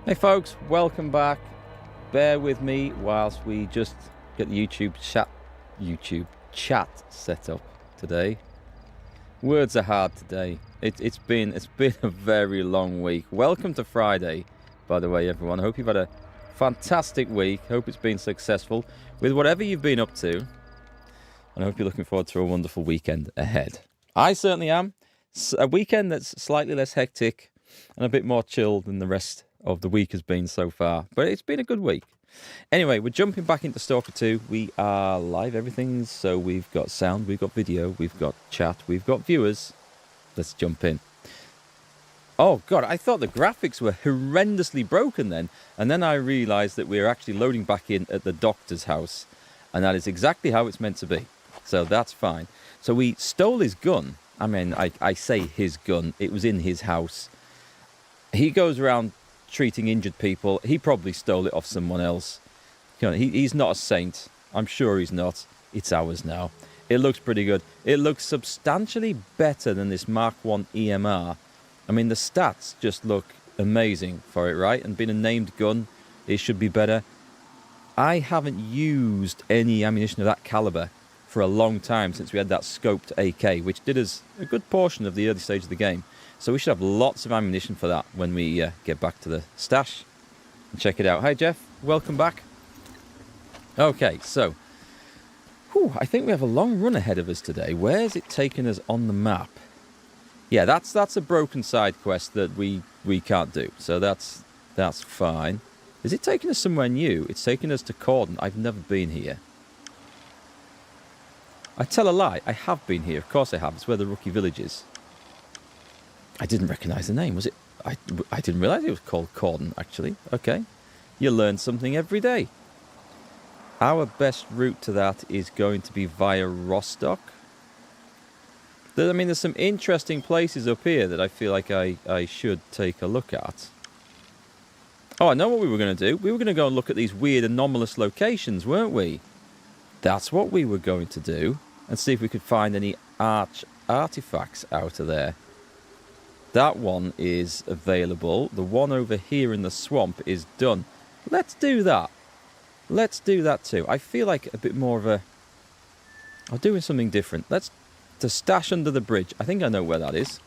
Hey folks, welcome back. Bear with me whilst we just get the YouTube chat set up today. Words are hard today. It's been a very long week. Welcome to Friday, by the way, everyone. Hope you've had a fantastic week. Hope it's been successful with whatever you've been up to. And I hope you're looking forward to a wonderful weekend ahead. I certainly am. A weekend that's slightly less hectic and a bit more chilled than the rest of the week has been so far, but it's been a good week. Anyway, we're jumping back into Stalker 2. We are live, everything's so we've got sound, we've got video, we've got chat, we've got viewers. Let's jump in. Oh god, I thought the graphics were horrendously broken then, and then I realised that we're actually loading back in at the doctor's house, and that is exactly how it's meant to be, so that's fine. So we stole his gun. I mean, I say his gun, it was in his house. He goes around treating injured people. He probably stole it off someone else. You know, he's not a saint. I'm sure he's not. It's ours now. It looks pretty good. It looks substantially better than this Mark 1 EMR. I mean, the stats just look amazing for it, right? And being a named gun, it should be better. I haven't used any ammunition of that caliber for a long time since we had that scoped AK, which did us a good portion of the early stage of the game. So we should have lots of ammunition for that when we get back to the stash and check it out. Hi Jeff, welcome back. Okay, so I think we have a long run ahead of us today. Where's it taken us on the map? Yeah, that's a broken side quest that we can't do. So that's fine. Is it taking us somewhere new? It's taking us to Cordon. I've never been here. I tell a lie. I have been here. Of course I have. It's where the rookie village is. I didn't recognise the name. Was it? I didn't realise it was called Cordon, actually. Okay. You learn something every day. Our best route to that is going to be via Rostock. I mean, there's some interesting places up here that I feel like I should take a look at. Oh, I know what we were going to do. We were going to go and look at these weird anomalous locations, weren't we? That's what we were going to do. And see if we could find any artifacts out of there. That one is available. The one over here in the swamp is done. Let's do that. Let's do that too. I feel like a bit more of a... I'm doing something different. To stash under the bridge. I think I know where that is.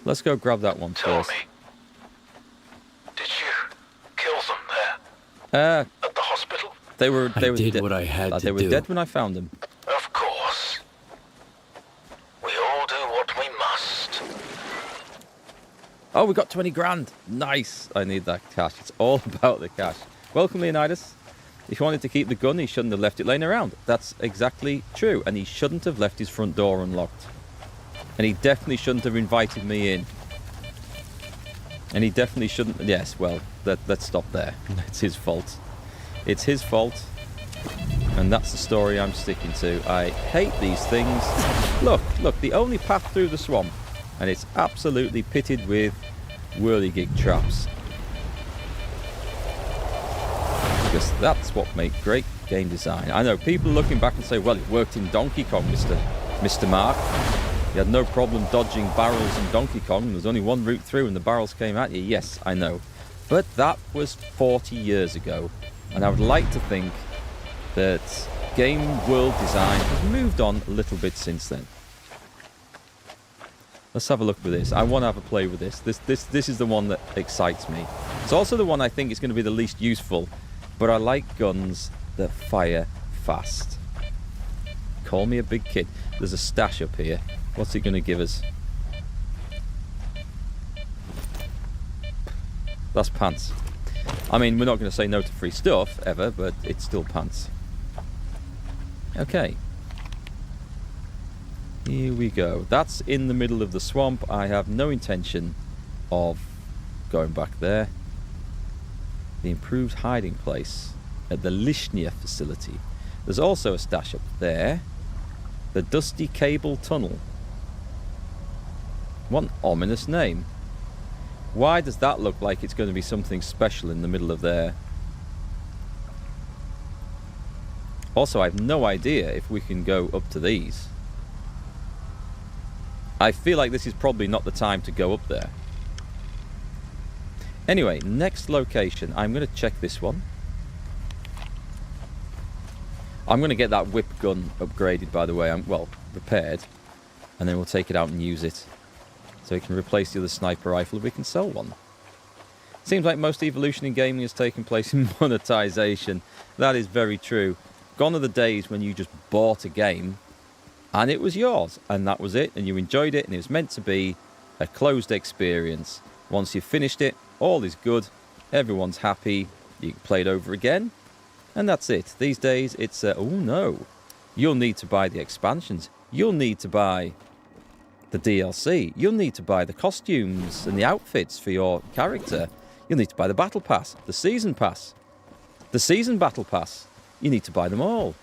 Let's go grab that one first. Tell me, did you kill them there? At the hospital? I did what I had to do. They were dead when I found them. Of course. We all do what we must. Oh, we got 20 grand. Nice. I need that cash. It's all about the cash. Welcome, Leonidas. If he wanted to keep the gun, he shouldn't have left it laying around. That's exactly true. And he shouldn't have left his front door unlocked. And he definitely shouldn't have invited me in. And he definitely shouldn't... Yes, well, let's stop there. It's his fault. It's his fault. And that's the story I'm sticking to. I hate these things. Look, the only path through the swamp. And it's absolutely pitted with whirligig traps. Because that's what makes great game design. I know people looking back and say, well, it worked in Donkey Kong, Mr. Mark. You had no problem dodging barrels in Donkey Kong. There's only one route through and the barrels came at you. Yes, I know. But that was 40 years ago. And I would like to think that game world design has moved on a little bit since then. Let's have a look with this. I want to have a play with this. This is the one that excites me. It's also the one I think is going to be the least useful. But I like guns that fire fast. Call me a big kid. There's a stash up here. What's it going to give us? That's pants. I mean, we're not going to say no to free stuff, ever, but it's still pants. Okay. Here we go. That's in the middle of the swamp. I have no intention of going back there. The improved hiding place at the Lishnia facility. There's also a stash up there. The Dusty Cable Tunnel. What an ominous name. Why does that look like it's going to be something special in the middle of there? Also, I have no idea if we can go up to these. I feel like this is probably not the time to go up there. Anyway, next location. I'm going to check this one. I'm going to get that whip gun upgraded, by the way. Well, repaired. And then we'll take it out and use it. So we can replace the other sniper rifle if we can sell one. Seems like most evolution in gaming has taken place in monetization. That is very true. Gone are the days when you just bought a game and it was yours. And that was it. And you enjoyed it. And it was meant to be a closed experience. Once you've finished it, all is good. Everyone's happy. You can play it over again. And that's it. These days, it's, oh no, you'll need to buy the expansions. You'll need to buy the DLC. You'll need to buy the costumes and the outfits for your character. You'll need to buy the battle pass, the season pass, the season battle pass. You need to buy them all.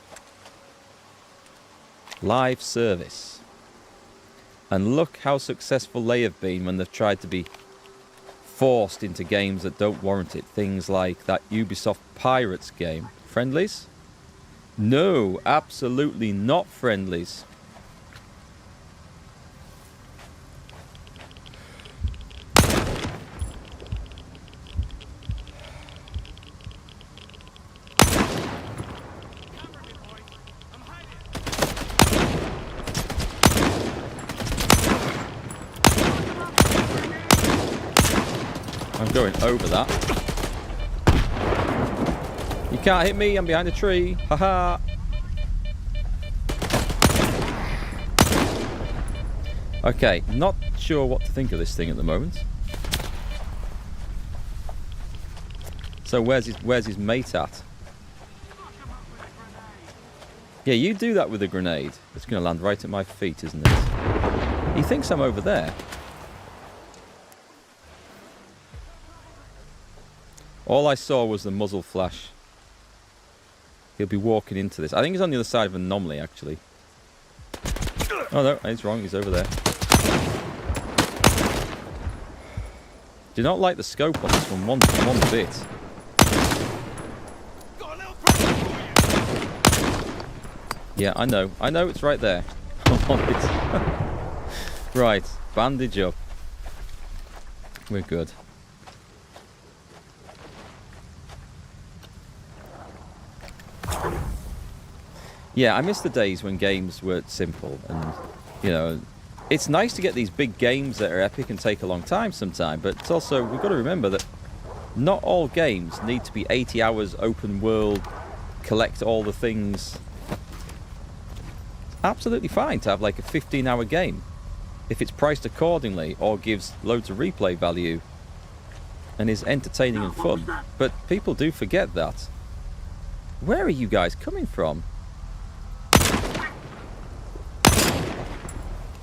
Live service. And look how successful they have been when they've tried to be forced into games that don't warrant it. Things like that Ubisoft Pirates game. Friendlies? No, absolutely not friendlies. I'm going over that. You can't hit me, I'm behind a tree. Haha. Okay, not sure what to think of this thing at the moment. So where's his mate at? Yeah, you do that with a grenade. It's going to land right at my feet, isn't it? He thinks I'm over there. All I saw was the muzzle flash. He'll be walking into this. I think he's on the other side of an anomaly, actually. Oh no, he's wrong. He's over there. Do not like the scope on this one one bit. Yeah, I know. I know it's right there. Right, bandage up. We're good. Yeah, I miss the days when games were simple and, you know, it's nice to get these big games that are epic and take a long time sometimes, but it's also, we've got to remember that not all games need to be 80 hours open world, collect all the things. It's absolutely fine to have like a 15-hour game if it's priced accordingly or gives loads of replay value and is entertaining and fun. But people do forget that. Where are you guys coming from?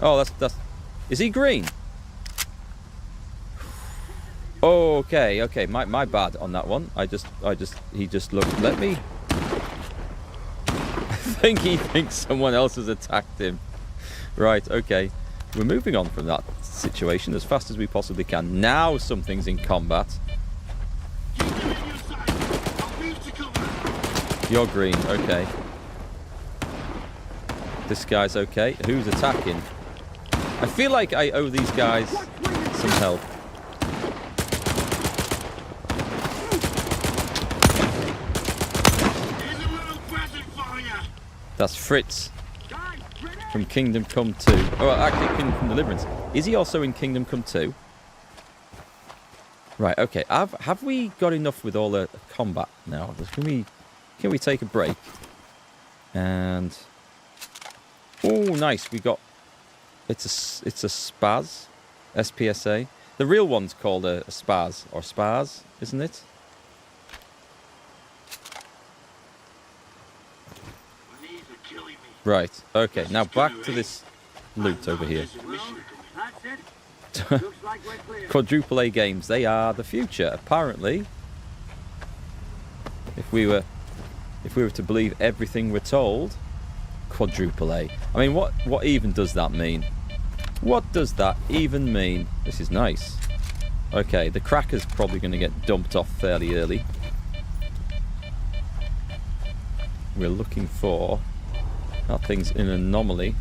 Oh, that's... Is he green? Oh, okay. My bad on that one. He just looked... Let me... I think he thinks someone else has attacked him. Right, okay. We're moving on from that situation as fast as we possibly can. Now something's in combat. You're green, okay. This guy's okay. Who's attacking? I feel like I owe these guys some help. That's Fritz from Kingdom Come 2. Oh, actually Kingdom Come Deliverance. Is he also in Kingdom Come 2? Right, okay. Have we got enough with all the combat now? Can we take a break? And... Oh, nice. We got... It's a spaz. SPSA. The real one's called a spaz. Or spaz, isn't it? Right. Okay. Now back to this loot over here. Quadruple A games. They are the future, apparently. If we were to believe everything we're told. Quadruple A. I mean, what even does that mean? What does that even mean? This is nice. Okay, the cracker's probably going to get dumped off fairly early. We're looking for... That thing's in an anomaly.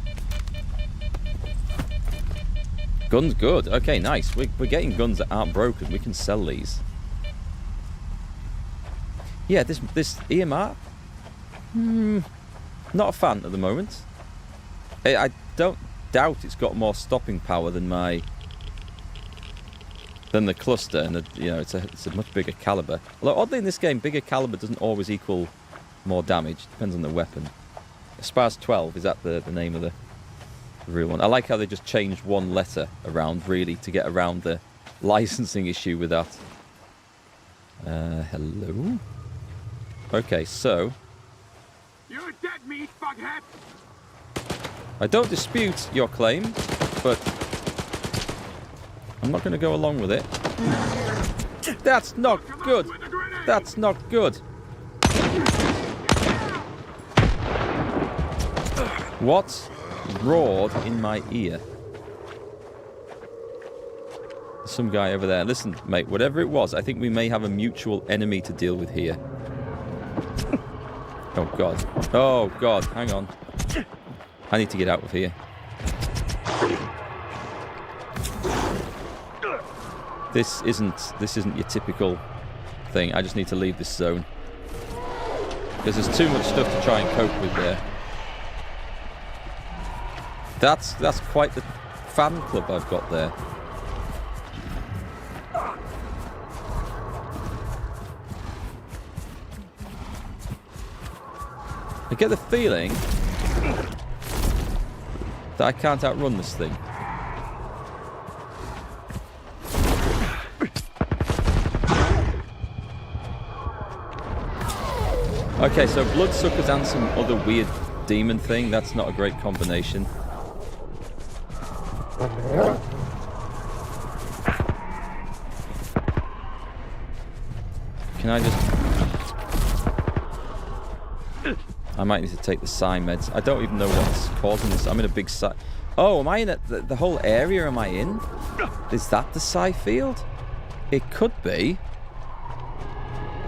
Gun's good. Okay, nice. We're getting guns that aren't broken. We can sell these. Yeah, this EMR, not a fan at the moment. I don't doubt it's got more stopping power than the cluster, and it's a much bigger caliber. Although oddly in this game, bigger caliber doesn't always equal more damage. Depends on the weapon. S.T.A.L.K.E.R, is that the name of the real one? I like how they just changed one letter around, really, to get around the licensing issue with that. Hello? Okay, so... You're dead meat, bughead! I don't dispute your claim, but I'm not going to go along with it. That's not good! That's not good! What roared in my ear? There's some guy over there. Listen, mate, whatever it was, I think we may have a mutual enemy to deal with here. Oh, God. Oh, God. Hang on. I need to get out of here. This isn't your typical thing. I just need to leave this zone. Because there's too much stuff to try and cope with there. That's quite the fan club I've got there. I get the feeling that I can't outrun this thing. Okay, so bloodsuckers and some other weird demon thing. That's not a great combination. Can I just... I might need to take the psi meds. I don't even know what's causing this. I'm in a big psi... Oh, am I in the whole area am I in? Is that the psi field? It could be.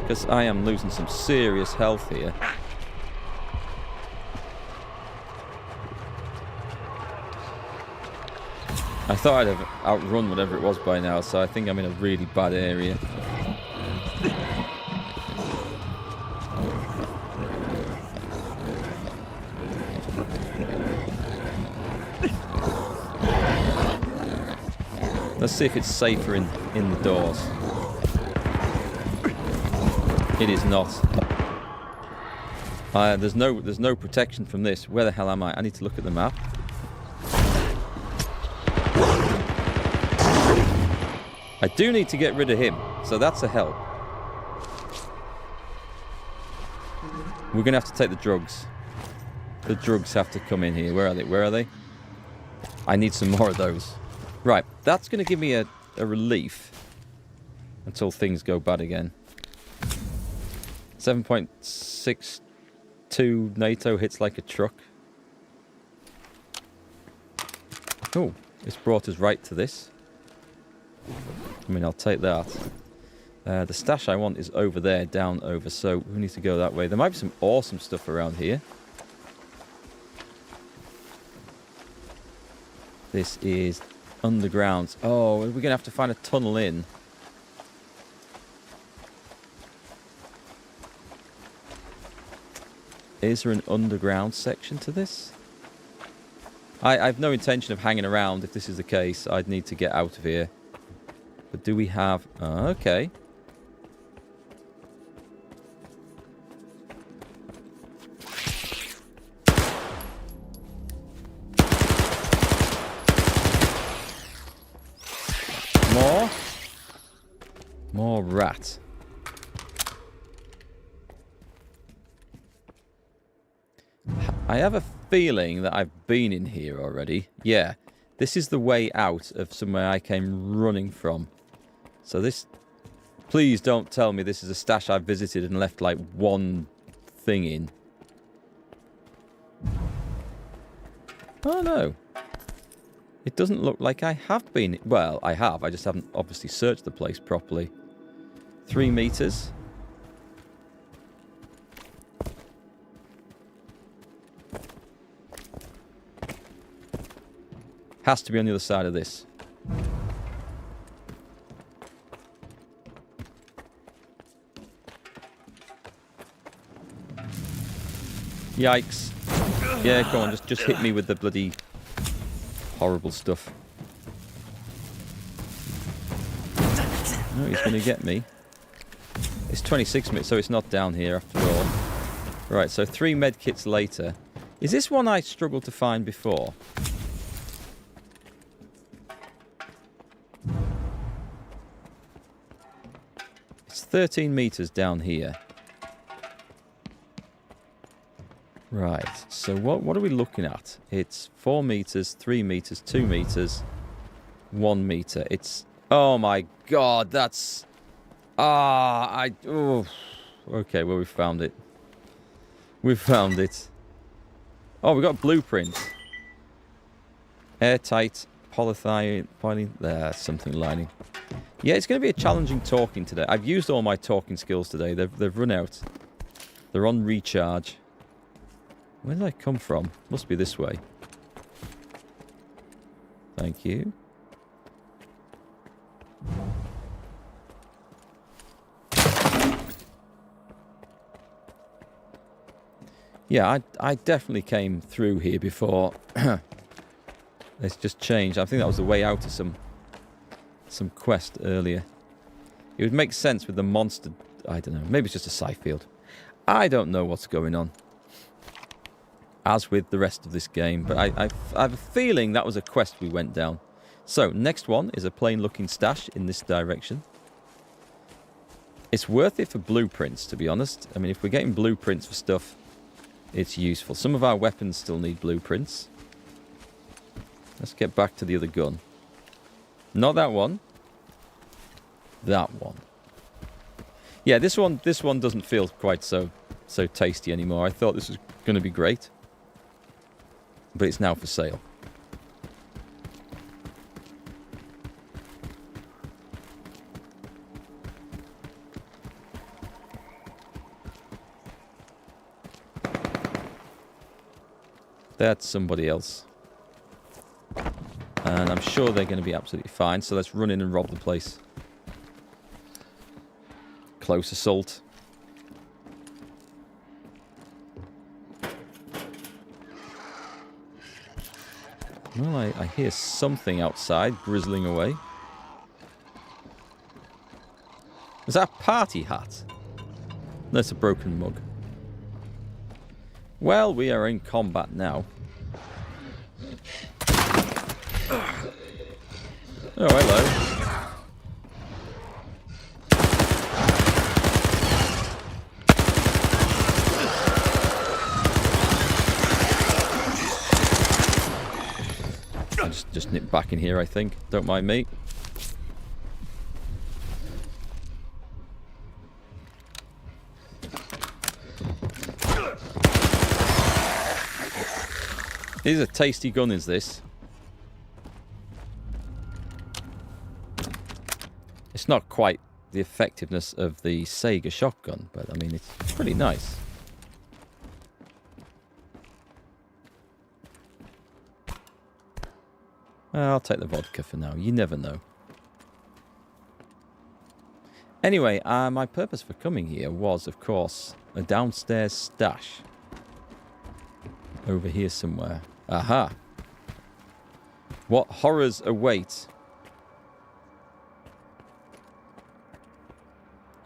Because I am losing some serious health here. I thought I'd have outrun whatever it was by now, so I think I'm in a really bad area. Let's see if it's safer in the doors. It is not. There's no protection from this. Where the hell am I? I need to look at the map. I do need to get rid of him, so that's a help. We're going to have to take the drugs. The drugs have to come in here. Where are they? Where are they? I need some more of those. Right, that's going to give me a relief until things go bad again. 7.62 NATO hits like a truck. Oh, it's brought us right to this. I mean, I'll take that. The stash I want is over there, down over, so we need to go that way. There might be some awesome stuff around here. This is underground. Oh, we're going to have to find a tunnel in. Is there an underground section to this? I have no intention of hanging around if this is the case. I'd need to get out of here. But do we have... Oh, okay. More rat. I have a feeling that I've been in here already. Yeah, this is the way out of somewhere I came running from. So this... Please don't tell me this is a stash I've visited and left like one thing in. Oh no. It doesn't look like I have been... Well, I have. I just haven't obviously searched the place properly. 3 meters. Has to be on the other side of this. Yikes. Yeah, come on, just hit me with the bloody horrible stuff. No, he's going to get me. It's 26 minutes, so it's not down here after all. Right, so 3 medkits later. Is this one I struggled to find before? It's 13 meters down here. Right, so what are we looking at? It's 4 meters, 3 meters, 2 meters, 1 meter. It's... Oh my god, that's... Oh. Okay, well, we found it. We found it. Oh, we got blueprints. Airtight, polyethylene... There's something lining. Yeah, it's going to be a challenging talking today. I've used all my talking skills today. They've run out. They're on recharge. Where did I come from? Must be this way. Thank you. Yeah, I definitely came through here before. It's just changed. I think that was the way out of some quest earlier. It would make sense with the monster... I don't know. Maybe it's just a side field. I don't know what's going on. As with the rest of this game. But I have a feeling that was a quest we went down. So, next one is a plain-looking stash in this direction. It's worth it for blueprints, to be honest. I mean, if we're getting blueprints for stuff, it's useful. Some of our weapons still need blueprints. Let's get back to the other gun. Not that one. That one. Yeah, this one doesn't feel quite so tasty anymore. I thought this was going to be great. But it's now for sale. That's somebody else. And I'm sure they're going to be absolutely fine. So let's run in and rob the place. Close assault. Well, I hear something outside grizzling away. Is that a party hat? That's a broken mug. Well, we are in combat now. Oh, hello. I'll just nip back in here, I think. Don't mind me. This is a tasty gun, is this? It's not quite the effectiveness of the Sega shotgun, but I mean, it's pretty nice. I'll take the vodka for now. You never know. Anyway, my purpose for coming here was, of course, a downstairs stash. Over here somewhere. Aha. What horrors await?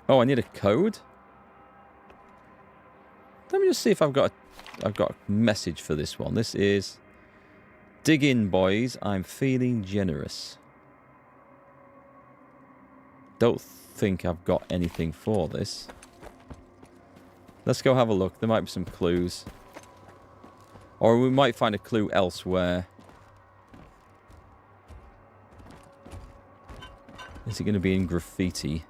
Oh, I need a code? Let me just see if I've got a message for this one. This is... Dig in, boys. I'm feeling generous. Don't think I've got anything for this. Let's go have a look. There might be some clues. Or we might find a clue elsewhere. Is it going to be in graffiti?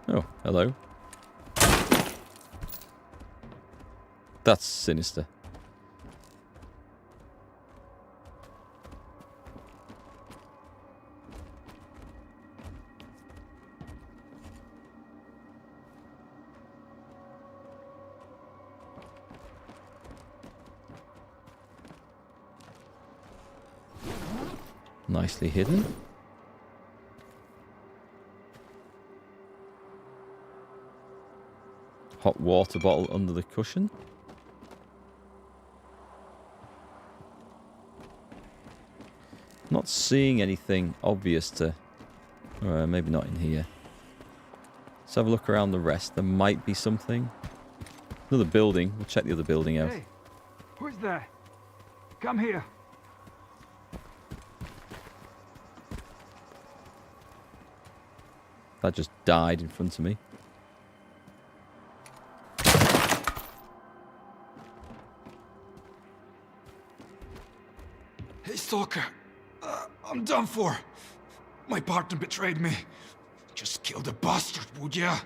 Oh, hello. That's sinister. Nicely hidden. hot water bottle under the cushion. Not seeing anything obvious to... maybe not in here. Let's have a look around the rest. There might be something. Another building. We'll check the other building out. Hey, who's there? Come here. That just died in front of me. Hey, Stalker. I'm done for. My partner betrayed me. Just kill the bastard, would ya?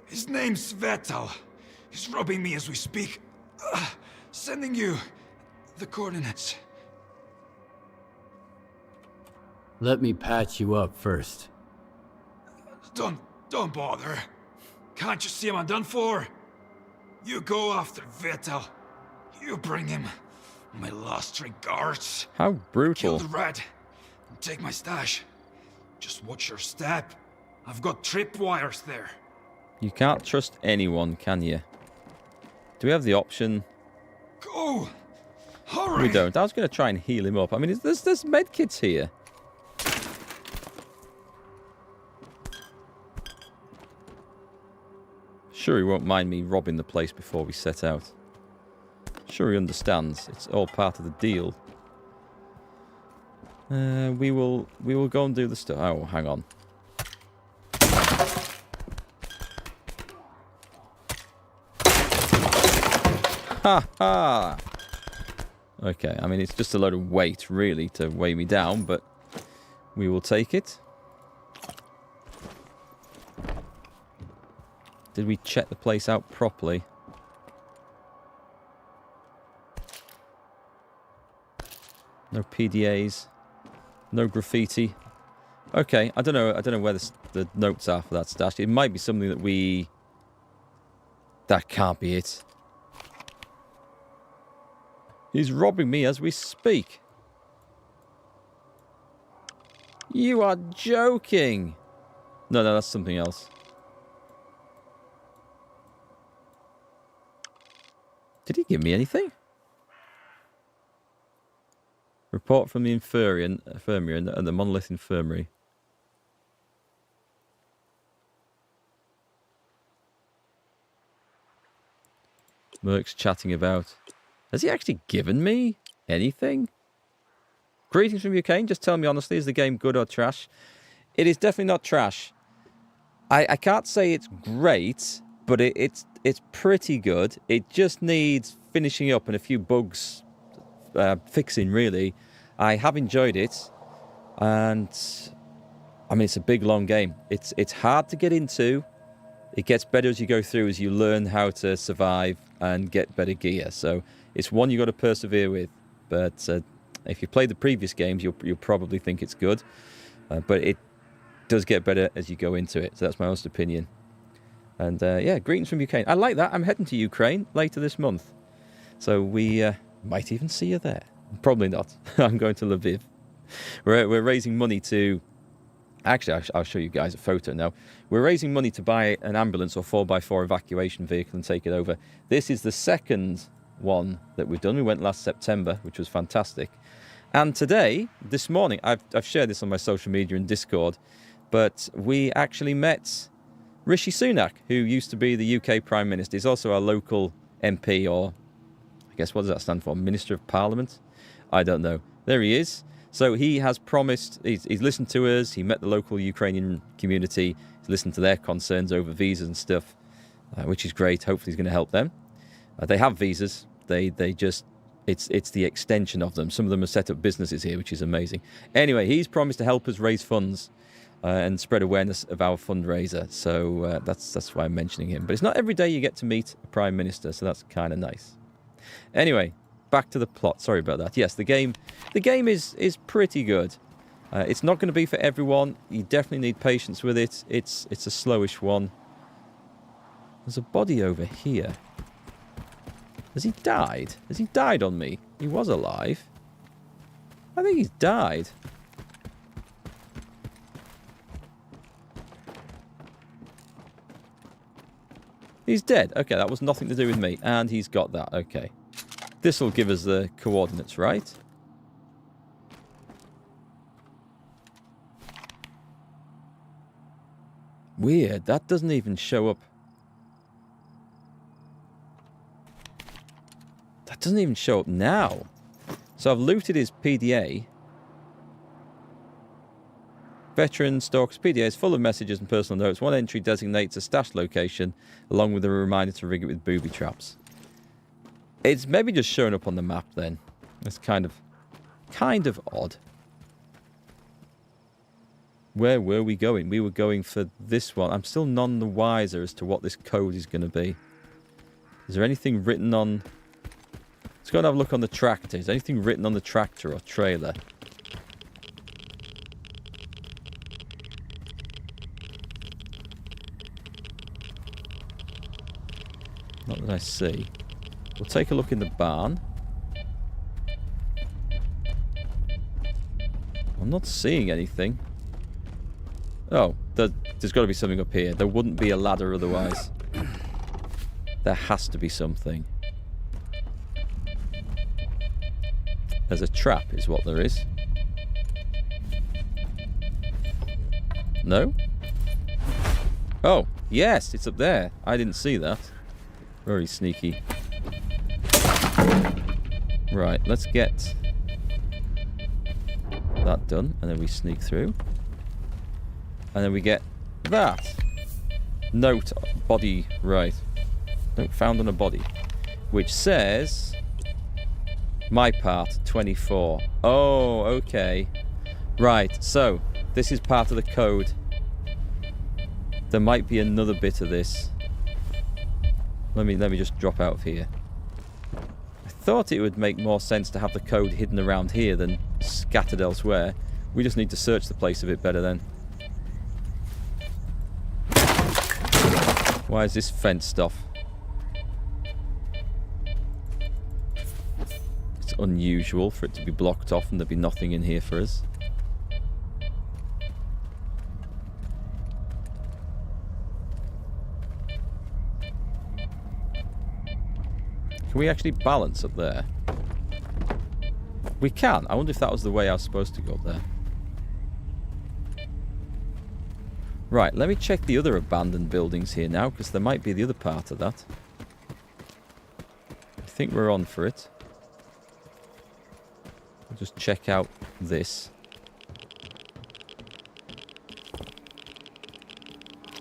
His name's S.T.A.L.K.E.R. He's robbing me as we speak. Sending you the coordinates. Let me patch you up first. Don't bother. Can't you see I'm done for? You go after S.T.A.L.K.E.R. You bring him. My last regards. How Kill brutal. the rat. And take my stash. Just watch your step. I've got tripwires there. You can't trust anyone, can you? Do we have the option? Go! Hurry! We don't. I was going to try and heal him up. I mean, there's medkits here. Sure, he won't mind me robbing the place before we set out. Sure, he understands. It's all part of the deal. We will go and do the stuff. Oh, hang on. Ha ha! Okay, I mean, it's just a load of weight, really, to weigh me down, but we will take it. Did we check the place out properly? No PDAs. No graffiti. Okay, I don't know where the notes are for that stash. It might be something that we... That can't be it. He's robbing me as we speak. You are joking. No, that's something else. Did he give me anything? Report from the infirmary and the Monolith Infirmary. Merc's chatting about. Has he actually given me anything? Greetings from UK. Just tell me honestly, is the game good or trash? It is definitely not trash. I can't say it's great, but it's pretty good. It just needs finishing up and a few bugs fixing, really. I have enjoyed it, and I mean, it's a big, long game. It's hard to get into. It gets better as you go through, as you learn how to survive and get better gear. So it's one you've got to persevere with. But if you played the previous games, you'll probably think it's good. But it does get better as you go into it. So that's my honest opinion. And yeah, greetings from Ukraine. I like that. I'm heading to Ukraine later this month. So we might even see you there. Probably not. I'm going to Lviv. We're raising money to... Actually, I'll show you guys a photo now. We're raising money to buy an ambulance or 4x4 evacuation vehicle and take it over. This is the second one that we've done. We went last September, which was fantastic. And today, this morning, I've shared this on my social media and Discord, but we actually met Rishi Sunak, who used to be the UK Prime Minister. He's also our local MP, or I guess, what does that stand for? Minister of Parliament? I don't know. There he is. So he has promised, he's listened to us, he met the local Ukrainian community, he's listened to their concerns over visas and stuff, which is great. Hopefully he's going to help them. They have visas, they just, it's the extension of them. Some of them have set up businesses here, which is amazing. Anyway, he's promised to help us raise funds and spread awareness of our fundraiser. So that's why I'm mentioning him. But it's not every day you get to meet a Prime Minister, so that's kind of nice. Anyway, back to the plot. Sorry about that. Yes, the game is pretty good. It's not going to be for everyone. You definitely need patience with it. It's a slowish one. There's a body over here. Has he died? Has he died on me? He was alive. I think he's died. He's dead. Okay, that was nothing to do with me. And he's got that. Okay. This will give us the coordinates, right? Weird. That doesn't even show up. That doesn't even show up now. So I've looted his PDA. Veteran Stalker's PDA is full of messages and personal notes. One entry designates a stash location, along with a reminder to rig it with booby traps. It's maybe just showing up on the map then. It's kind of odd. Where were we going? We were going for this one. I'm still none the wiser as to what this code is going to be. Is there anything written on... Let's go and have a look on the tractor. Is there anything written on the tractor or trailer? Not that I see. We'll take a look in the barn. I'm not seeing anything. Oh, there's got to be something up here. There wouldn't be a ladder otherwise. There has to be something. There's a trap is what there is. No? Oh, yes, it's up there. I didn't see that. Very sneaky. Right, let's get that done. And then we sneak through. And then we get that. Note, body, right. Note found on a body. Which says... My part, 24. Oh, okay. Right, so, this is part of the code. There might be another bit of this. Let me just drop out of here. I thought it would make more sense to have the code hidden around here than scattered elsewhere. We just need to search the place a bit better then. Why is this fenced off? It's unusual for it to be blocked off and there be nothing in here for us. Can we actually balance up there? We can. I wonder if that was the way I was supposed to go up there. Right, let me check the other abandoned buildings here now, because there might be the other part of that. I think we're on for it. We'll just check out this.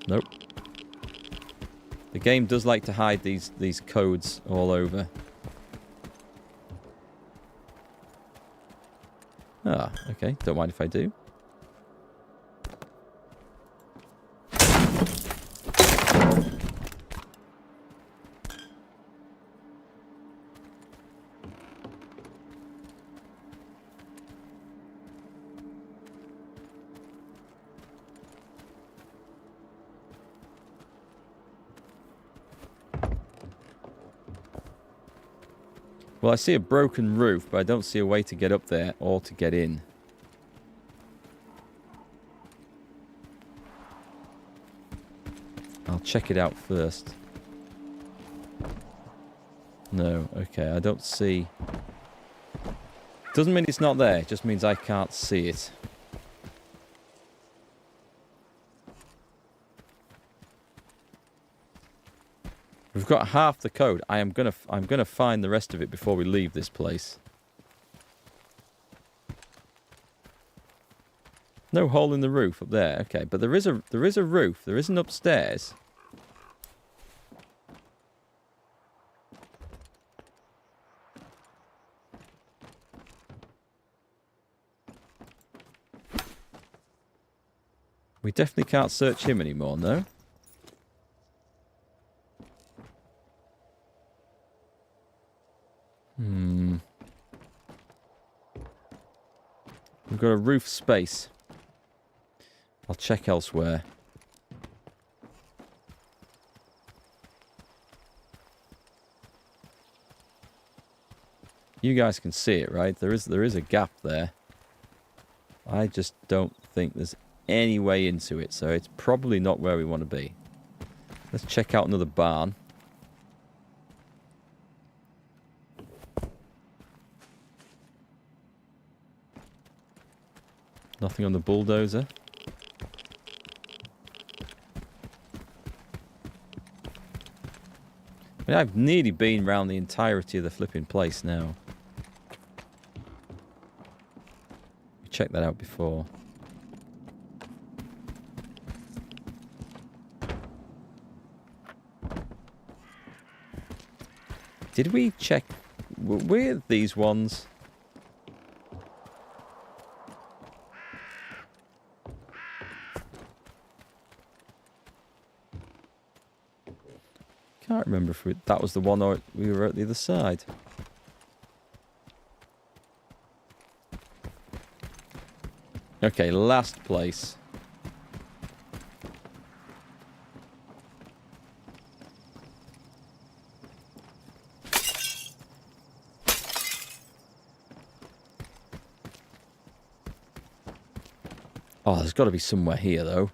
Nope. The game does like to hide these codes all over. Ah, okay. Don't mind if I do. Well, I see a broken roof, but I don't see a way to get up there or to get in. I'll check it out first. No, okay, I don't see... Doesn't mean it's not there, it just means I can't see it. We've got half the code. I'm gonna find the rest of it before we leave this place. No hole in the roof up there. Okay, but there is a roof. There isn't upstairs. We definitely can't search him anymore, no? We've got a roof space. I'll check elsewhere. You guys can see it, right? There is a gap there. I just don't think there's any way into it, so it's probably not where we want to be. Let's check out another barn. Nothing on the bulldozer. I mean, I've nearly been around the entirety of the flipping place now. We checked that out before. Did we check? Were these ones? Can't remember if that was the one or we were at the other side. Okay, last place. Oh, there's got to be somewhere here, though.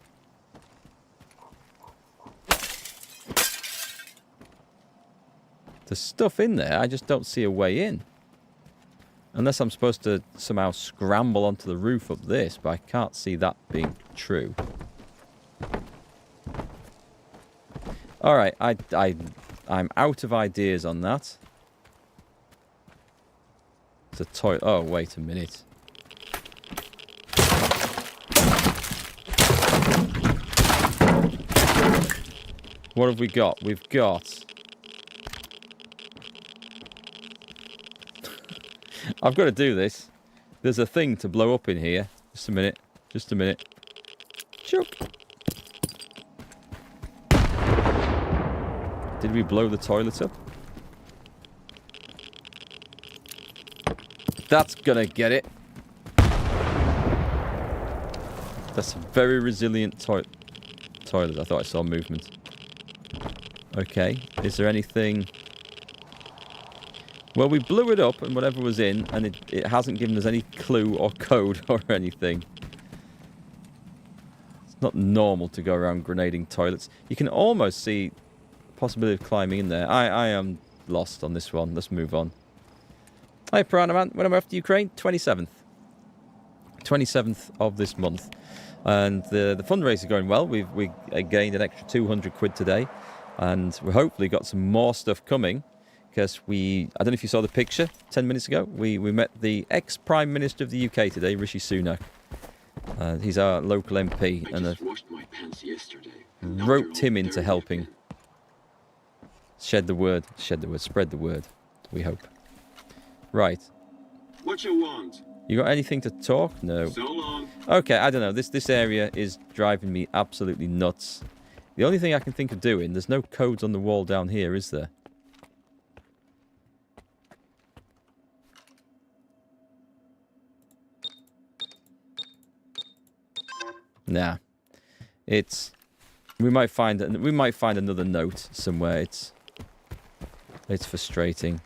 There's stuff in there, I just don't see a way in. Unless I'm supposed to somehow scramble onto the roof up this, but I can't see that being true. Alright, I'm out of ideas on that. It's a toilet. Oh, wait a minute. What have we got? We've got... I've got to do this. There's a thing to blow up in here. Just a minute. Just a minute. Choke. Did we blow the toilet up? That's gonna get it. That's a very resilient toilet. I thought I saw movement. Okay. Is there anything... Well, we blew it up and whatever was in, and it hasn't given us any clue or code or anything. It's not normal to go around grenading toilets. You can almost see the possibility of climbing in there. I am lost on this one. Let's move on. Hi, Piranha Man. When am I off to Ukraine? 27th. 27th of this month. And the fundraiser going well. We gained an extra 200 quid today. And we hopefully got some more stuff coming. Because I don't know if you saw the picture 10 minutes ago. We met the ex-Prime Minister of the UK today, Rishi Sunak. He's our local MP. And washed my pants yesterday. Roped him into helping. Spread the word, spread the word, we hope. Right. What you want? You got anything to talk? No. So long. Okay, I don't know. This area is driving me absolutely nuts. The only thing I can think of doing, there's no codes on the wall down here, is there? Nah, we might find another note somewhere. It's frustrating.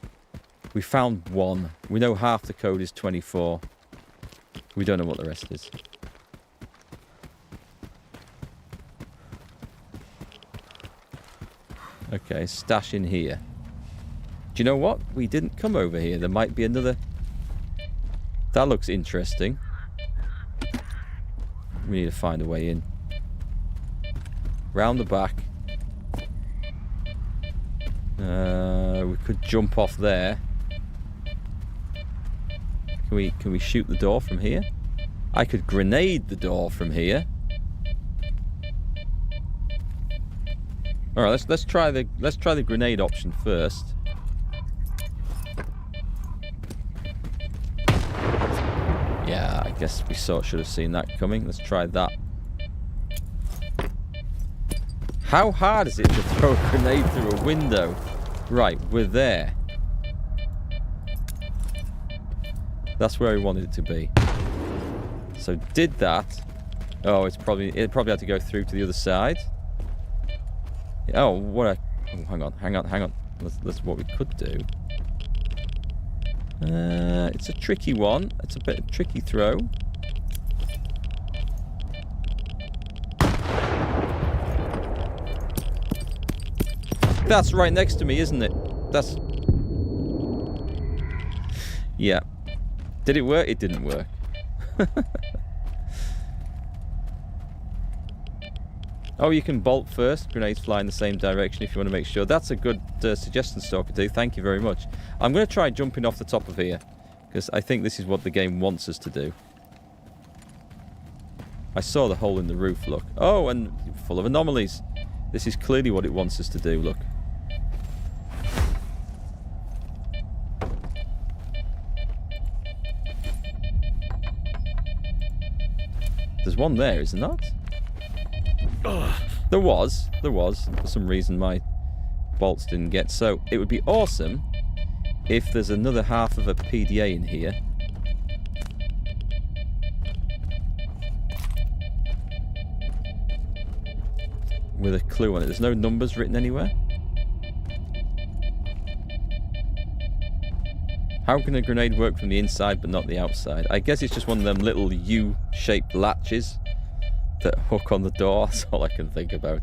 We found one. We know half the code is 24. We don't know what the rest is. Okay, stash in here. Do you know what? We didn't come over here. There might be another. That looks interesting. We need to find a way in. Round the back. We could jump off there. Can we shoot the door from here? I could grenade the door from here. All right, let's try the grenade option first. Yeah, I guess we should have seen that coming. Let's try that. How hard is it to throw a grenade through a window? Right, we're there. That's where we wanted it to be. So did that. Oh, it probably had to go through to the other side. Oh, oh, hang on. That's what we could do. It's a tricky one. It's a bit of a tricky throw. That's right next to me, isn't it? That's... Yeah. Did it work? It didn't work. Oh, you can bolt first. Grenades fly in the same direction if you want to make sure. That's a good suggestion, Stalker 2. Thank you very much. I'm going to try jumping off the top of here, because I think this is what the game wants us to do. I saw the hole in the roof, look. Oh, and full of anomalies. This is clearly what it wants us to do, look. There's one there, is there not? There was. For some reason my bolts didn't get. So it would be awesome if there's another half of a PDA in here. With a clue on it. There's no numbers written anywhere. How can a grenade work from the inside but not the outside? I guess it's just one of them little U-shaped latches that hook on the door. That's all I can think about.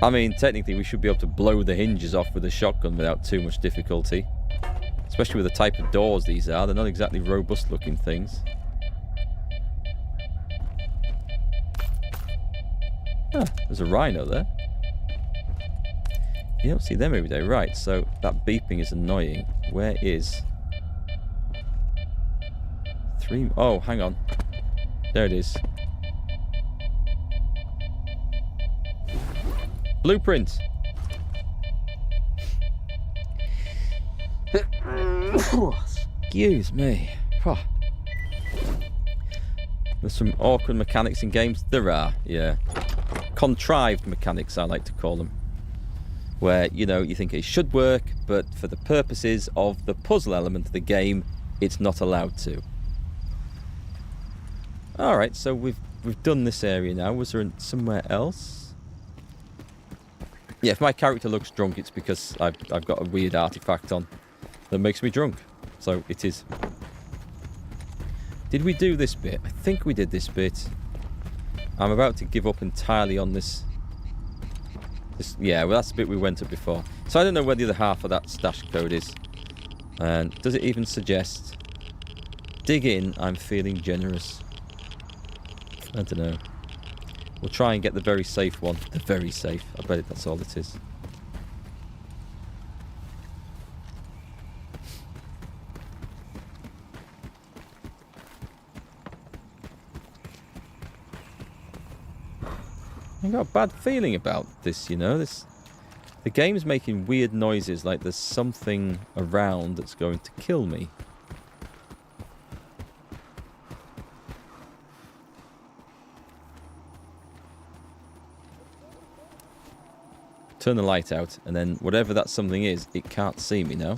I mean, technically we should be able to blow the hinges off with a shotgun without too much difficulty. Especially with the type of doors these are. They're not exactly robust looking things. Ah, there's a rhino there. You don't see them every day. Right, so that beeping is annoying. Where is... 3... Oh, hang on. There it is. Blueprint. Excuse me. There's some awkward mechanics in games. There are, yeah. Contrived mechanics, I like to call them. Where, you know, you think it should work, but for the purposes of the puzzle element of the game, it's not allowed to. Alright, so we've done this area now. Was there somewhere else? Yeah, if my character looks drunk, it's because I've got a weird artifact on that makes me drunk. So it is. Did we do this bit? I think we did this bit. I'm about to give up entirely on this. Yeah, well, that's the bit we went to before. So I don't know where the other half of that stash code is. And does it even suggest... Dig in, I'm feeling generous. I don't know. We'll try and get the very safe one. The very safe. I bet that's all it is. I've got a bad feeling about this, you know. The game's making weird noises like there's something around that's going to kill me. Turn the light out, and then whatever that something is, it can't see me now.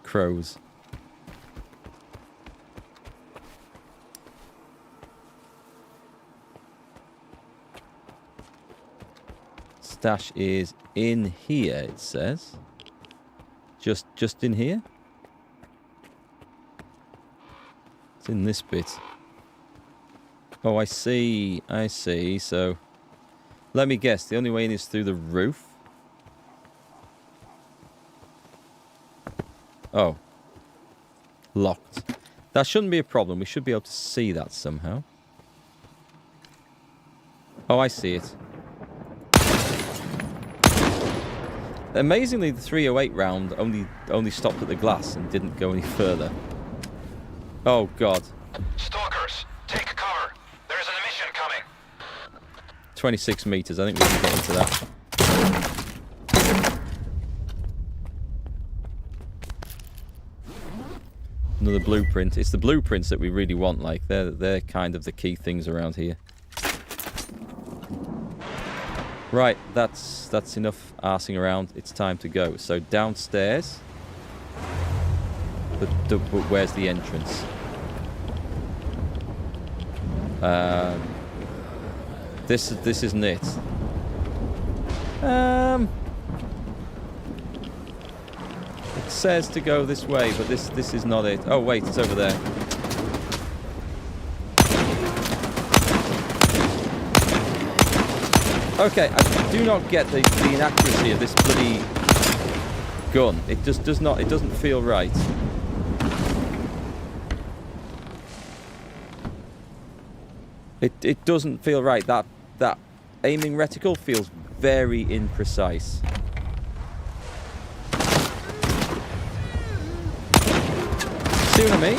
Crows. Stash is in here, it says. Just in here? It's in this bit. Oh, I see. I see. So, let me guess. The only way in is through the roof? Oh. Locked. That shouldn't be a problem. We should be able to see that somehow. Oh, I see it. Amazingly, the 308 round only stopped at the glass and didn't go any further. Oh, God. Stalkers, take cover. There's an emission coming. 26 meters. I think we can get into that. Another blueprint. It's the blueprints that we really want. Like they're kind of the key things around here. Right, that's enough arsing around. It's time to go. So downstairs. But where's the entrance? This isn't it. says to go this way, but this is not it. Oh wait, it's over there. Okay, I do not get the inaccuracy of this bloody gun. It just does not. It doesn't feel right. It doesn't feel right. That aiming reticle feels very imprecise. See what I mean?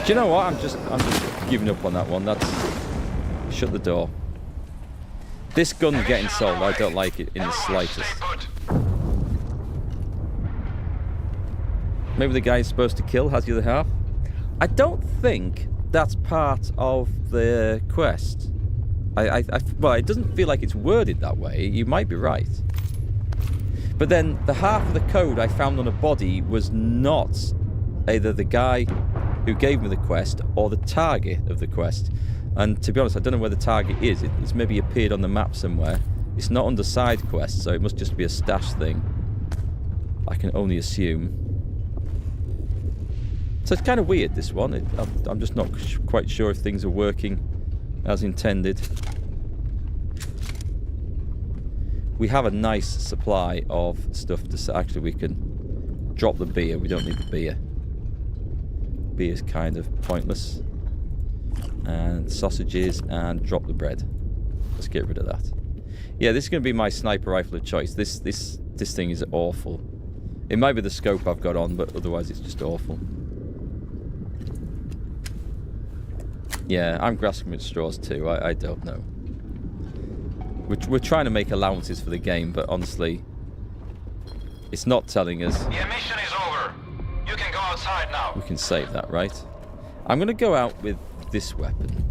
Do you know what? I'm just giving up on that one. That's shut the door. This gun getting sold, I don't like it in the slightest. Maybe the guy he's supposed to kill has the other half. I don't think that's part of the quest. Well, it doesn't feel like it's worded that way. You might be right. But then the half of the code I found on a body was not either the guy who gave me the quest or the target of the quest. And to be honest, I don't know where the target is. It's maybe appeared on the map somewhere. It's not under side quests, so it must just be a stash thing. I can only assume. So it's kind of weird, this one. I'm just not quite sure if things are working as intended. We have a nice supply of stuff to... Actually, we can drop the beer. We don't need the beer. Beer's kind of pointless. And sausages, and drop the bread. Let's get rid of that. Yeah, this is going to be my sniper rifle of choice. This thing is awful. It might be the scope I've got on, but otherwise it's just awful. Yeah, I'm grasping at straws too. I don't know. We're trying to make allowances for the game, but honestly, it's not telling us. The mission is over. You can go outside now. We can save that, right? I'm going to go out with this weapon.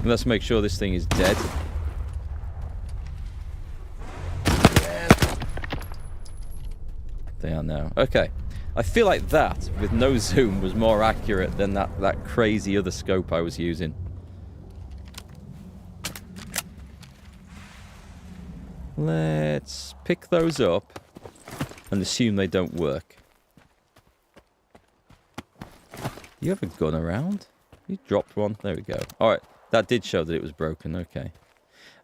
Let's make sure this thing is dead. They are now. Okay. I feel like that, with no zoom, was more accurate than that crazy other scope I was using. Let's pick those up and assume they don't work. You have a gun around? You dropped one. There we go. Alright. That did show that it was broken, okay.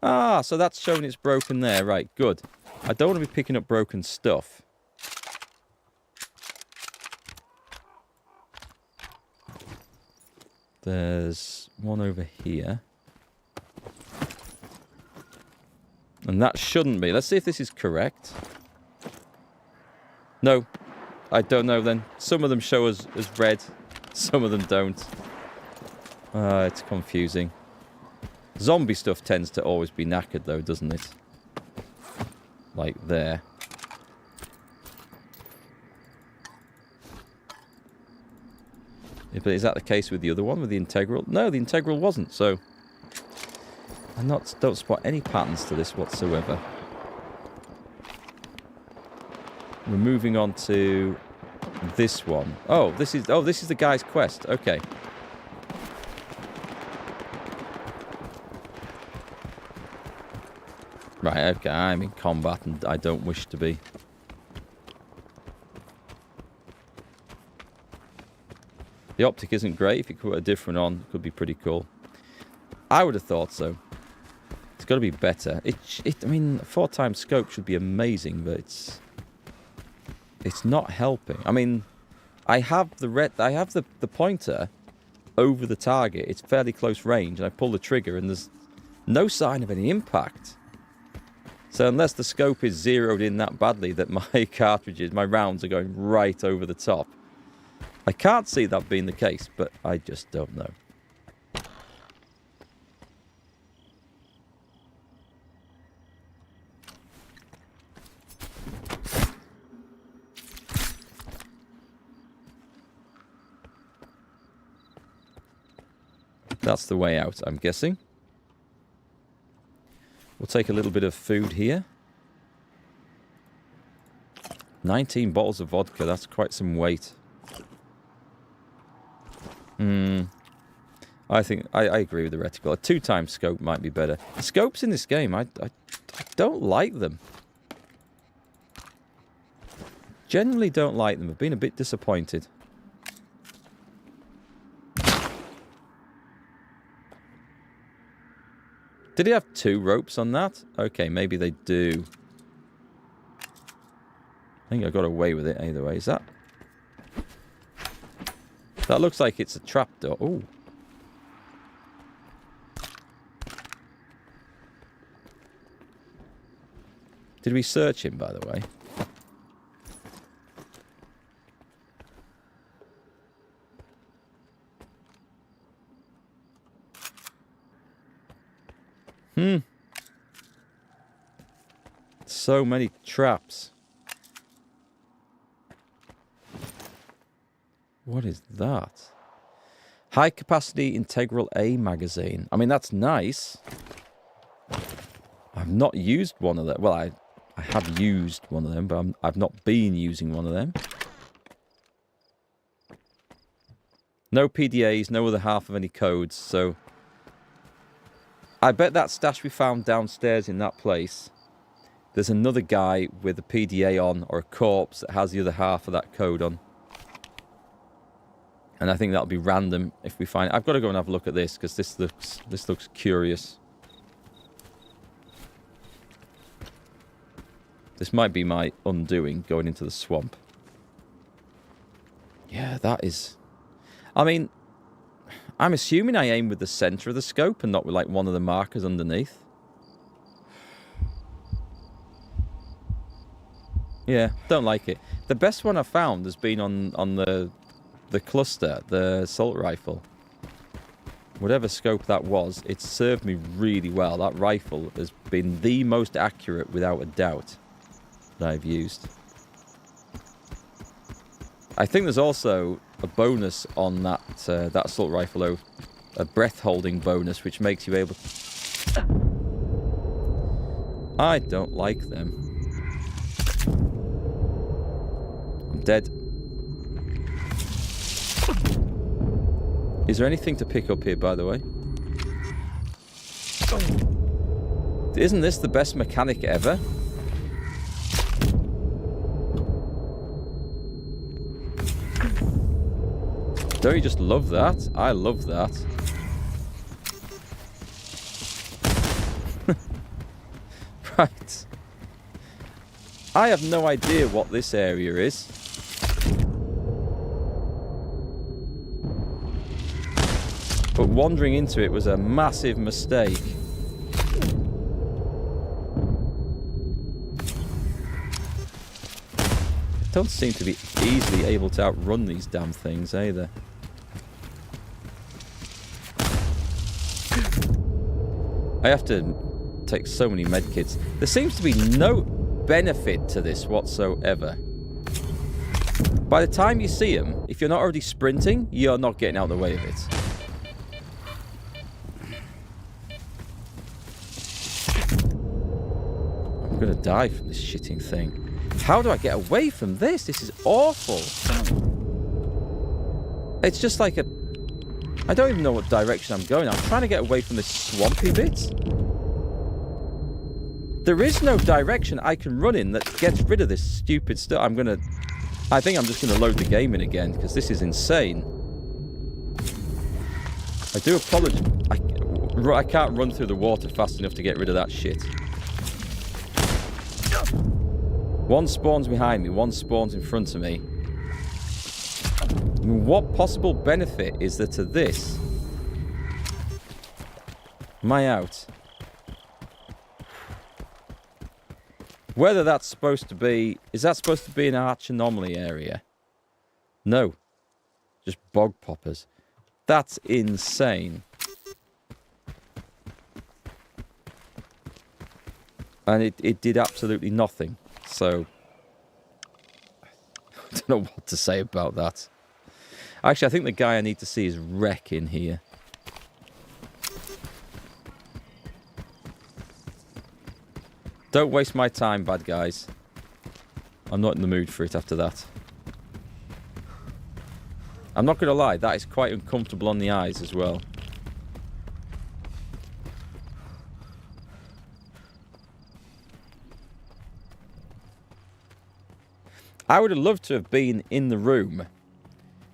Ah, so that's showing it's broken there. Right, good. I don't want to be picking up broken stuff. There's one over here. And that shouldn't be. Let's see if this is correct. No, I don't know then. Some of them show us as red, some of them don't. It's confusing. Zombie stuff tends to always be knackered though, doesn't it? Like there. Yeah, but is that the case with the other one, with the integral? No, the integral wasn't, so... I don't spot any patterns to this whatsoever. We're moving on to this one. Oh, this is the guy's quest. Okay. Right, okay, I'm in combat and I don't wish to be. The optic isn't great. If you could put a different on, it could be pretty cool. I would have thought so. It's got to be better. I mean, 4x scope should be amazing, but it's not helping. I mean, I have the pointer over the target. It's fairly close range, and I pull the trigger, and there's no sign of any impact. So unless the scope is zeroed in that badly that my cartridges, my rounds are going right over the top, I can't see that being the case, but I just don't know. That's the way out, I'm guessing. We'll take a little bit of food here. 19 bottles of vodka. That's quite some weight. I think I agree with the reticle. A 2-time scope might be better. The scopes in this game, I don't like them. Generally don't like them. I've been a bit disappointed. Did he have 2 ropes on that? Okay, maybe they do. I think I got away with it either way. Is that? That looks like it's a trapdoor. Ooh. Did we search him, by the way? So many traps. What is that? High capacity integral A magazine. I mean, that's nice. I've not used one of them. Well, I have used one of them, but I've not been using one of them. No PDAs, no other half of any codes, so... I bet that stash we found downstairs in that place, there's another guy with a PDA on, or a corpse that has the other half of that code on. And I think that'll be random if we find it. I've got to go and have a look at this, because this looks curious. This might be my undoing, going into the swamp. Yeah, that is... I mean, I'm assuming I aim with the center of the scope and not with, like, one of the markers underneath. Yeah, don't like it. The best one I've found has been on the cluster, the assault rifle. Whatever scope that was, it served me really well. That rifle has been the most accurate, without a doubt, that I've used. I think there's also a bonus on that that assault rifle, though, a breath-holding bonus, which makes you able... I don't like them. I'm dead. Is there anything to pick up here, by the way? Isn't this the best mechanic ever? Don't you just love that? I love that. Right. I have no idea what this area is. But wandering into it was a massive mistake. Don't seem to be easily able to outrun these damn things either. I have to take so many medkits. There seems to be no benefit to this whatsoever. By the time you see them, if you're not already sprinting, you're not getting out of the way of it. I'm gonna die from this shitting thing. How do I get away from this? This is awful. It's just like a... I don't even know what direction I'm going. I'm trying to get away from this swampy bit. There is no direction I can run in that gets rid of this stupid stuff. I think I'm just gonna load the game in again, because this is insane. I do apologize. I can't run through the water fast enough to get rid of that shit. One spawns behind me, one spawns in front of me. I mean, what possible benefit is there to this? Am I out? Whether that's supposed to be... Is that supposed to be an arch anomaly area? No. Just bog poppers. That's insane. And it did absolutely nothing. So, I don't know what to say about that. Actually, I think the guy I need to see is Wreck in here. Don't waste my time, bad guys. I'm not in the mood for it after that. I'm not going to lie, that is quite uncomfortable on the eyes as well. I would have loved to have been in the room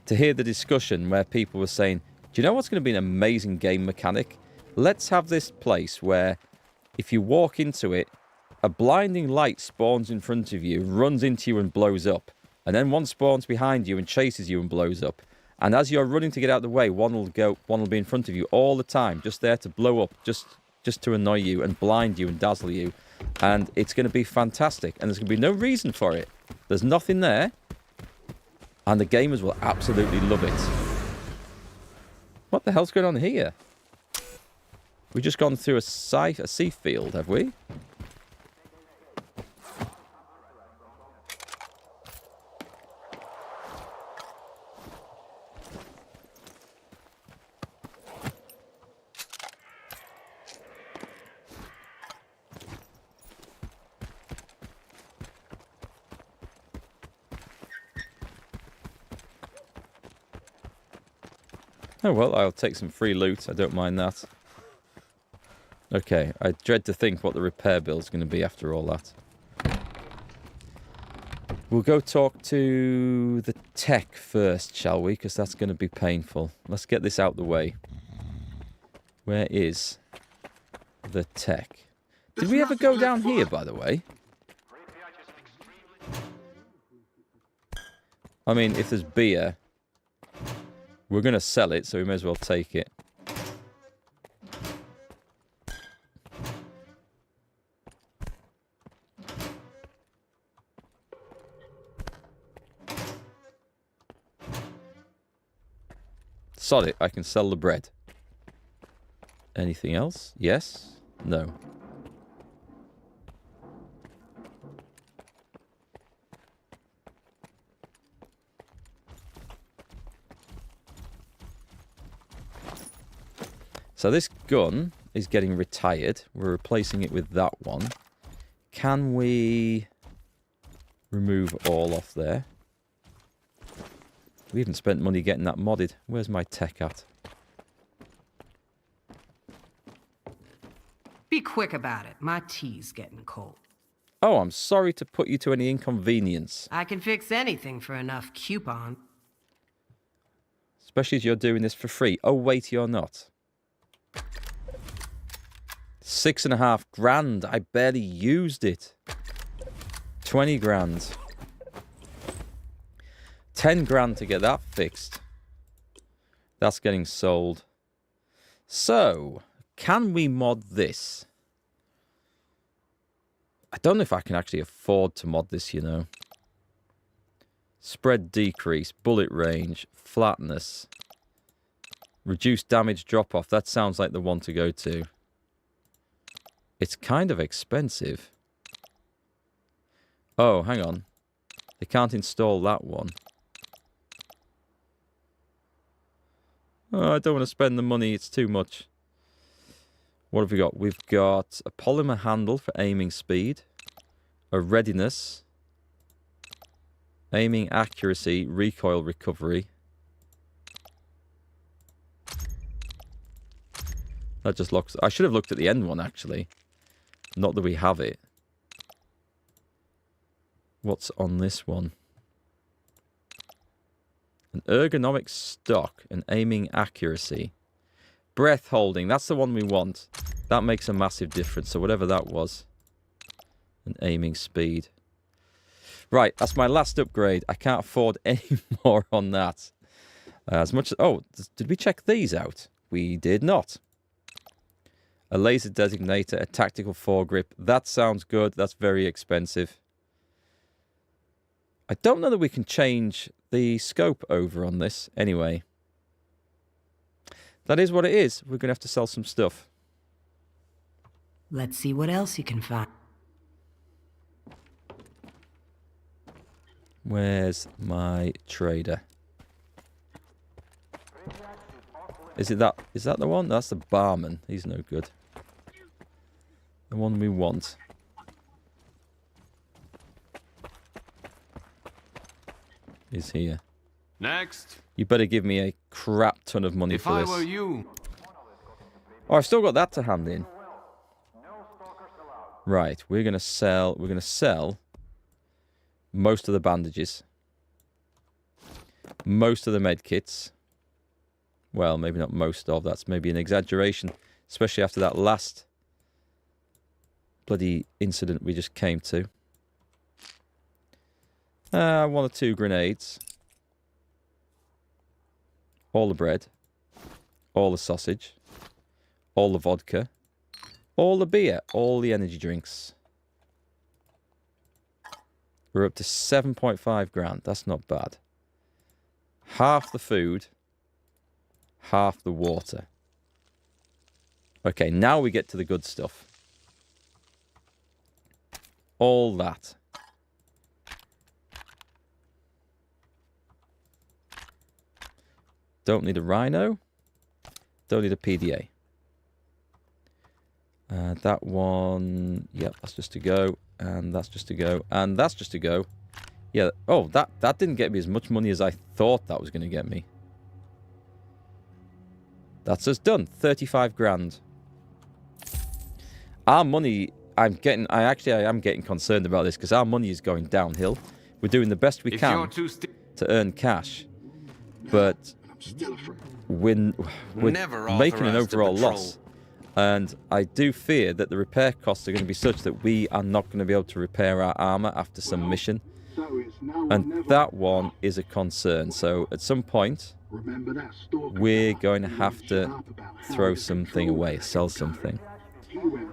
to hear the discussion where people were saying, do you know what's going to be an amazing game mechanic? Let's have this place where if you walk into it, a blinding light spawns in front of you, runs into you and blows up. And then one spawns behind you and chases you and blows up. And as you're running to get out of the way, one will be in front of you all the time, just there to blow up, just to annoy you and blind you and dazzle you. And it's going to be fantastic. And there's going to be no reason for it. There's nothing there. And the gamers will absolutely love it. What the hell's going on here? We've just gone through a sea field, have we? Oh well, I'll take some free loot. I don't mind that. Okay, I dread to think what the repair bill is going to be after all that. We'll go talk to the tech first, shall we? Because that's going to be painful. Let's get this out the way. Where is the tech? Did we ever go down here, by the way? I mean, if there's beer, we're going to sell it, so we may as well take it. Sod it, I can sell the bread. Anything else? Yes? No. So this gun is getting retired. We're replacing it with that one. Can we remove all off there? We haven't spent money getting that modded. Where's my tech at? Be quick about it. My tea's getting cold. Oh, I'm sorry to put you to any inconvenience. I can fix anything for enough coupon. Especially as you're doing this for free. Oh, wait, you're not. 6.5 grand. I barely used it. 20 grand. 10 grand to get that fixed. That's getting sold. So, can we mod this? I don't know if I can actually afford to mod this, you know. Spread decrease, bullet range, flatness, reduced damage drop off. That sounds like the one to go to. It's kind of expensive. Oh, hang on. They can't install that one. Oh, I don't want to spend the money. It's too much. What have we got? We've got a polymer handle for aiming speed, a readiness, aiming accuracy, recoil recovery. That just looks... I should have looked at the end one, actually. Not that we have it. What's on this one? An ergonomic stock, an aiming accuracy. Breath holding, that's the one we want. That makes a massive difference, so whatever that was. An aiming speed. Right, that's my last upgrade. I can't afford any more on that. As much as... Oh, did we check these out? We did not. A laser designator, a tactical foregrip. That sounds good. That's very expensive. I don't know that we can change the scope over on this. Anyway. That is what it is. We're going to have to sell some stuff. Let's see what else you can find. Where's my trader? Is that the one? That's the barman. He's no good. The one we want. is here. Next. You better give me a crap ton of money If for I this. were you. Oh, I've still got that to hand in. Right, we're gonna sell most of the bandages. Most of the med kits. Well, maybe not most of, that's maybe an exaggeration. Especially after that last bloody incident we just came to. 1 or 2 grenades. All the bread. All the sausage. All the vodka. All the beer. All the energy drinks. We're up to 7.5 grand. That's not bad. Half the food. Half the water. Okay, now we get to the good stuff. All that. Don't need a rhino. Don't need a PDA. That one, yep, that's just to go. And that's just to go. And that's just to go. Yeah, oh, that didn't get me as much money as I thought that was going to get me. That's us done. 35 grand. Our money, I am getting concerned about this because our money is going downhill. We're doing the best we can to earn cash. But we're making an overall loss. And I do fear that the repair costs are going to be such that we are not going to be able to repair our armor after some mission. And that one is a concern. So at some point, we're going to have to throw something away, sell something.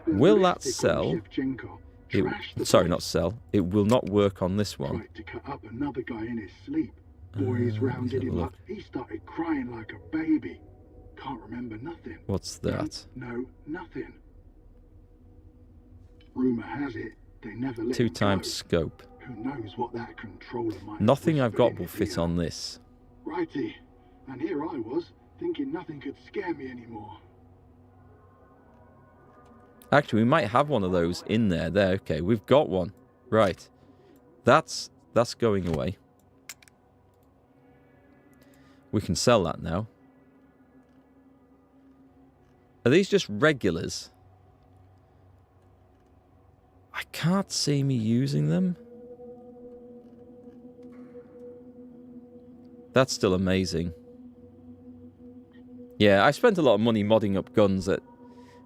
Will that sell? Sorry, not sell. It will not work on this one. Look. He started crying like a baby. Can't remember nothing. What's that? No, nothing. Rumor has it they never let 2 times scope. Who knows what that controller might. Nothing I've got will fit on this. Righty. And here I was, thinking nothing could scare me anymore. Actually, we might have one of those in there. There, okay, we've got one. Right. That's going away. We can sell that now. Are these just regulars? I can't see me using them. That's still amazing. Yeah, I spent a lot of money modding up guns that,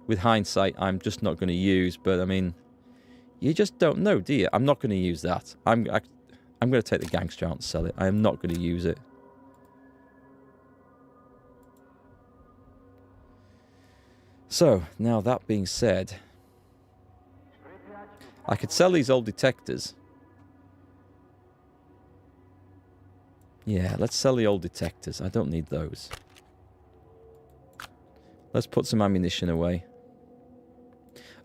with hindsight, I'm just not going to use. But, I mean, you just don't know, do you? I'm not going to use that. I'm going to take the gangster out and sell it. I am not going to use it. So, now that being said, I could sell these old detectors. Yeah, let's sell the old detectors. I don't need those. Let's put some ammunition away.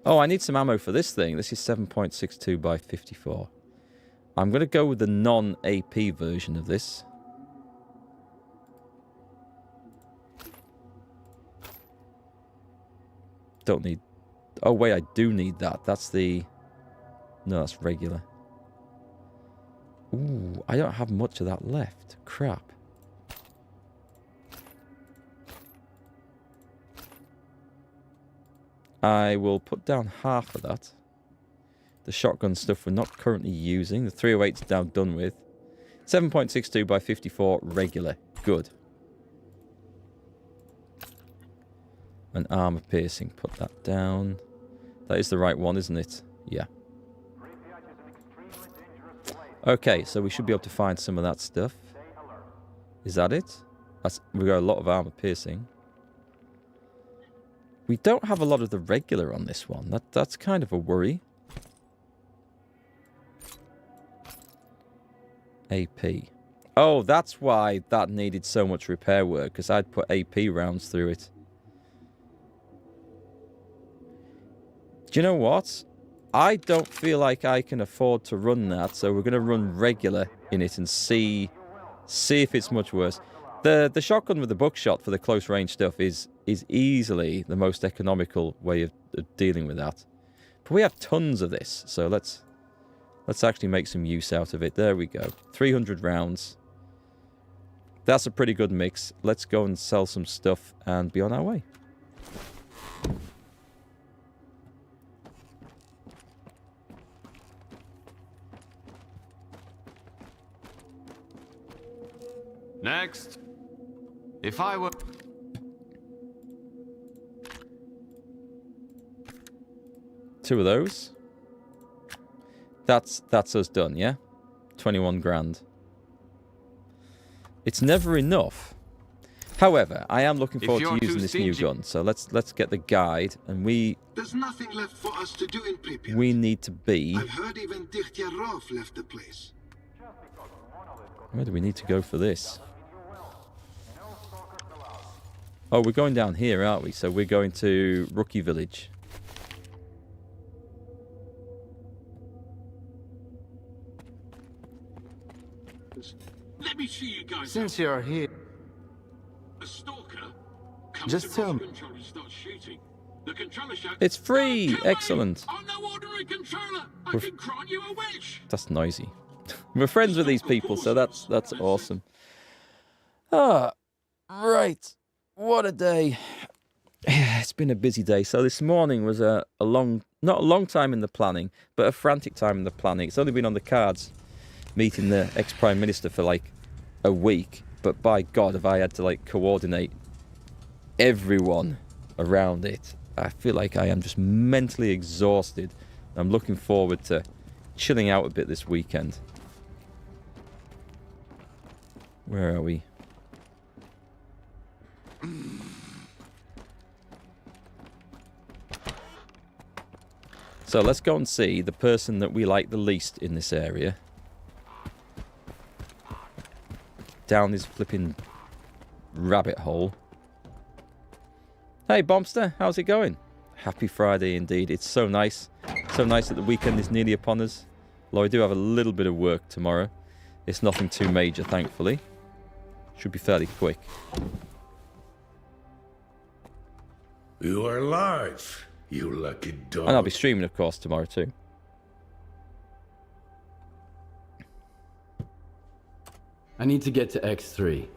Oh, I need some ammo for this thing. This is 7.62 by 54. I'm going to go with the non-AP version of this. Don't need... Oh, wait, I do need that. That's the... No, that's regular. Ooh, I don't have much of that left. Crap. I will put down half of that. The shotgun stuff we're not currently using. The 308's now done with. 7.62 by 54 regular. Good. An armor piercing. Put that down. That is the right one, isn't it? Yeah. Okay, so we should be able to find some of that stuff. Is that it? We've got a lot of armor piercing. We don't have a lot of the regular on this one. That's kind of a worry. AP. Oh, that's why that needed so much repair work, because I'd put AP rounds through it. Do you know what? I don't feel like I can afford to run that, so we're going to run regular in it and see if it's much worse. The shotgun with the buckshot for the close range stuff is easily the most economical way of dealing with that. But we have tons of this, so let's actually make some use out of it. There we go. 300 rounds. That's a pretty good mix. Let's go and sell some stuff and be on our way. Next. If I were... Two of those. That's us done, yeah? 21 grand. It's never enough. However, I am looking forward to using this new gun. So let's get the guide, and There's nothing left for us to do in Pripyat. we need to be. I've heard even Dikhtярov left the place. Where do we need to go for this? Oh, we're going down here, aren't we? So we're going to Rookie Village. Let me see you guys. Since you're here... A stalker comes Just tell me. controller and starts shooting. The controller shouts, It's free! "Don't kill me! Excellent. I'm no ordinary controller. I can grant you a wish. That's noisy. We're friends with these people, so that's awesome. Ah, right. What a day. It's been a busy day. So this morning was not a long time in the planning, but a frantic time in the planning. It's only been on the cards meeting the ex-Prime Minister for like a week, but by God, have I had to like coordinate everyone around it. I feel like I am just mentally exhausted. I'm looking forward to chilling out a bit this weekend. Where are we? So let's go and see the person that we like the least in this area. Down this flipping rabbit hole. Hey, Bombster, how's it going? Happy Friday indeed. It's so nice. So nice that the weekend is nearly upon us. Although I do have a little bit of work tomorrow. It's nothing too major, thankfully. Should be fairly quick. You are alive, you lucky dog. And I'll be streaming, of course, tomorrow too. I need to get to X3.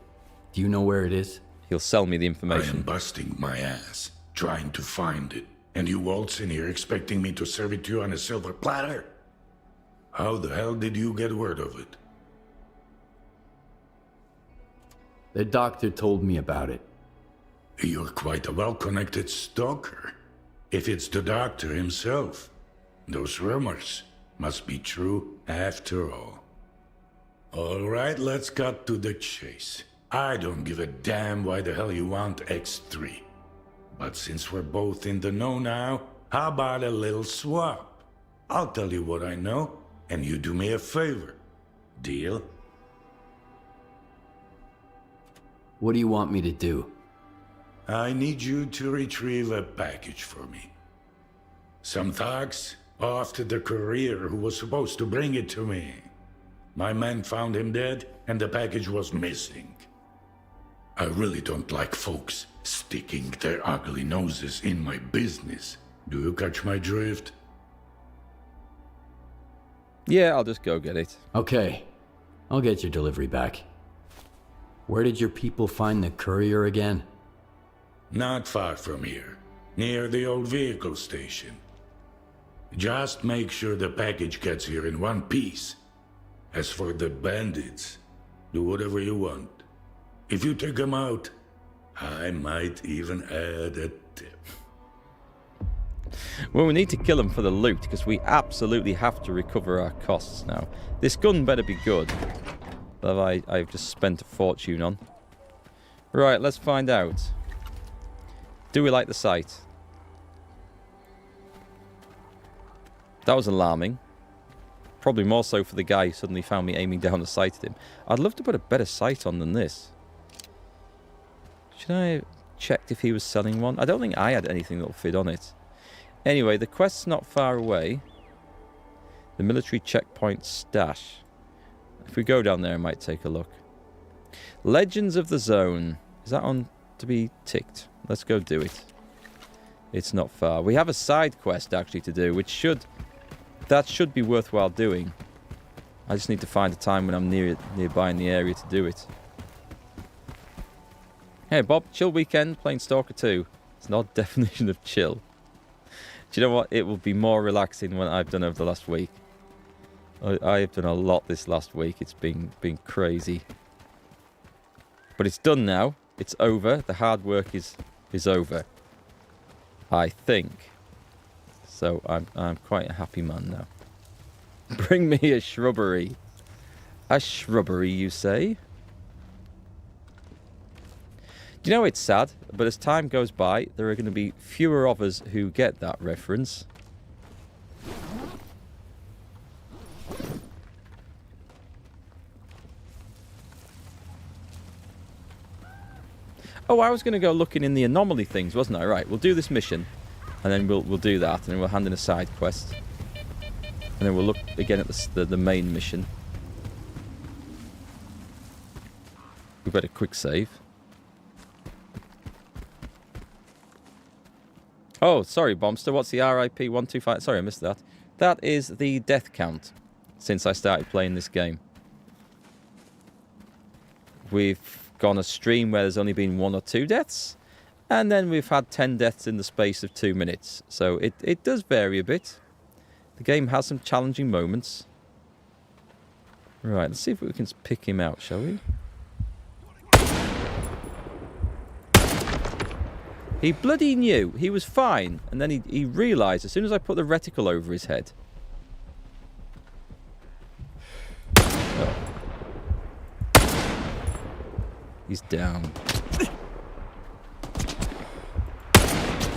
Do you know where it is? He'll sell me the I information. am busting my ass, trying to find it. And you waltz in here expecting me to serve it to you on a silver platter? How the hell did you get word of it? The doctor told me about it. You're quite a well-connected stalker. If it's the doctor himself, those rumors must be true after all. All right, let's cut to the chase. I don't give a damn why the hell you want X3. But since we're both in the know now, how about a little swap? I'll tell you what I know, and you do me a favor. Deal? What do you want me to do? I need you to retrieve a package for me. Some thugs off to the courier who was supposed to bring it to me. My men found him dead, and the package was missing. I really don't like folks sticking their ugly noses in my business. Do you catch my drift? Yeah, I'll just go get it. Okay, I'll get your delivery back. Where did your people find the courier again? Not far from here, near the old vehicle station. Just make sure the package gets here in one piece. As for the bandits, do whatever you want. If you take them out, I might even add a tip. Well, we need to kill them for the loot, because we absolutely have to recover our costs now. This gun better be good. That I've just spent a fortune on. Right, let's find out. Do we like the sight? That was alarming. Probably more so for the guy who suddenly found me aiming down the sight at him. I'd love to put a better sight on than this. Should I have checked if he was selling one? I don't think I had anything that'll fit on it. Anyway, the quest's not far away. The military checkpoint stash. If we go down there, I might take a look. Legends of the Zone. Is that on to be ticked? Let's go do it. It's not far. We have a side quest actually to do, which should be worthwhile doing. I just need to find a time when I'm nearby in the area to do it. Hey Bob, chill weekend playing Stalker 2. It's not a definition of chill. Do you know what? It will be more relaxing than what I've done over the last week. I've done a lot this last week. It's been crazy. But it's done now. It's over. The hard work is over. I think. So I'm quite a happy man now. Bring me a shrubbery. A shrubbery, you say? Do you know it's sad? But as time goes by, there are going to be fewer of us who get that reference. Oh, I was going to go looking in the anomaly things, wasn't I? Right, we'll do this mission, and then we'll do that, and then we'll hand in a side quest, and then we'll look again at the main mission. We've got a quick save. Oh, sorry, Bombster. What's the RIP 125? Sorry, I missed that. That is the death count since I started playing this game. We've gone a stream where there's only been 1 or 2 deaths, and then we've had 10 deaths in the space of 2 minutes. So it does vary a bit. The game has some challenging moments. Right, let's see if we can pick him out, shall we? He bloody knew. He was fine. And then he realised as soon as I put the reticle over his head. Oh. He's down.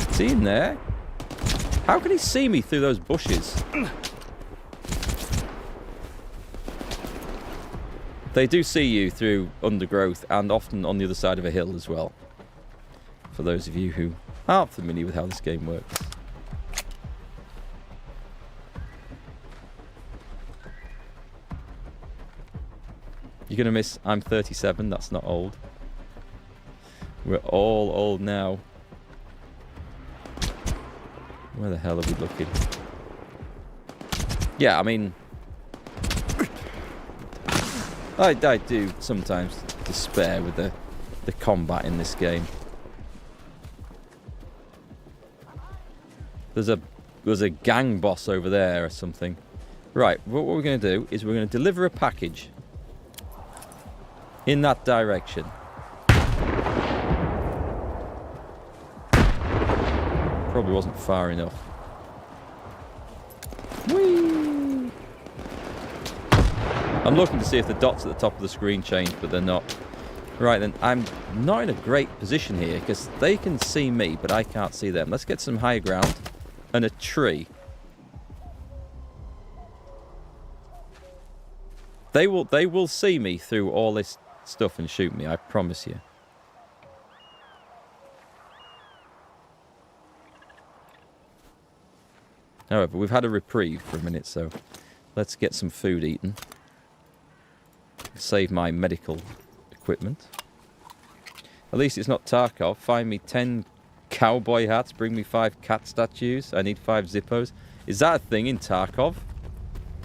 Is he in there? How can he see me through those bushes? They do see you through undergrowth and often on the other side of a hill as well. For those of you who aren't familiar with how this game works. You're going to miss I'm 37, that's not old. We're all old now. Where the hell are we looking? Yeah, I mean... I do sometimes despair with the combat in this game. There's a gang boss over there or something. Right, what we're going to do is we're going to deliver a package in that direction. Probably wasn't far enough. Whee! I'm looking to see if the dots at the top of the screen change, but they're not. Right then, I'm not in a great position here because they can see me, but I can't see them. Let's get some higher ground and a tree. They will see me through all this stuff and shoot me, I promise you. However, we've had a reprieve for a minute, so let's get some food eaten. Save my medical equipment. At least it's not Tarkov. Find me 10 cowboy hats, bring me 5 cat statues. I need 5 Zippos. Is that a thing in Tarkov?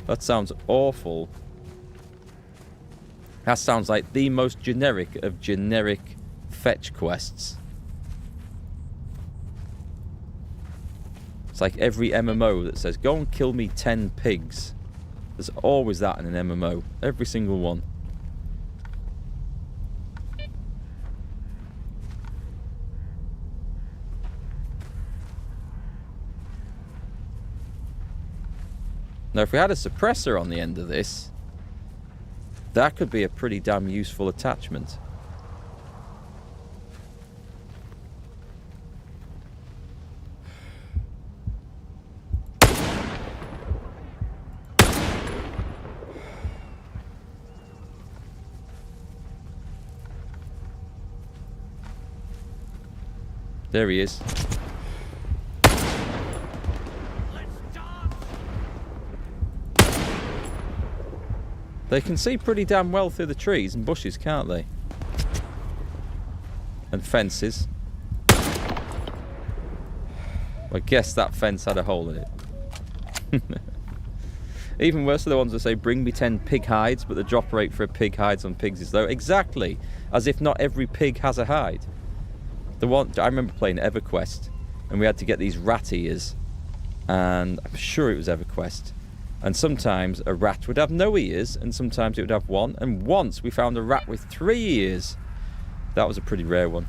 That sounds awful. That sounds like the most generic of generic fetch quests. It's like every MMO that says, go and kill me 10 pigs. There's always that in an MMO. Every single one. Now, if we had a suppressor on the end of this, that could be a pretty damn useful attachment. There he is. They can see pretty damn well through the trees and bushes, can't they? And fences. I guess that fence had a hole in it. Even worse are the ones that say, bring me 10 pig hides, but the drop rate for a pig hides on pigs is low. Exactly. As if not every pig has a hide. The one I remember playing EverQuest, and we had to get these rat ears, and I'm sure it was EverQuest. And sometimes a rat would have no ears, and sometimes it would have one. And once we found a rat with 3 ears. That was a pretty rare one.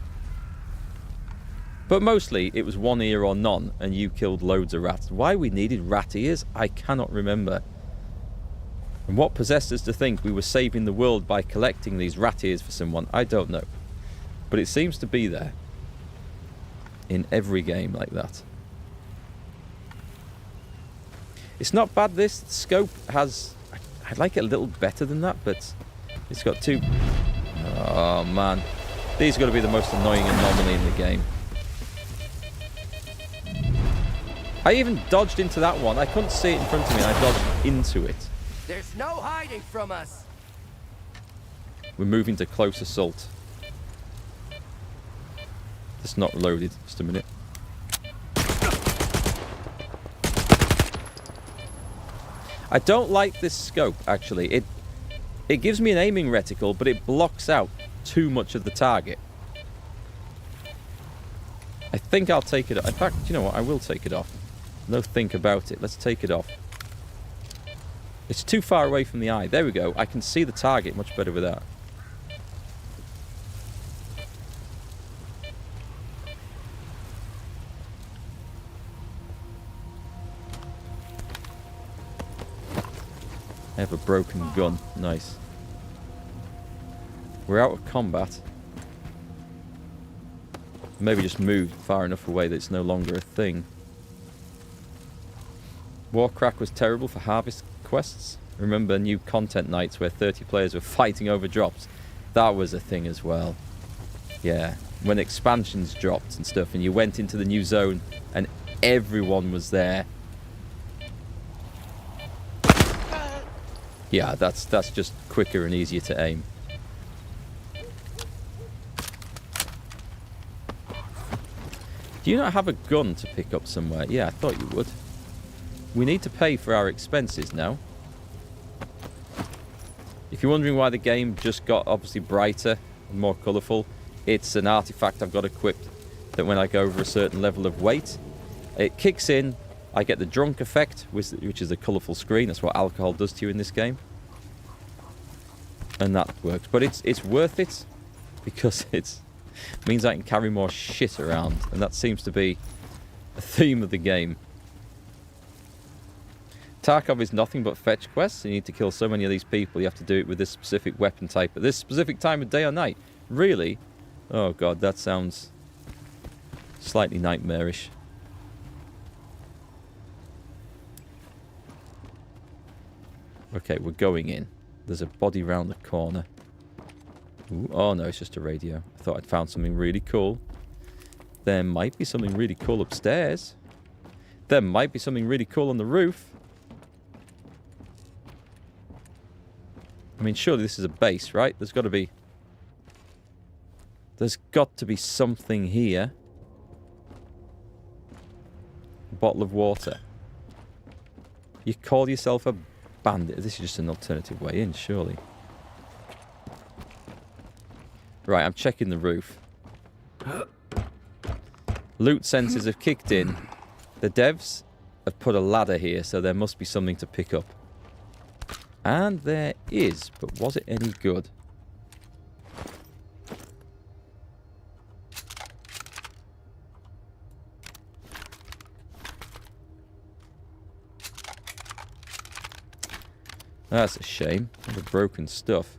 But mostly it was 1 ear or none, and you killed loads of rats. Why we needed rat ears, I cannot remember. And what possessed us to think we were saving the world by collecting these rat ears for someone, I don't know. But it seems to be there. In every game like that. It's not bad, this. The scope has... I'd like it a little better than that, but it's got 2... Oh, man. These are going to be the most annoying anomaly in the game. I even dodged into that one. I couldn't see it in front of me, and I dodged into it. There's no hiding from us. We're moving to close assault. It's not loaded. Just a minute. I don't like this scope, actually. It gives me an aiming reticle, but it blocks out too much of the target. I think I'll take it off. In fact, you know what? I will take it off. No think about it. Let's take it off. It's too far away from the eye. There we go. I can see the target much better with that. I have a broken gun. Nice. We're out of combat. Maybe just moved far enough away that it's no longer a thing. Warcraft was terrible for harvest quests. Remember new content nights where 30 players were fighting over drops? That was a thing as well. Yeah, when expansions dropped and stuff and you went into the new zone and everyone was there. Yeah, that's just quicker and easier to aim. Do you not have a gun to pick up somewhere? Yeah, I thought you would. We need to pay for our expenses now. If you're wondering why the game just got obviously brighter and more colourful, it's an artifact I've got equipped that when I go over a certain level of weight, it kicks in. I get the drunk effect, which is a colourful screen. That's what alcohol does to you in this game. And that works. But it's worth it because it means I can carry more shit around. And that seems to be a theme of the game. Tarkov is nothing but fetch quests. You need to kill so many of these people. You have to do it with this specific weapon type at this specific time of day or night. Really? Oh god, that sounds slightly nightmarish. Okay, we're going in. There's a body round the corner. Ooh, oh no, it's just a radio. I thought I'd found something really cool. There might be something really cool upstairs. There might be something really cool on the roof. I mean, surely this is a base, right? There's got to be something here. A bottle of water. You call yourself a bandit. This is just an alternative way in, surely. Right, I'm checking the roof. Loot sensors have kicked in. The devs have put a ladder here, so there must be something to pick up. And there is, but was it any good? That's a shame. All the broken stuff.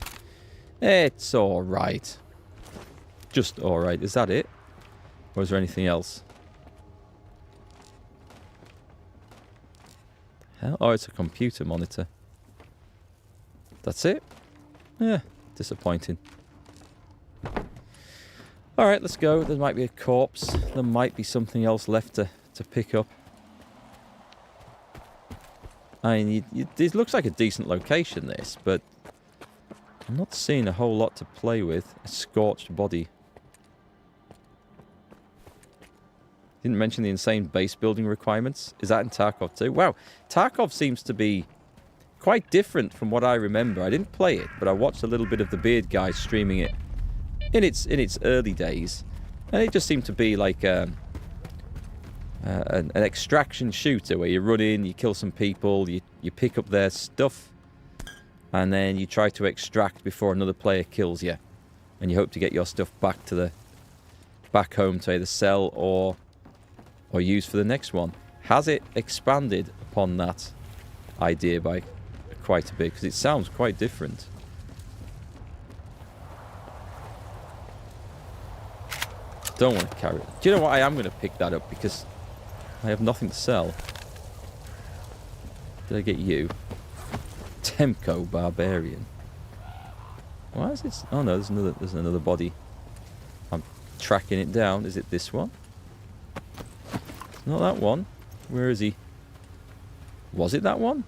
It's alright. Just alright. Is that it? Or is there anything else? Hell? Oh, it's a computer monitor. That's it? Yeah, disappointing. Alright, let's go. There might be a corpse. There might be something else left to pick up. I mean, it looks like a decent location, this, but I'm not seeing a whole lot to play with. A scorched body. Didn't mention the insane base building requirements. Is that in Tarkov too? Wow, Tarkov seems to be quite different from what I remember. I didn't play it, but I watched a little bit of the Beard guy streaming it in its early days, And it just seemed to be like an extraction shooter where you run in, you kill some people, you pick up their stuff, and then you try to extract before another player kills you. And you hope to get your stuff back home to either sell or use for the next one. Has it expanded upon that idea by quite a bit? Because it sounds quite different. Don't want to carry it. Do you know what? I am going to pick that up because I have nothing to sell. Did I get you? Temco Barbarian. Why is this? Oh no, there's another body. I'm tracking it down. Is it this one? Not that one. Where is he? Was it that one?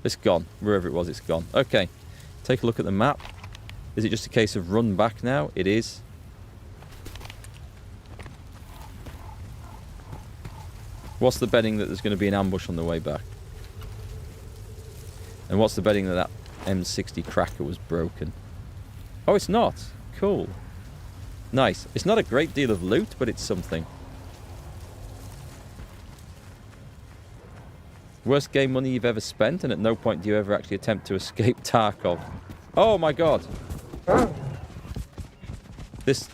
It's gone. Wherever it was, it's gone. Okay. Take a look at the map. Is it just a case of run back now? It is. What's the betting that there's going to be an ambush on the way back? And what's the betting that that M60 cracker was broken? Oh, it's not. Cool. Nice. It's not a great deal of loot, but it's something. Worst game money you've ever spent, and at no point do you ever actually attempt to escape Tarkov. Oh my god. This...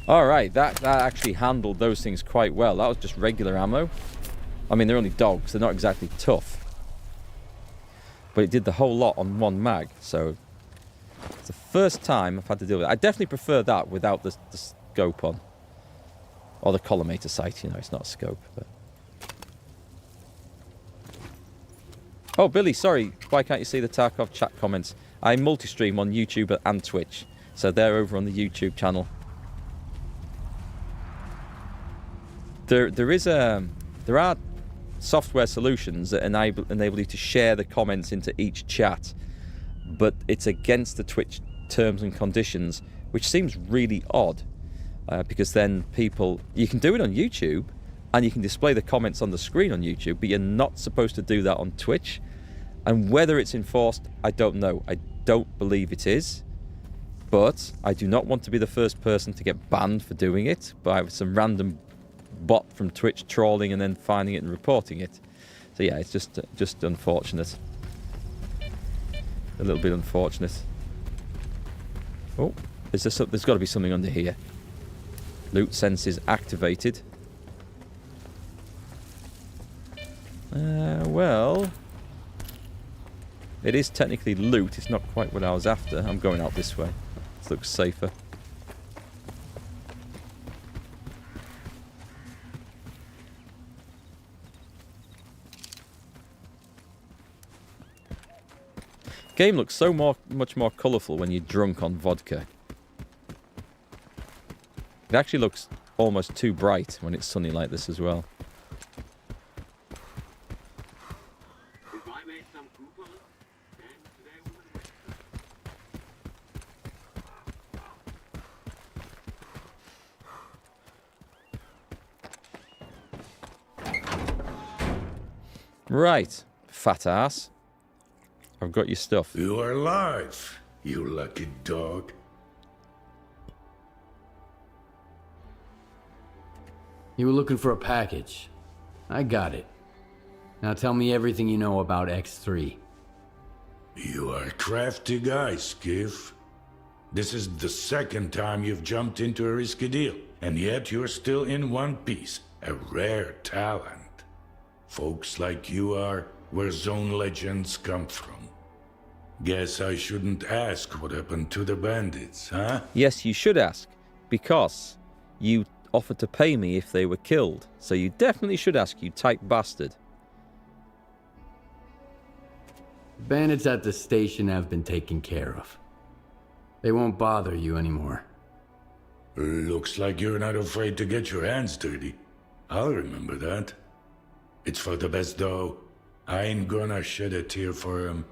Alright, that actually handled those things quite well. That was just regular ammo. I mean, they're only dogs, they're not exactly tough. But it did the whole lot on one mag, so... It's the first time I've had to deal with it. I definitely prefer that without the scope on. Or the collimator sight, you know, it's not a scope. But... Oh, Billy, sorry. Why can't you see the Tarkov chat comments? I multi-stream on YouTube and Twitch. So they're over on the YouTube channel. There are software solutions that enable you to share the comments into each chat, but it's against the Twitch terms and conditions, which seems really odd, because then you can do it on YouTube and you can display the comments on the screen on YouTube, but you're not supposed to do that on Twitch. And whether it's enforced, I don't know. I don't believe it is, but I do not want to be the first person to get banned for doing it by some random bot from Twitch trawling and then finding it and reporting it. So yeah, it's just unfortunate. A little bit unfortunate. Oh, there's got to be something under here. Loot senses activated. Well, it is technically loot. It's not quite what I was after. I'm going out this way. This looks safer. Game looks so much more colourful when you're drunk on vodka. It actually looks almost too bright when it's sunny like this as well. Right, fat ass. I've got your stuff. You are alive, you lucky dog. You were looking for a package. I got it. Now tell me everything you know about X3. You are a crafty guy, Skiff. This is the second time you've jumped into a risky deal, and yet you're still in one piece. A rare talent. Folks like you are where Zone legends come from. Guess I shouldn't ask what happened to the bandits, huh? Yes, you should ask, because you offered to pay me if they were killed. So you definitely should ask, you tight bastard. Bandits at the station have been taken care of. They won't bother you anymore. Looks like you're not afraid to get your hands dirty. I'll remember that. It's for the best, though. I ain't gonna shed a tear for him.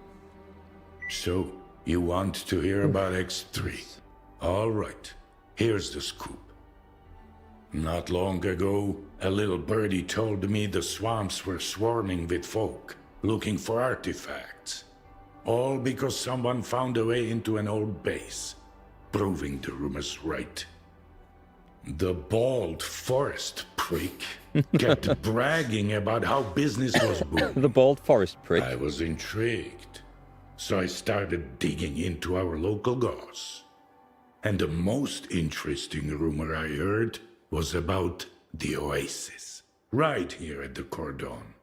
So, You want to hear about X3? All right, here's the scoop. Not long ago, a little birdie told me the swamps were swarming with folk looking for artifacts. All because someone found a way into an old base, proving the rumors right. The bald forest prick kept bragging about how business was booming. The bald forest prick. I was intrigued, so I started digging into our local goss. And the most interesting rumor I heard was about the Oasis, right here at the Cordon.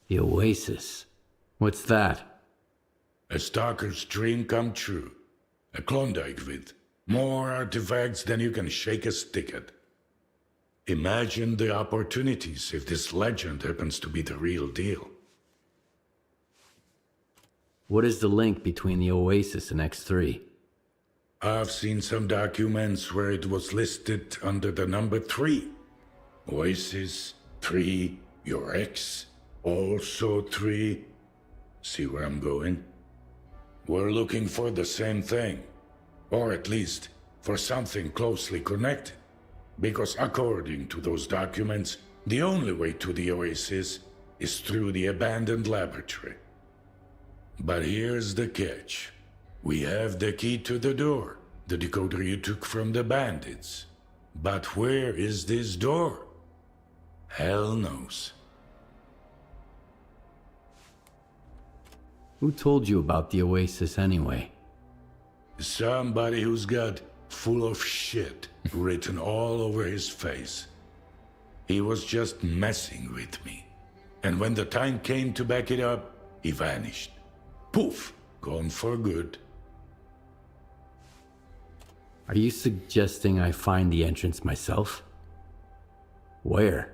The Oasis? What's that? A stalker's dream come true. A Klondike with more artifacts than you can shake a stick at. Imagine the opportunities if this legend happens to be the real deal. What is the link between the Oasis and X3? I've seen some documents where it was listed under the number 3. Oasis, 3, your ex, also 3. See where I'm going? We're looking for the same thing. Or at least, for something closely connected. Because according to those documents, the only way to the Oasis is through the abandoned laboratory. But here's the catch. We have the key to the door, the decoder you took from the bandits. But where is this door? Hell knows. Who told you about the Oasis anyway? Somebody who's got full of shit written all over his face. He was just messing with me. And when the time came to back it up, he vanished. Poof, gone for good. Are you suggesting I find the entrance myself? Where?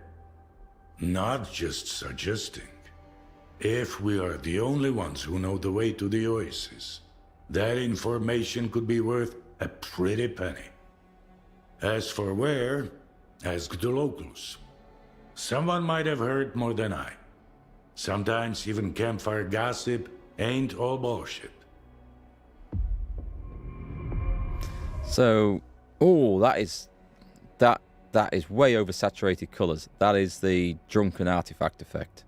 Not just suggesting. If we are the only ones who know the way to the Oasis, that information could be worth a pretty penny. As for where, ask the locals. Someone might have heard more than I. Sometimes even campfire gossip ain't all bullshit. So, oh, that is way oversaturated colours. That is the drunken artifact effect.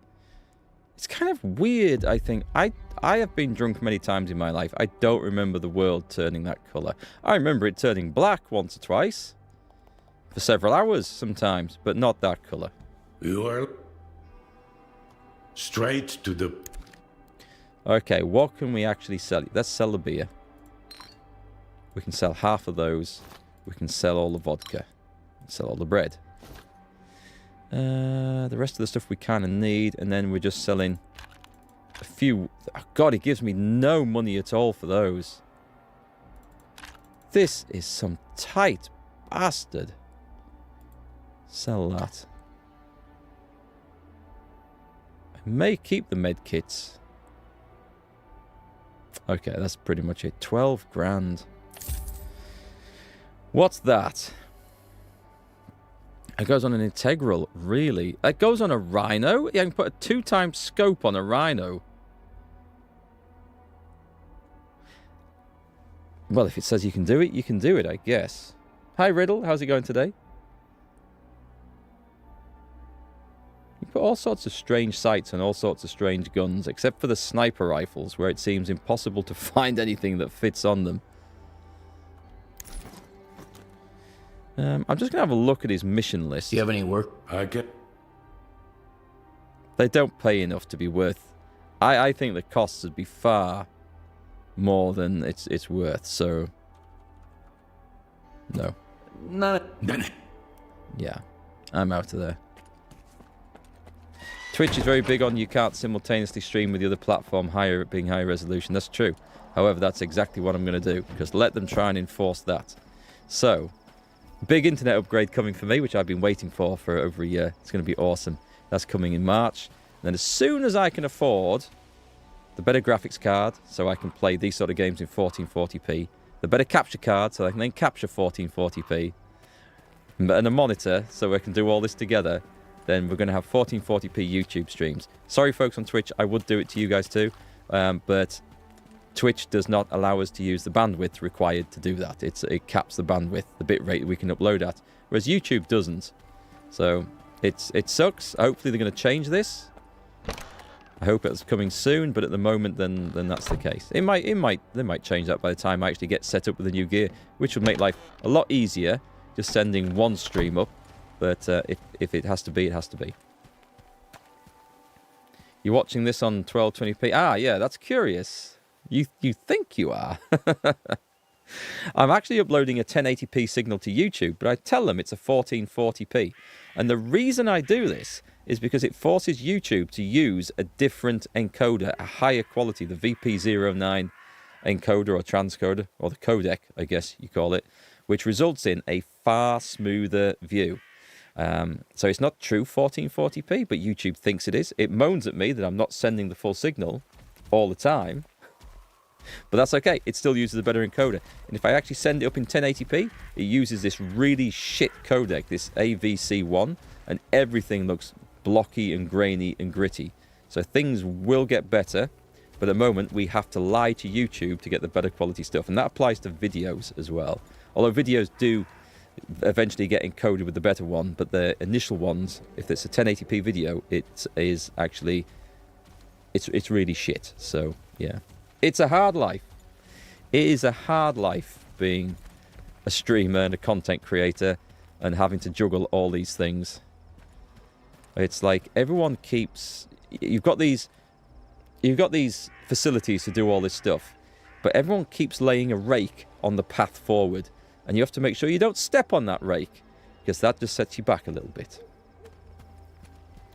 It's kind of weird, I think. I have been drunk many times in my life. I don't remember the world turning that colour. I remember it turning black once or twice. For several hours sometimes, but not that colour. You are straight to the... Okay, what can we actually sell? Let's sell the beer. We can sell half of those. We can sell all the vodka. Sell all the bread. The rest of the stuff we kind of need, and then we're just selling a few... Oh God, it gives me no money at all for those. This is some tight bastard. Sell that. I may keep the med kits. Okay, that's pretty much it. 12 grand. What's that? It goes on an integral, really? It goes on a rhino? Yeah, I can put a 2x scope on a rhino. Well, if it says you can do it, you can do it, I guess. Hi, Riddle. How's it going today? You put all sorts of strange sights on all sorts of strange guns, except for the sniper rifles, where it seems impossible to find anything that fits on them. I'm just going to have a look at his mission list. Do you have any work? They don't pay enough to be worth... I think the costs would be far more than it's worth, so... No. No. Yeah, I'm out of there. Twitch is very big on you can't simultaneously stream with the other platform being higher resolution. That's true. However, that's exactly what I'm going to do, because let them try and enforce that. So... Big internet upgrade coming for me, which I've been waiting for over a year. It's going to be awesome. That's coming in March. And then as soon as I can afford the better graphics card, so I can play these sort of games in 1440p, the better capture card, so I can then capture 1440p, and a monitor, so I can do all this together, then we're going to have 1440p YouTube streams. Sorry, folks on Twitch, I would do it to you guys too, but Twitch does not allow us to use the bandwidth required to do that. It caps the bandwidth, the bit rate we can upload at, whereas YouTube doesn't. So it sucks. Hopefully they're going to change this. I hope it's coming soon, but at the moment, then that's the case. They might change that by the time I actually get set up with the new gear, which would make life a lot easier. Just sending one stream up, but if it has to be, it has to be. You're watching this on 1220p? Ah, yeah, that's curious. You think you are? I'm actually uploading a 1080p signal to YouTube, but I tell them it's a 1440p. And the reason I do this is because it forces YouTube to use a different encoder, a higher quality, the VP09 encoder or transcoder, or the codec, I guess you call it, which results in a far smoother view. So it's not true 1440p, but YouTube thinks it is. It moans at me that I'm not sending the full signal all the time. But that's okay. It still uses a better encoder. And if I actually send it up in 1080p, it uses this really shit codec, this AVC1, and everything looks blocky and grainy and gritty. So things will get better, but at the moment we have to lie to YouTube to get the better quality stuff. And that applies to videos as well. Although videos do eventually get encoded with the better one, but the initial ones, if it's a 1080p video, it is actually, it's really shit. So yeah. It's a hard life. It is a hard life being a streamer and a content creator and having to juggle all these things. It's like everyone keeps... You've got these facilities to do all this stuff, but everyone keeps laying a rake on the path forward, and you have to make sure you don't step on that rake, because that just sets you back a little bit.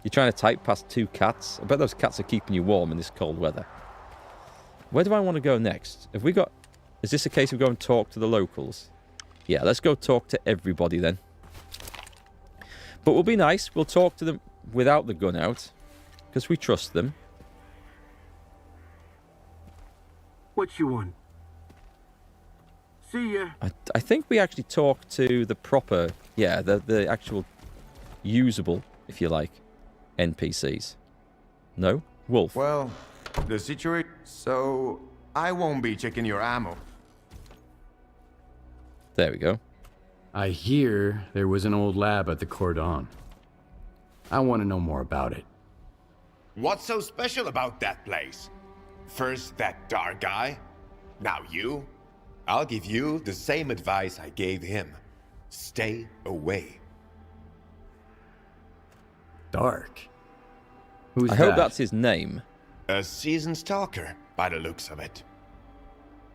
You're trying to type past two cats. I bet those cats are keeping you warm in this cold weather. Where do I want to go next? Have we got... Is this a case of go and talk to the locals? Yeah, let's go talk to everybody then. But we'll be nice. We'll talk to them without the gun out, because we trust them. What you want? See ya. I think we actually talk to the proper... Yeah, the actual usable, if you like, NPCs. No? Wolf. Well... the situation, so I won't be checking your ammo. There we go. I hear there was an old lab at the Cordon. I want to know more about it. What's so special about that place? First that dark guy, now you. I'll give you the same advice I gave him. Stay away. Dark? Who's I that? hope that's his name. A seasoned stalker, by the looks of it.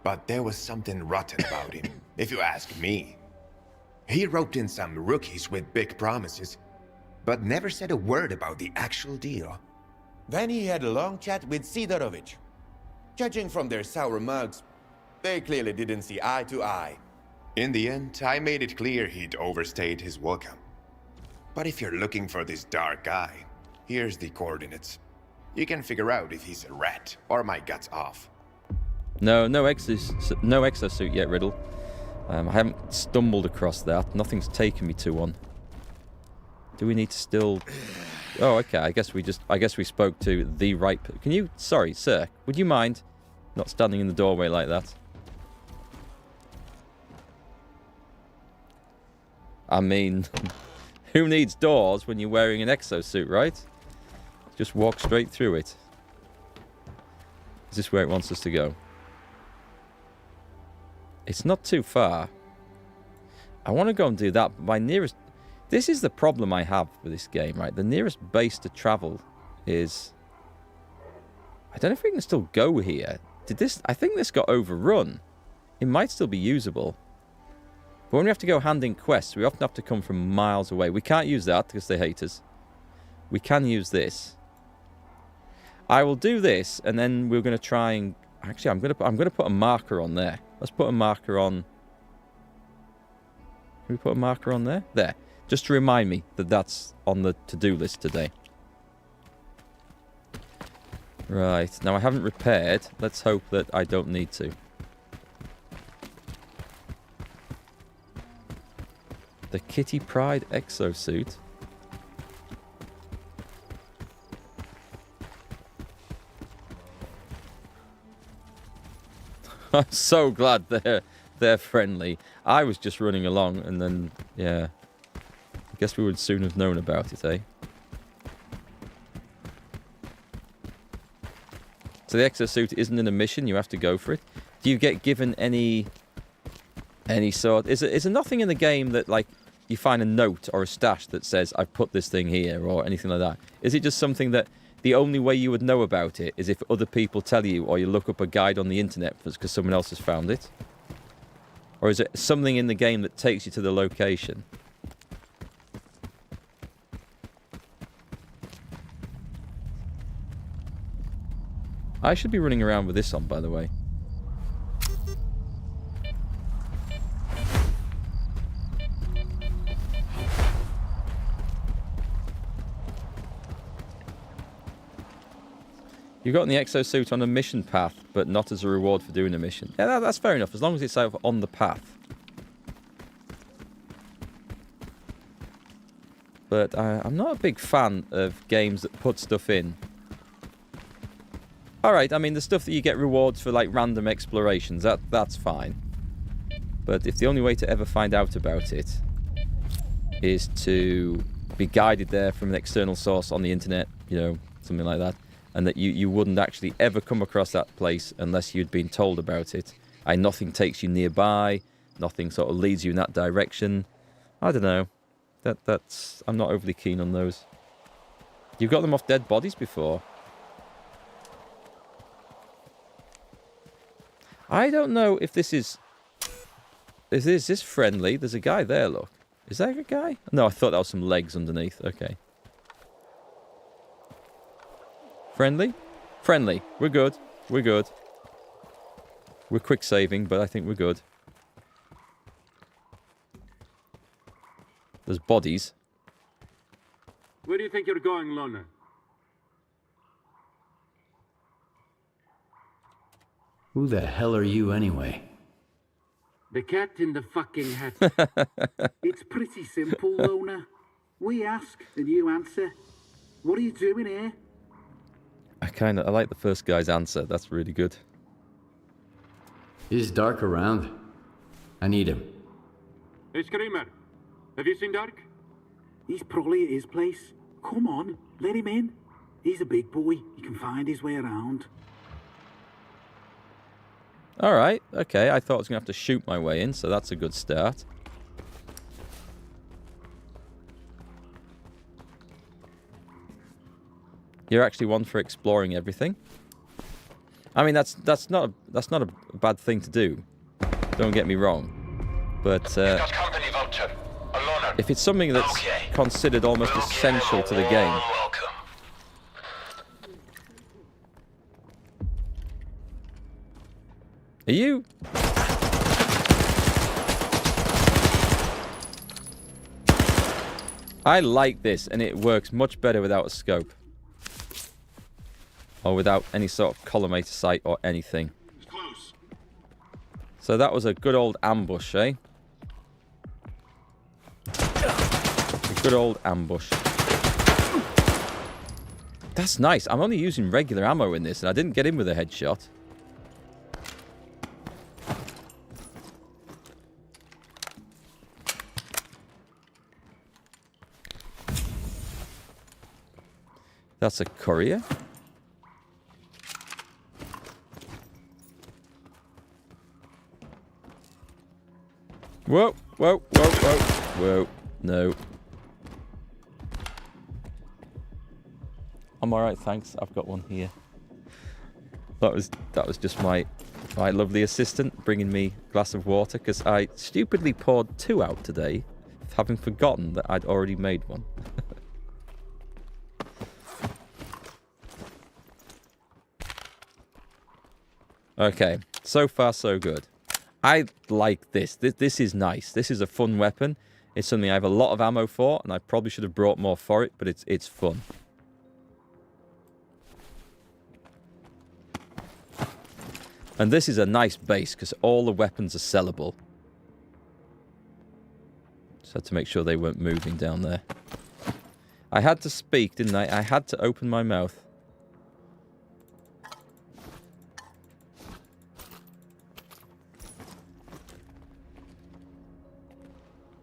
But there was something rotten about him, if you ask me. He roped in some rookies with big promises, but never said a word about the actual deal. Then he had a long chat with Sidorovich. Judging from their sour mugs, they clearly didn't see eye to eye. In the end, I made it clear he'd overstayed his welcome. But if you're looking for this dark guy, here's the coordinates. You can figure out if he's a rat or my guts off. No exosuit yet, Riddle. I haven't stumbled across that. Nothing's taken me to one. Do we need to still... Oh, okay. I guess we spoke to the right... Can you... Sorry, sir. Would you mind not standing in the doorway like that? I mean, who needs doors when you're wearing an exosuit, right? Just walk straight through it. Is this where it wants us to go? It's not too far. I want to go and do that, but my nearest... This is the problem I have with this game, right? The nearest base to travel is... I don't know if we can still go here. I think this got overrun. It might still be usable. But when we have to go hand in quests, we often have to come from miles away. We can't use that because they hate us. We can use this. I will do this, and then we're going to try and... Actually, I'm going to put a marker on there. Let's put a marker on... Can we put a marker on there? There. Just to remind me that that's on the to-do list today. Right. Now, I haven't repaired. Let's hope that I don't need to. The Kitty Pryde exosuit. I'm so glad they're friendly. I was just running along, and then, yeah. I guess we would soon have known about it, eh? So the exosuit isn't in a mission, you have to go for it. Do you get given any sort... Is there nothing in the game that, like, you find a note or a stash that says, I've put this thing here, or anything like that? Is it just something that the only way you would know about it is if other people tell you, or you look up a guide on the internet because someone else has found it? Or is it something in the game that takes you to the location? I should be running around with this on, by the way. You've gotten the exosuit on a mission path, but not as a reward for doing a mission. Yeah, that's fair enough, as long as it's out on the path. But I'm not a big fan of games that put stuff in. Alright, I mean, the stuff that you get rewards for, like, random explorations, that's fine. But if the only way to ever find out about it is to be guided there from an external source on the internet, you know, something like that, and that you wouldn't actually ever come across that place unless you'd been told about it, and nothing takes you nearby, nothing sort of leads you in that direction, I don't know. That's I'm not overly keen on those. You've got them off dead bodies before. I don't know if this is... Is this friendly? There's a guy there, look. Is that a guy? No, I thought that was some legs underneath. Okay. Friendly? Friendly. We're good. We're good. We're quick saving, but I think we're good. There's bodies. Where do you think you're going, Loner? Who the hell are you anyway? The cat in the fucking hat. It's pretty simple, Loner. We ask and you answer. What are you doing here? I like the first guy's answer. That's really good. Is Dark around? I need him. Hey, Screamer. Have you seen Dark? He's probably at his place. Come on, let him in. He's a big boy. He can find his way around. Alright, okay. I thought I was going to have to shoot my way in, so that's a good start. You're actually one for exploring everything. I mean, that's not a bad thing to do. Don't get me wrong. But if it's something that's considered almost essential to the game. Are you? I like this, and it works much better without a scope. Or without any sort of collimator sight or anything. So that was a good old ambush, eh? A good old ambush. That's nice. I'm only using regular ammo in this, and I didn't get in with a headshot. That's a courier. Whoa, whoa, whoa, whoa, whoa, no. I'm alright, thanks. I've got one here. That was just my lovely assistant bringing me a glass of water, because I stupidly poured 2 out today, having forgotten that I'd already made one. Okay, so far so good. I like this. This is nice. This is a fun weapon. It's something I have a lot of ammo for, and I probably should have brought more for it, but it's fun. And this is a nice base, because all the weapons are sellable. Just had to make sure they weren't moving down there. I had to speak, didn't I? I had to open my mouth.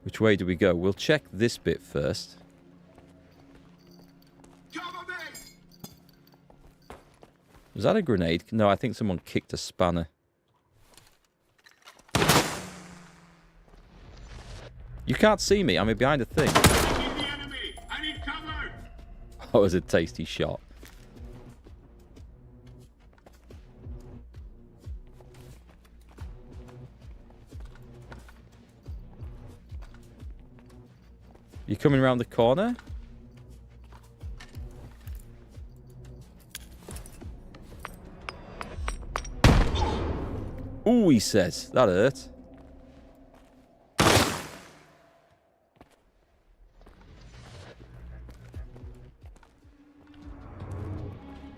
Which way do we go? We'll check this bit first. Was that a grenade? No, I think someone kicked a spanner. You can't see me. I'm behind a thing. Oh, it was a tasty shot. You coming around the corner? Ooh, he says. That hurt.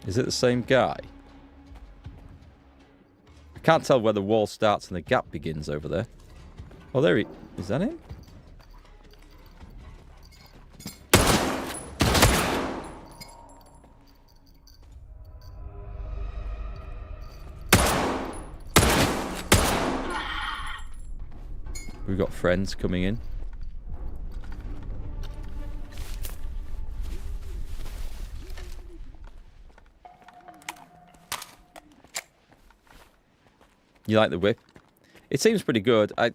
Is it the same guy? I can't tell where the wall starts and the gap begins over there. Oh, there he... Is that him? We've got friends coming in. You like the whip? It seems pretty good. I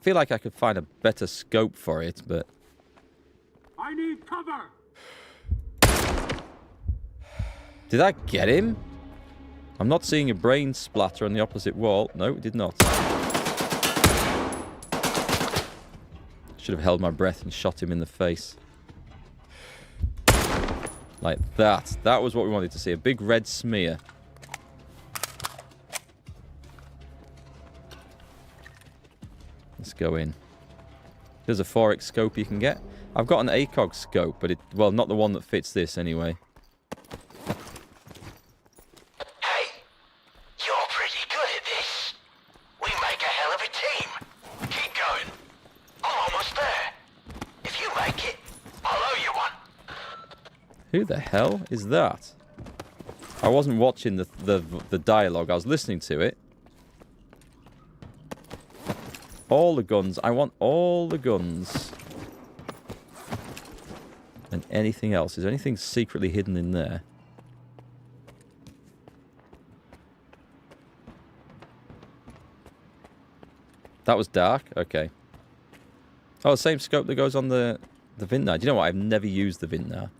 feel like I could find a better scope for it, but... I need cover! Did I get him? I'm not seeing a brain splatter on the opposite wall. No, it did not. Should have held my breath and shot him in the face. Like that. That was what we wanted to see. A big red smear. Let's go in. There's a 4x scope you can get. I've got an ACOG scope, but well, not the one that fits this anyway. Hey, you're pretty good at this. We make a hell of a team. Keep going. I'm almost there. If you make it, I'll owe you one. Who the hell is that? I wasn't watching the dialogue. I was listening to it. All the guns. I want all the guns. And anything else. Is there anything secretly hidden in there? That was dark? Okay. Oh, the same scope that goes on the Vintnar. Do you know what? I've never used the Vintnar.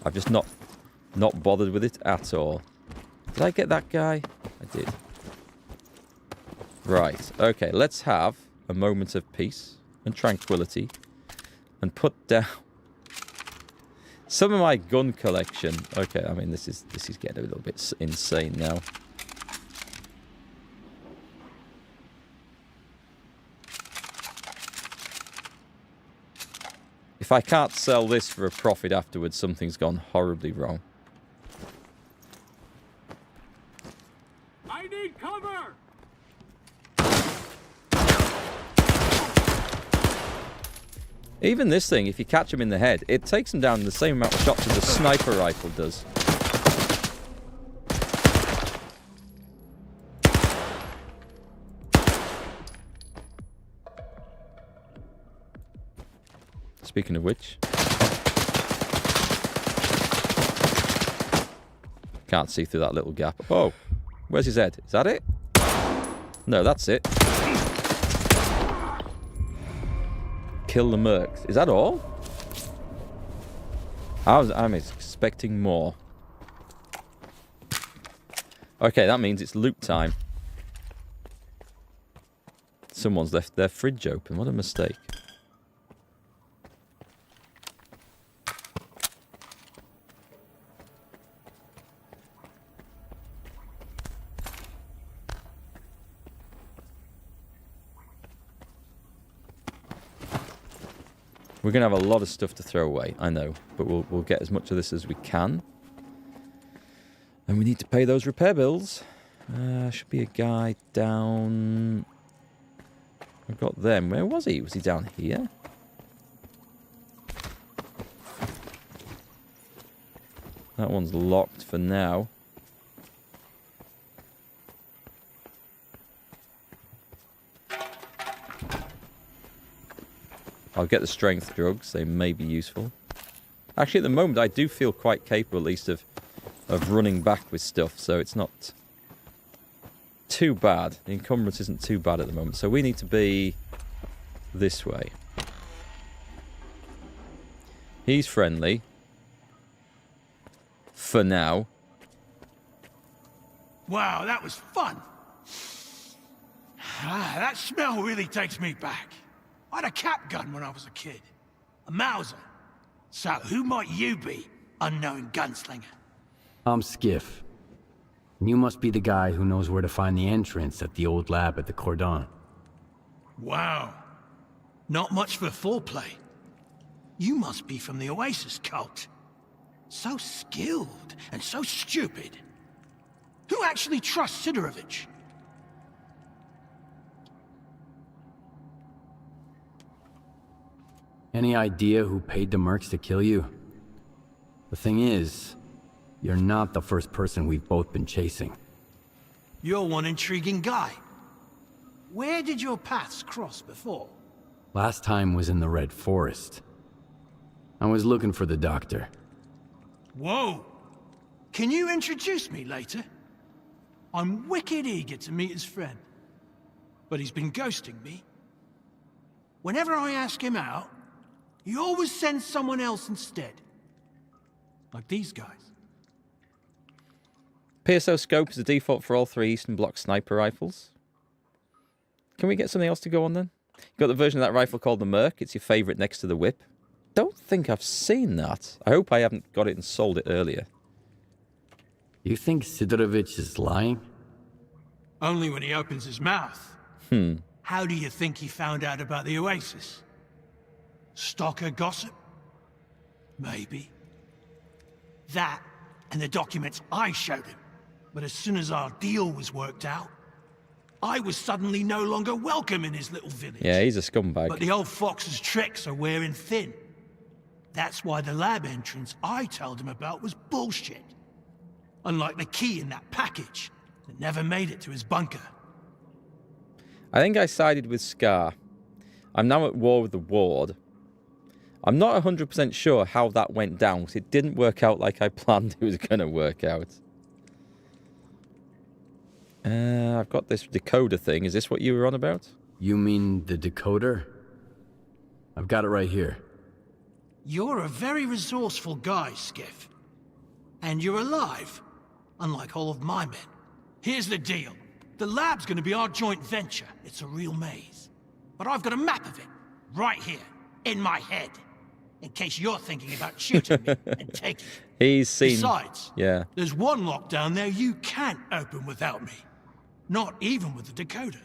I've just not bothered with it at all. Did I get that guy? I did. Right. Okay, let's have a moment of peace and tranquility and put down some of my gun collection. Okay, I mean this is getting a little bit insane now. If I can't sell this for a profit afterwards, something's gone horribly wrong. I need cover! Even this thing, if you catch him in the head, it takes him down the same amount of shots as a sniper rifle does. Speaking of which... Can't see through that little gap. Oh, where's his head? Is that it? No, that's it. Kill the mercs. Is that all? I'm expecting more. Okay, that means it's loot time. Someone's left their fridge open. What a mistake. We're going to have a lot of stuff to throw away, I know. But we'll get as much of this as we can. And we need to pay those repair bills. Should be a guy down... I've got them. Where was he? Was he down here? That one's locked for now. I'll get the strength drugs. They may be useful. Actually, at the moment, I do feel quite capable, at least, of running back with stuff. So it's not too bad. The encumbrance isn't too bad at the moment. So we need to be this way. He's friendly. For now. Wow, that was fun. That smell really takes me back. I had a cap gun when I was a kid. A Mauser. So who might you be, unknown gunslinger? I'm Skiff. And you must be the guy who knows where to find the entrance at the old lab at the Cordon. Wow. Not much for foreplay. You must be from the Oasis cult. So skilled and so stupid. Who actually trusts Sidorovich? Any idea who paid the mercs to kill you? The thing is, you're not the first person we've both been chasing. You're one intriguing guy. Where did your paths cross before? Last time was in the Red Forest. I was looking for the doctor. Whoa! Can you introduce me later? I'm wicked eager to meet his friend. But he's been ghosting me. Whenever I ask him out, he always sends someone else instead. Like these guys. PSO scope is the default for all 3 Eastern Bloc sniper rifles. Can we get something else to go on then? You've got the version of that rifle called the Merc. It's your favourite next to the whip. Don't think I've seen that. I hope I haven't got it and sold it earlier. You think Sidorovich is lying? Only when he opens his mouth. How do you think he found out about the Oasis? Stalker gossip? Maybe. That and the documents I showed him. But as soon as our deal was worked out, I was suddenly no longer welcome in his little village. Yeah, he's a scumbag. But the old fox's tricks are wearing thin. That's why the lab entrance I told him about was bullshit. Unlike the key in that package that never made it to his bunker. I think I sided with Scar. I'm now at war with the Ward. I'm not 100% sure how that went down, because it didn't work out like I planned it was going to work out. I've got this decoder thing. Is this what you were on about? You mean the decoder? I've got it right here. You're a very resourceful guy, Skiff. And you're alive, unlike all of my men. Here's the deal. The lab's gonna be our joint venture. It's a real maze. But I've got a map of it, right here, in my head. In case you're thinking about shooting me and taking it. He's seen... Besides, yeah. There's one lock down there you can't open without me. Not even with the decoder.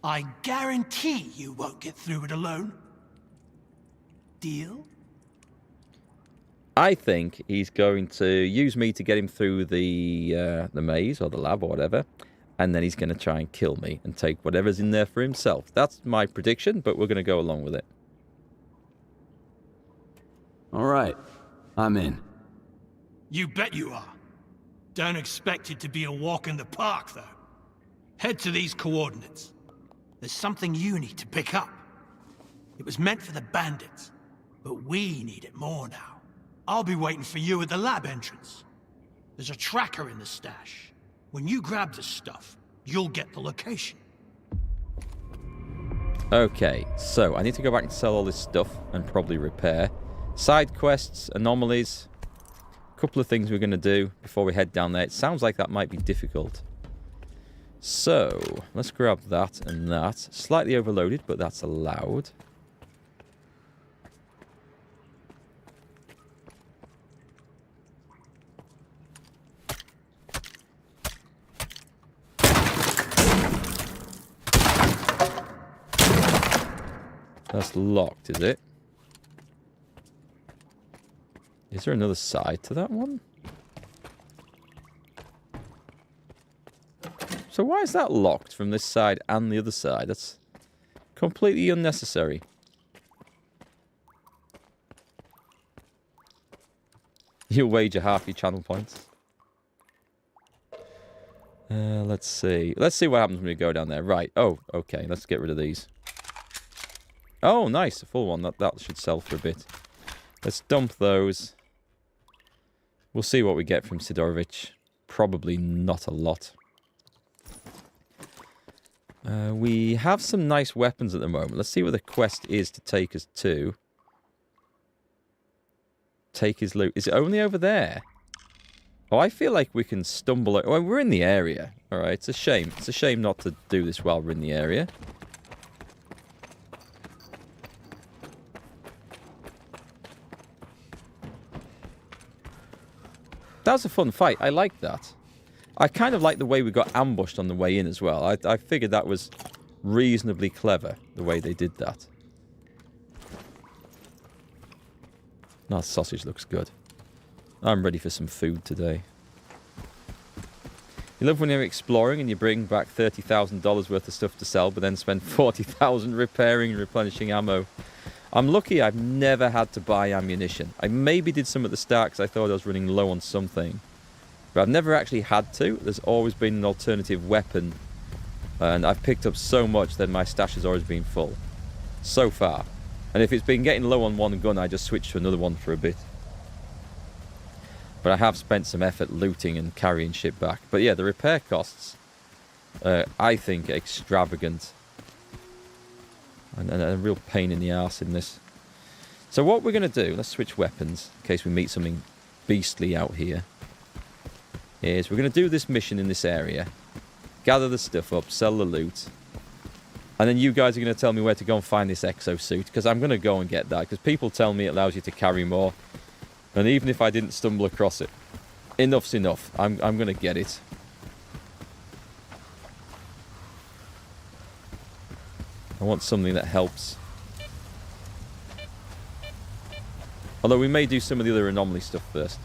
I guarantee you won't get through it alone. Deal? I think he's going to use me to get him through the maze or the lab or whatever, and then he's going to try and kill me and take whatever's in there for himself. That's my prediction, but we're going to go along with it. All right, I'm in. You bet you are. Don't expect it to be a walk in the park, though. Head to these coordinates. There's something you need to pick up. It was meant for the bandits, but we need it more now. I'll be waiting for you at the lab entrance. There's a tracker in the stash. When you grab the stuff, you'll get the location. Okay, so I need to go back and sell all this stuff and probably repair. Side quests, anomalies, a couple of things we're going to do before we head down there. It sounds like that might be difficult. So, let's grab that and that. Slightly overloaded, but that's allowed. That's locked, is it? Is there another side to that one? So why is that locked from this side and the other side? That's completely unnecessary. You'll wager half your channel points. Let's see. Let's see what happens when we go down there. Right. Oh, okay. Let's get rid of these. Oh, nice. A full one. That should sell for a bit. Let's dump those. We'll see what we get from Sidorovich. Probably not a lot. We have some nice weapons at the moment. Let's see where the quest is to take us to. Take his loot. Is it only over there? Oh, I feel like we can stumble... Well, we're in the area. Alright, it's a shame. It's a shame not to do this while we're in the area. That was a fun fight. I like that. I kind of like the way we got ambushed on the way in as well. I figured that was reasonably clever, the way they did that. That sausage looks good. I'm ready for some food today. You love when you're exploring and you bring back $30,000 worth of stuff to sell, but then spend $40,000 repairing and replenishing ammo. I'm lucky I've never had to buy ammunition. I maybe did some at the start because I thought I was running low on something. But I've never actually had to. There's always been an alternative weapon. And I've picked up so much that my stash has always been full. So far. And if it's been getting low on one gun, I just switch to another one for a bit. But I have spent some effort looting and carrying shit back. But yeah, the repair costs, I think, are extravagant. And a real pain in the arse in this. So what we're going to do, let's switch weapons, in case we meet something beastly out here, is we're going to do this mission in this area. Gather the stuff up, sell the loot. And then you guys are going to tell me where to go and find this exosuit, because I'm going to go and get that, because people tell me it allows you to carry more. And even if I didn't stumble across it, enough's enough. I'm going to get it. I want something that helps. Although we may do some of the other anomaly stuff first.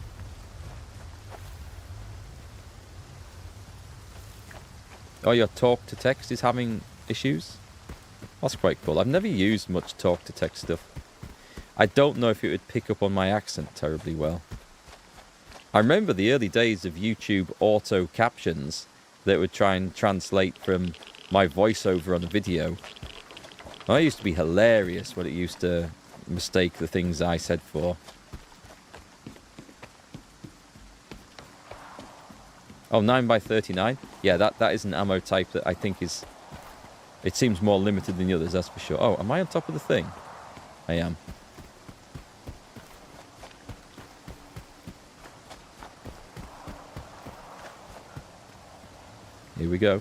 Oh, your talk to text is having issues? That's quite cool. I've never used much talk to text stuff. I don't know if it would pick up on my accent terribly well. I remember the early days of YouTube auto captions that would try and translate from my voiceover on a video. That used to be hilarious when it used to mistake the things I said for. Oh, 9x39? Yeah, that is an ammo type that I think is... It seems more limited than the others, that's for sure. Oh, am I on top of the thing? I am. Here we go.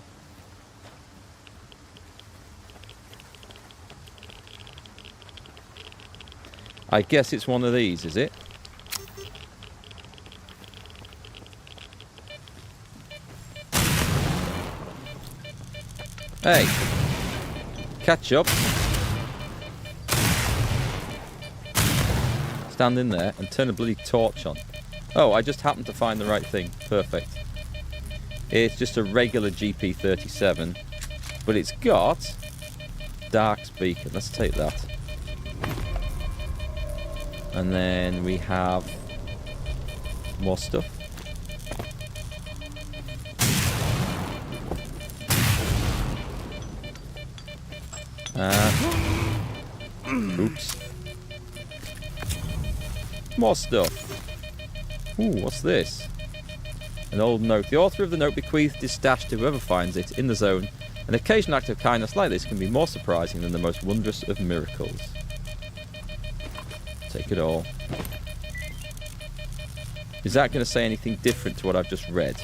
I guess it's one of these, is it? Hey! Catch up. Stand in there and turn a bloody torch on. Oh, I just happened to find the right thing. Perfect. It's just a regular GP37, but it's got Dark's Beacon. Let's take that. And then we have more stuff. Oops. More stuff. Ooh, what's this? An old note. The author of the note bequeathed his stash to whoever finds it in the zone. An occasional act of kindness like this can be more surprising than the most wondrous of miracles. Take it all. Is that going to say anything different to what I've just read?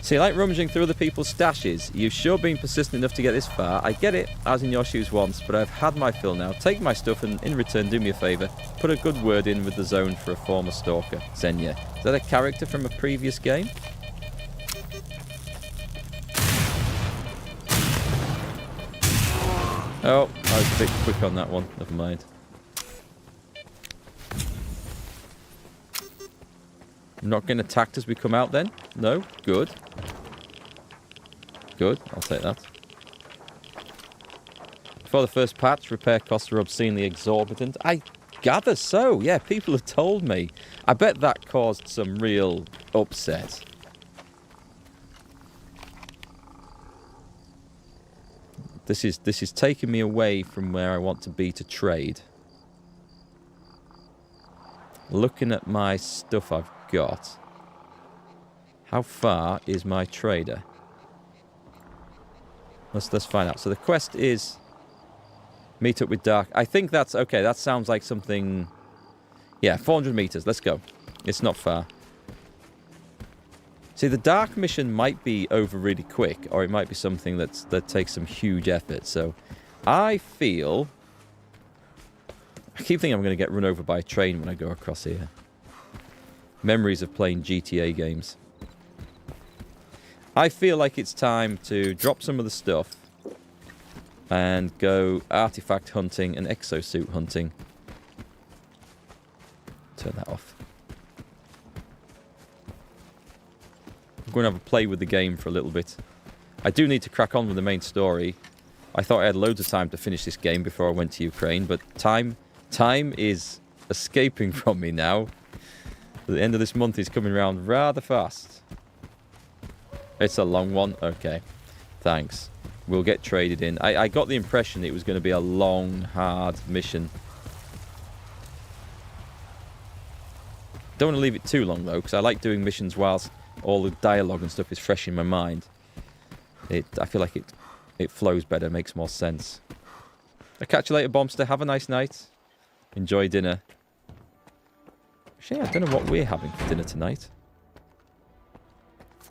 See, like rummaging through other people's stashes, you've sure been persistent enough to get this far. I get it, I was in your shoes once, but I've had my fill now. Take my stuff and, in return, do me a favour. Put a good word in with the zone for a former stalker. Xenia. Is that a character from a previous game? Oh, I was a bit quick on that one. Never mind. I'm not getting attacked as we come out then? No? Good. Good, I'll take that. Before the first patch, repair costs were obscenely exorbitant. I gather so. Yeah, people have told me. I bet that caused some real upset. This is taking me away from where I want to be to trade. Looking at my stuff I've got. How far is my trader? Let's find out. So the quest is meet up with Dark. I think that's okay. That sounds like something. Yeah, 400 meters. Let's go. It's not far. See, the Dark mission might be over really quick, or it might be something that takes some huge effort. So I feel. I keep thinking I'm going to get run over by a train when I go across here. Memories of playing GTA games. I feel like it's time to drop some of the stuff and go artifact hunting and exosuit hunting. Turn that off. I'm going to have a play with the game for a little bit. I do need to crack on with the main story. I thought I had loads of time to finish this game before I went to Ukraine, but time is escaping from me now. The end of this month is coming around rather fast. It's a long one? Okay. Thanks. We'll get traded in. I got the impression it was going to be a long, hard mission. Don't want to leave it too long, though, because I like doing missions whilst all the dialogue and stuff is fresh in my mind. I feel like it flows better, makes more sense. I'll catch you later, Bombster. Have a nice night. Enjoy dinner. Actually, I don't know what we're having for dinner tonight.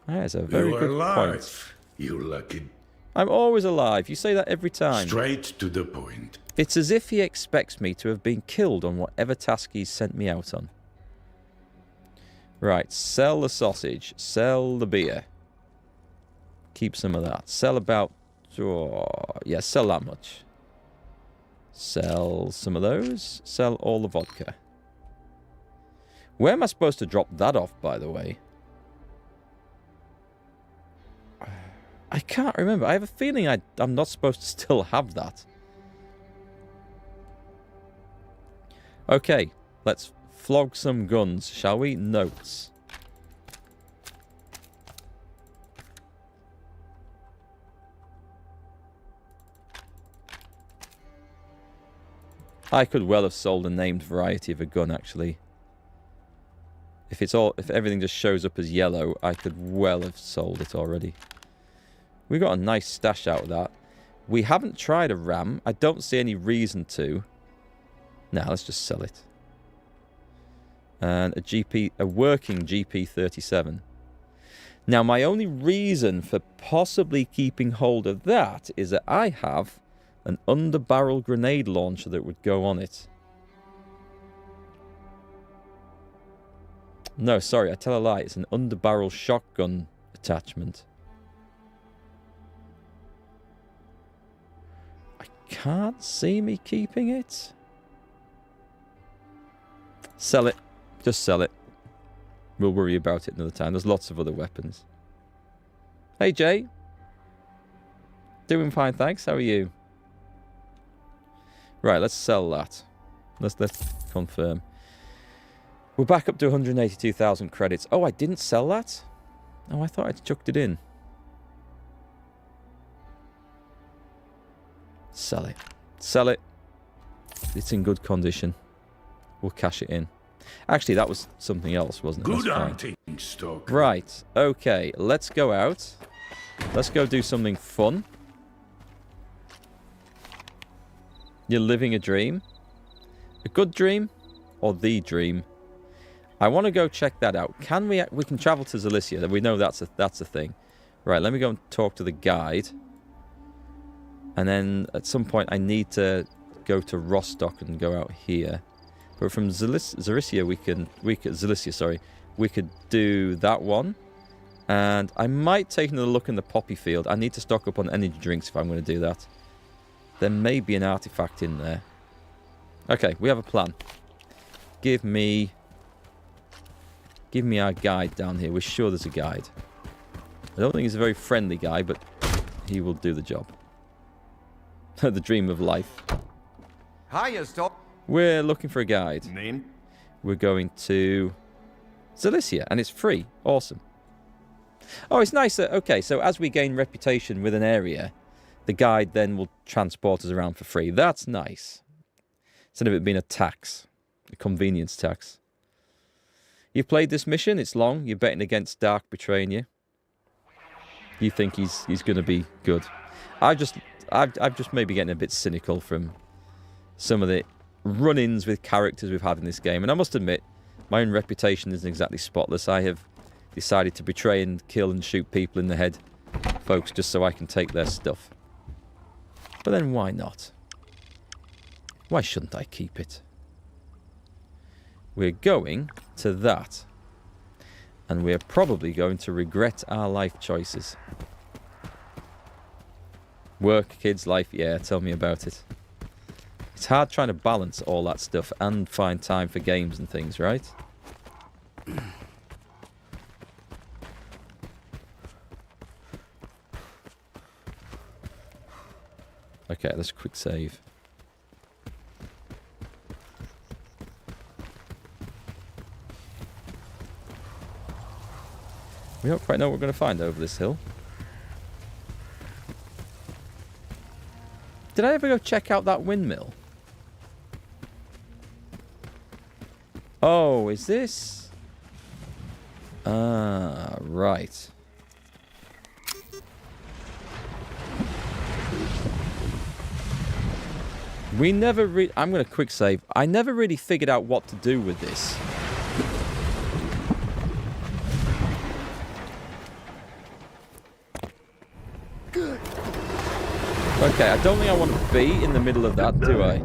That is a very good point. You lucky. I'm always alive. You say that every time. Straight to the point. It's as if he expects me to have been killed on whatever task he's sent me out on. Right, sell the sausage. Sell the beer. Keep some of that. Sell about... Oh, yeah, sell that much. Sell some of those. Sell all the vodka. Where am I supposed to drop that off, by the way? I can't remember. I have a feeling I'm not supposed to still have that. Okay, let's flog some guns, shall we? Notes. I could well have sold a named variety of a gun, actually. If everything just shows up as yellow, I could well have sold it already. We got a nice stash out of that. We haven't tried a RAM. I don't see any reason to. Now let's just sell it. And a working GP37. Now, my only reason for possibly keeping hold of that is that I have an underbarrel grenade launcher that would go on it. No, sorry, I tell a lie. It's an underbarrel shotgun attachment. I can't see me keeping it. Sell it. Just sell it. We'll worry about it another time. There's lots of other weapons. Hey, Jay. Doing fine, thanks. How are you? Right, let's sell that. Let's confirm. We're back up to 182,000 credits. Oh, I didn't sell that? Oh, I thought I'd chucked it in. Sell it. Sell it. It's in good condition. We'll cash it in. Actually, that was something else, wasn't it? Good hunting, Stalker. Right. Okay, let's go out. Let's go do something fun. You're living a dream? A good dream? Or the dream? I want to go check that out. Can we can travel to Zalicia. We know that's a thing. Right, let me go and talk to the guide. And then at some point I need to go to Rostock and go out here. But from Zalicia we could do that one. And I might take another look in the poppy field. I need to stock up on energy drinks if I'm going to do that. There may be an artifact in there. Okay, we have a plan. Give me our guide down here. We're sure there's a guide. I don't think he's a very friendly guy, but he will do the job. The dream of life. Hiya, Stalker. We're looking for a guide. Name? We're going to Zalicia, and it's free. Awesome. Oh, it's nice that, okay, so as we gain reputation with an area, the guide then will transport us around for free. That's nice. Instead of it being a tax, a convenience tax. You've played this mission, it's long, you're betting against Dark betraying you. You think he's going to be good. I've just maybe getting a bit cynical from some of the run-ins with characters we've had in this game. And I must admit, my own reputation isn't exactly spotless. I have decided to betray and kill and shoot people in the head, folks, just so I can take their stuff. But then why not? Why shouldn't I keep it? We're going to that. And we're probably going to regret our life choices. Work, kids, life, yeah, tell me about it. It's hard trying to balance all that stuff and find time for games and things, right? Okay, let's quick save. We don't quite know what we're going to find over this hill. Did I ever go check out that windmill? Oh, is this? Ah, right. We never I'm going to quick save. I never really figured out what to do with this. Okay, I don't think I want to be in the middle of that, do I?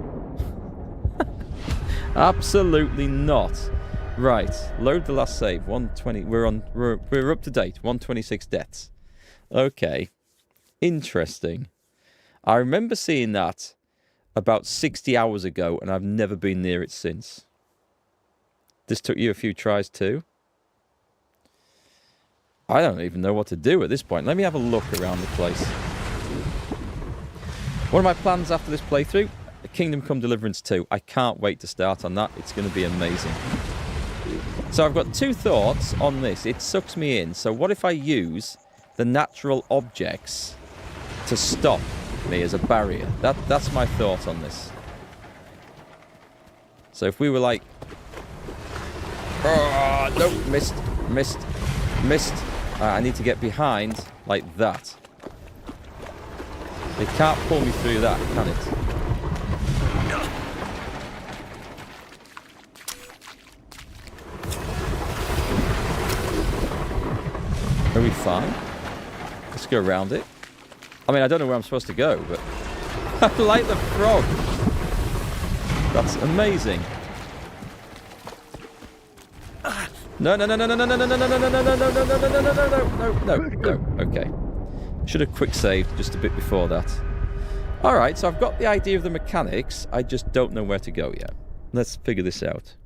Absolutely not. Right, load the last save. 120. We're up to date. 126 deaths. Okay, interesting. I remember seeing that about 60 hours ago, and I've never been near it since. This took you a few tries too. I don't even know what to do at this point. Let me have a look around the place. One of my plans after this playthrough, Kingdom Come Deliverance 2. I can't wait to start on that. It's going to be amazing. So I've got two thoughts on this. It sucks me in. So what if I use the natural objects to stop me as a barrier? That's my thought on this. So if we were like... Oh, no, missed. I need to get behind like that. It can't pull me through that, can it? Are we fine? Let's go around it. I mean, I don't know where I'm supposed to go, but I like the frog. That's amazing. No. Okay. Should have quick saved just a bit before that. Alright, so I've got the idea of the mechanics. I just don't know where to go yet. Let's figure this out.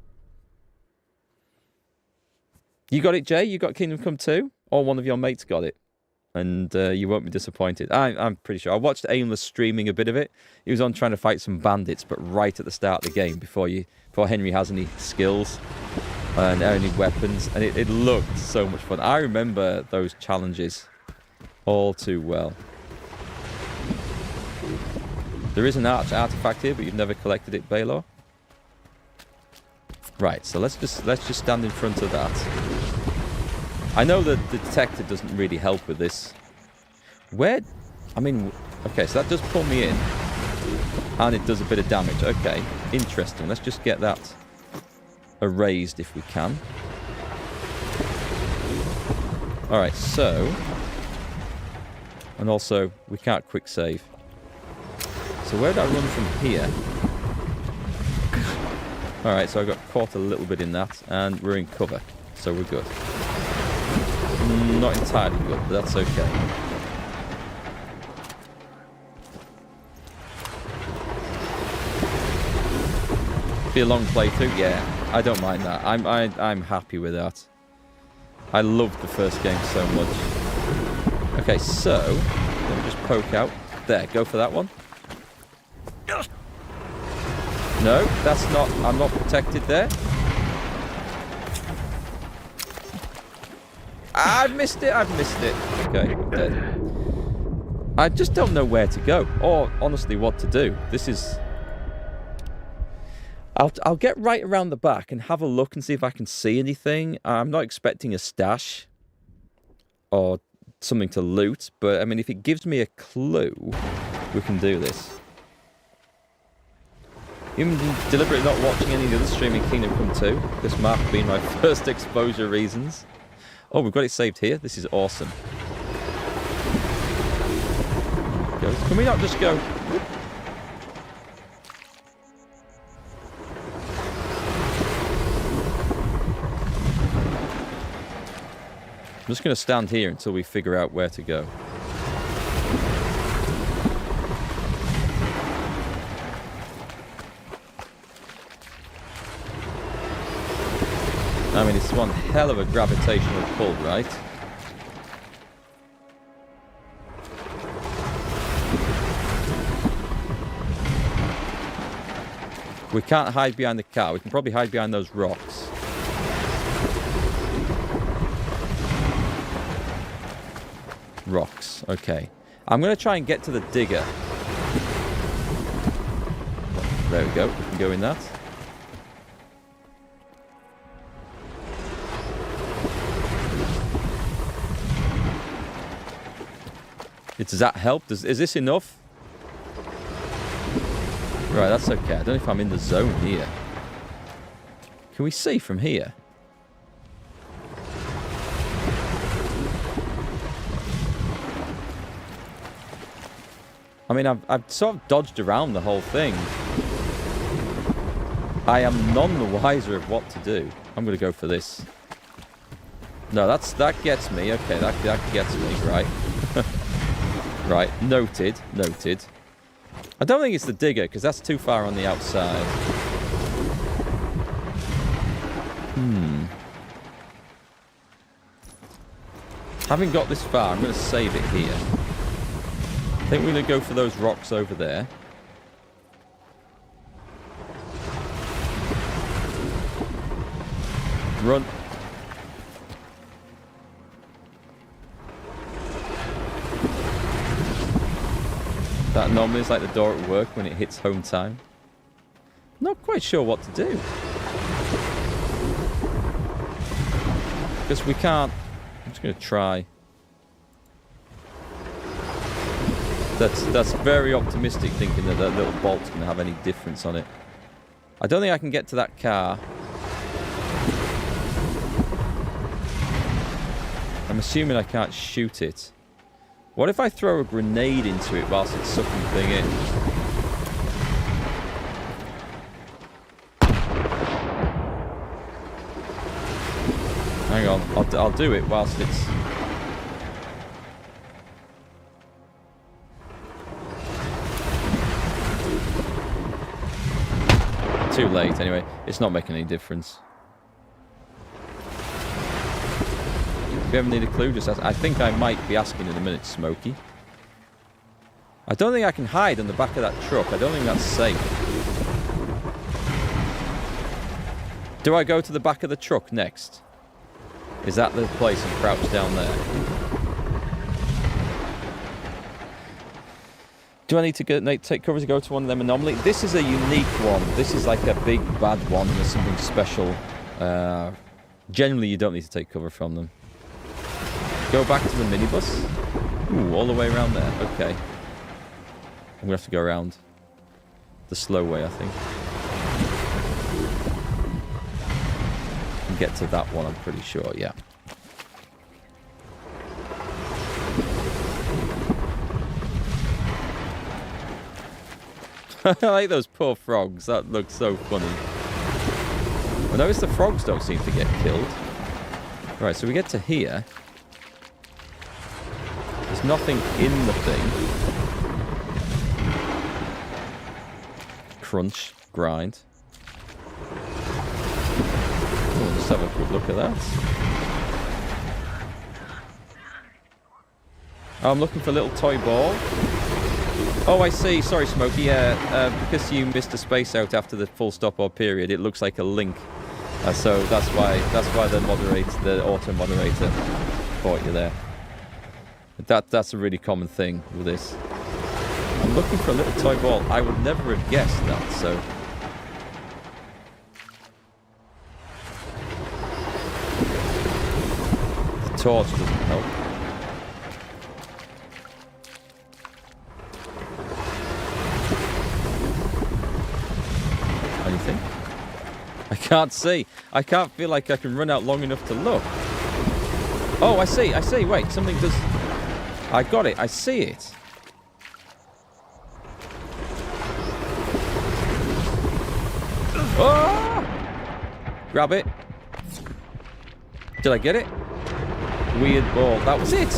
You got it, Jay? You got Kingdom Come 2? Or one of your mates got it? And you won't be disappointed. I'm pretty sure. I watched Aimless streaming a bit of it. He was on trying to fight some bandits, but right at the start of the game, before Henry has any skills and any weapons. And it looked so much fun. I remember those challenges all too well. There is an artifact here, but you've never collected it, Baylor. Right, so let's just stand in front of that. I know that the detector doesn't really help with this. Okay, so that does pull me in. And it does a bit of damage. Okay, interesting. Let's just get that erased if we can. Alright, so... And also, we can't quick save. So where do I run from here? Alright, so I got caught a little bit in that, and we're in cover. So we're good. Not entirely good, but that's okay. Be a long playthrough? Yeah, I don't mind that. I'm happy with that. I loved the first game so much. Okay, so let me just poke out. There, go for that one. No, that's not... I'm not protected there. I've missed it. Okay, I'm dead. I just don't know where to go, or honestly what to do. This is... I'll get right around the back and have a look and see if I can see anything. I'm not expecting a stash or something to loot, but I mean, if it gives me a clue, we can do this. Even deliberately not watching any of the other streaming Kingdom Come 2, this Mark being my first exposure reasons. Oh, we've got it saved here. This is awesome. Can we not just go... I'm just going to stand here until we figure out where to go. I mean, it's one hell of a gravitational pull, right? We can't hide behind the car. We can probably hide behind those rocks. Rocks, okay. I'm going to try and get to the digger. There we go, we can go in that. Does that help? Is this enough? Right, that's okay. I don't know if I'm in the zone here. Can we see from here? I mean, I've sort of dodged around the whole thing. I am none the wiser of what to do. I'm going to go for this. No, that gets me. Okay, that gets me, right. Right, noted. I don't think it's the digger, because that's too far on the outside. Having got this far, I'm going to save it here. I think we're going to go for those rocks over there. Run. That anomaly is like the door at work when it hits home time. Not quite sure what to do. Because we can't... I'm just going to try. That's very optimistic thinking that that little bolt's going to have any difference on it. I don't think I can get to that car. I'm assuming I can't shoot it. What if I throw a grenade into it whilst it's sucking the thing in? Hang on, I'll do it whilst it's... Too late anyway, it's not making any difference. If you ever need a clue, just ask. I think I might be asking in a minute, Smokey. I don't think I can hide on the back of that truck. I don't think that's safe. Do I go to the back of the truck next? Is that the place and crouch down there? Do I need to take cover to go to one of them anomalies? This is a unique one. This is like a big bad one. There's something special. Generally, you don't need to take cover from them. Go back to the minibus. Ooh, all the way around there. Okay. I'm going to have to go around the slow way, I think. And get to that one, I'm pretty sure, yeah. I like those poor frogs. That looks so funny. I notice the frogs don't seem to get killed. Right, so we get to here. There's nothing in the thing. Crunch, grind. Oh, let's have a quick look at that. Oh, I'm looking for a little toy ball. Oh, I see. Sorry, Smokey. Because you missed a space out after the full stop or period, it looks like a link. So that's why the auto moderator caught you there. That's a really common thing with this. I'm looking for a little toy ball. I would never have guessed that, so... The torch doesn't help. Anything? I can't see. I can't feel like I can run out long enough to look. Oh, I see. Wait, something does... I got it. I see it. Oh! Grab it. Did I get it? Weird ball. That was it.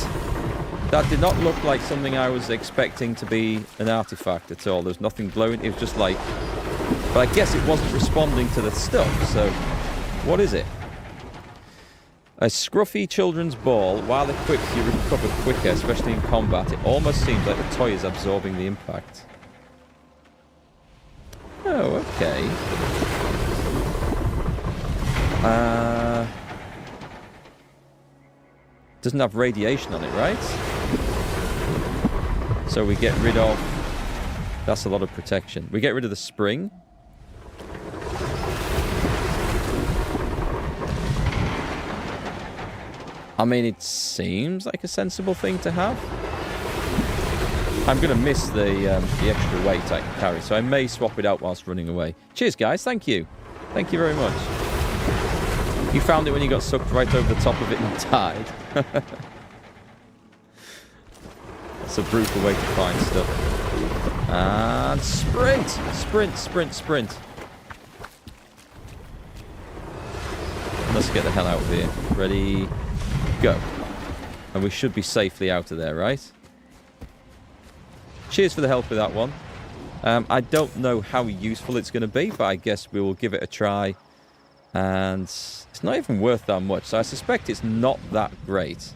That did not look like something I was expecting to be an artifact at all. There's nothing glowing. It was just like... But I guess it wasn't responding to the stuff, so... What is it? A scruffy children's ball. While equipped, you recover quicker, especially in combat. It almost seems like the toy is absorbing the impact. Oh, okay. Doesn't have radiation on it, right? So we get rid of... That's a lot of protection. We get rid of the spring. I mean, it seems like a sensible thing to have. I'm going to miss the extra weight I can carry, so I may swap it out whilst running away. Cheers, guys. Thank you. Thank you very much. You found it when you got sucked right over the top of it and died. That's a brutal way to find stuff. And sprint! Sprint, sprint, sprint. Let's get the hell out of here. Ready... Go. And we should be safely out of there, right? Cheers for the help with that one. I don't know how useful it's going to be, but I guess we will give it a try. And it's not even worth that much, so I suspect it's not that great.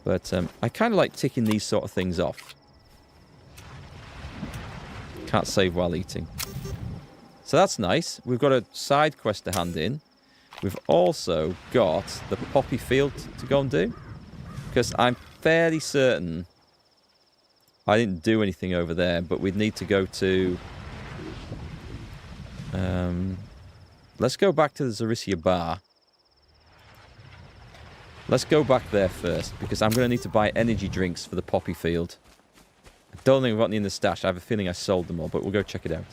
But I kind of like ticking these sort of things off. Can't save while eating. So that's nice. We've got a side quest to hand in. We've also got the poppy field to go and do. Because I'm fairly certain I didn't do anything over there, but we'd need to go to... let's go back to the Zarisia bar. Let's go back there first, because I'm going to need to buy energy drinks for the poppy field. I don't think we've got any in the stash. I have a feeling I sold them all, but we'll go check it out.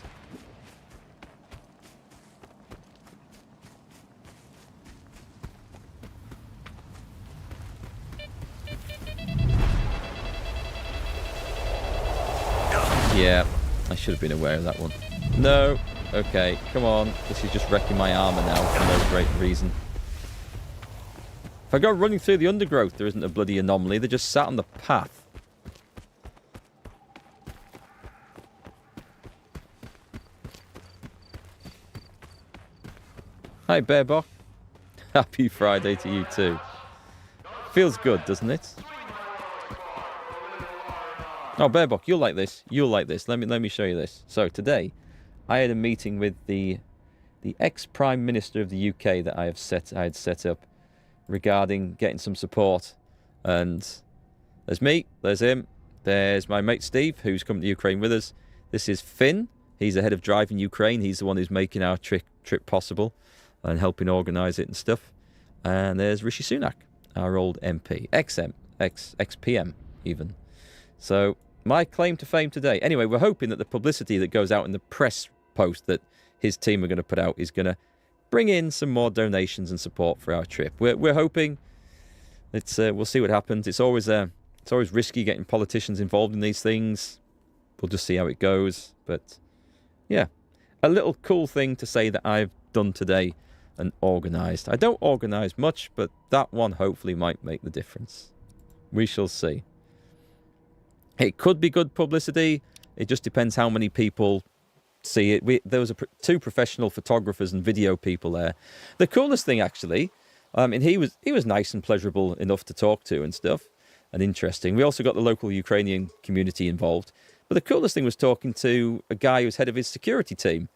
Yeah, I should have been aware of that one. No. Okay, come on. This is just wrecking my armor now for no great reason. If I go running through the undergrowth, there isn't a bloody anomaly. They're just sat on the path. Hi, Bearbach. Happy Friday to you too. Feels good, doesn't it? Oh, Bearbach, you'll like this. You'll like this. Let me show you this. So today, I had a meeting with the ex-Prime Minister of the UK that I had set up regarding getting some support. And there's me, there's him, there's my mate Steve, who's coming to Ukraine with us. This is Finn. He's the head of Driving Ukraine. He's the one who's making our trip possible and helping organise it and stuff. And there's Rishi Sunak, our old MP, ex-PM even. So my claim to fame today. Anyway, we're hoping that the publicity that goes out in the press post that his team are going to put out is going to bring in some more donations and support for our trip. We're hoping. It's we'll see what happens. It's always risky getting politicians involved in these things. We'll just see how it goes. But yeah, a little cool thing to say that I've done today and organised. I don't organise much, but that one hopefully might make the difference. We shall see. It could be good publicity. It just depends how many people see it. There was two professional photographers and video people there. The coolest thing, actually, and he was nice and pleasurable enough to talk to and stuff, and interesting. We also got the local Ukrainian community involved. But the coolest thing was talking to a guy who's head of his security team.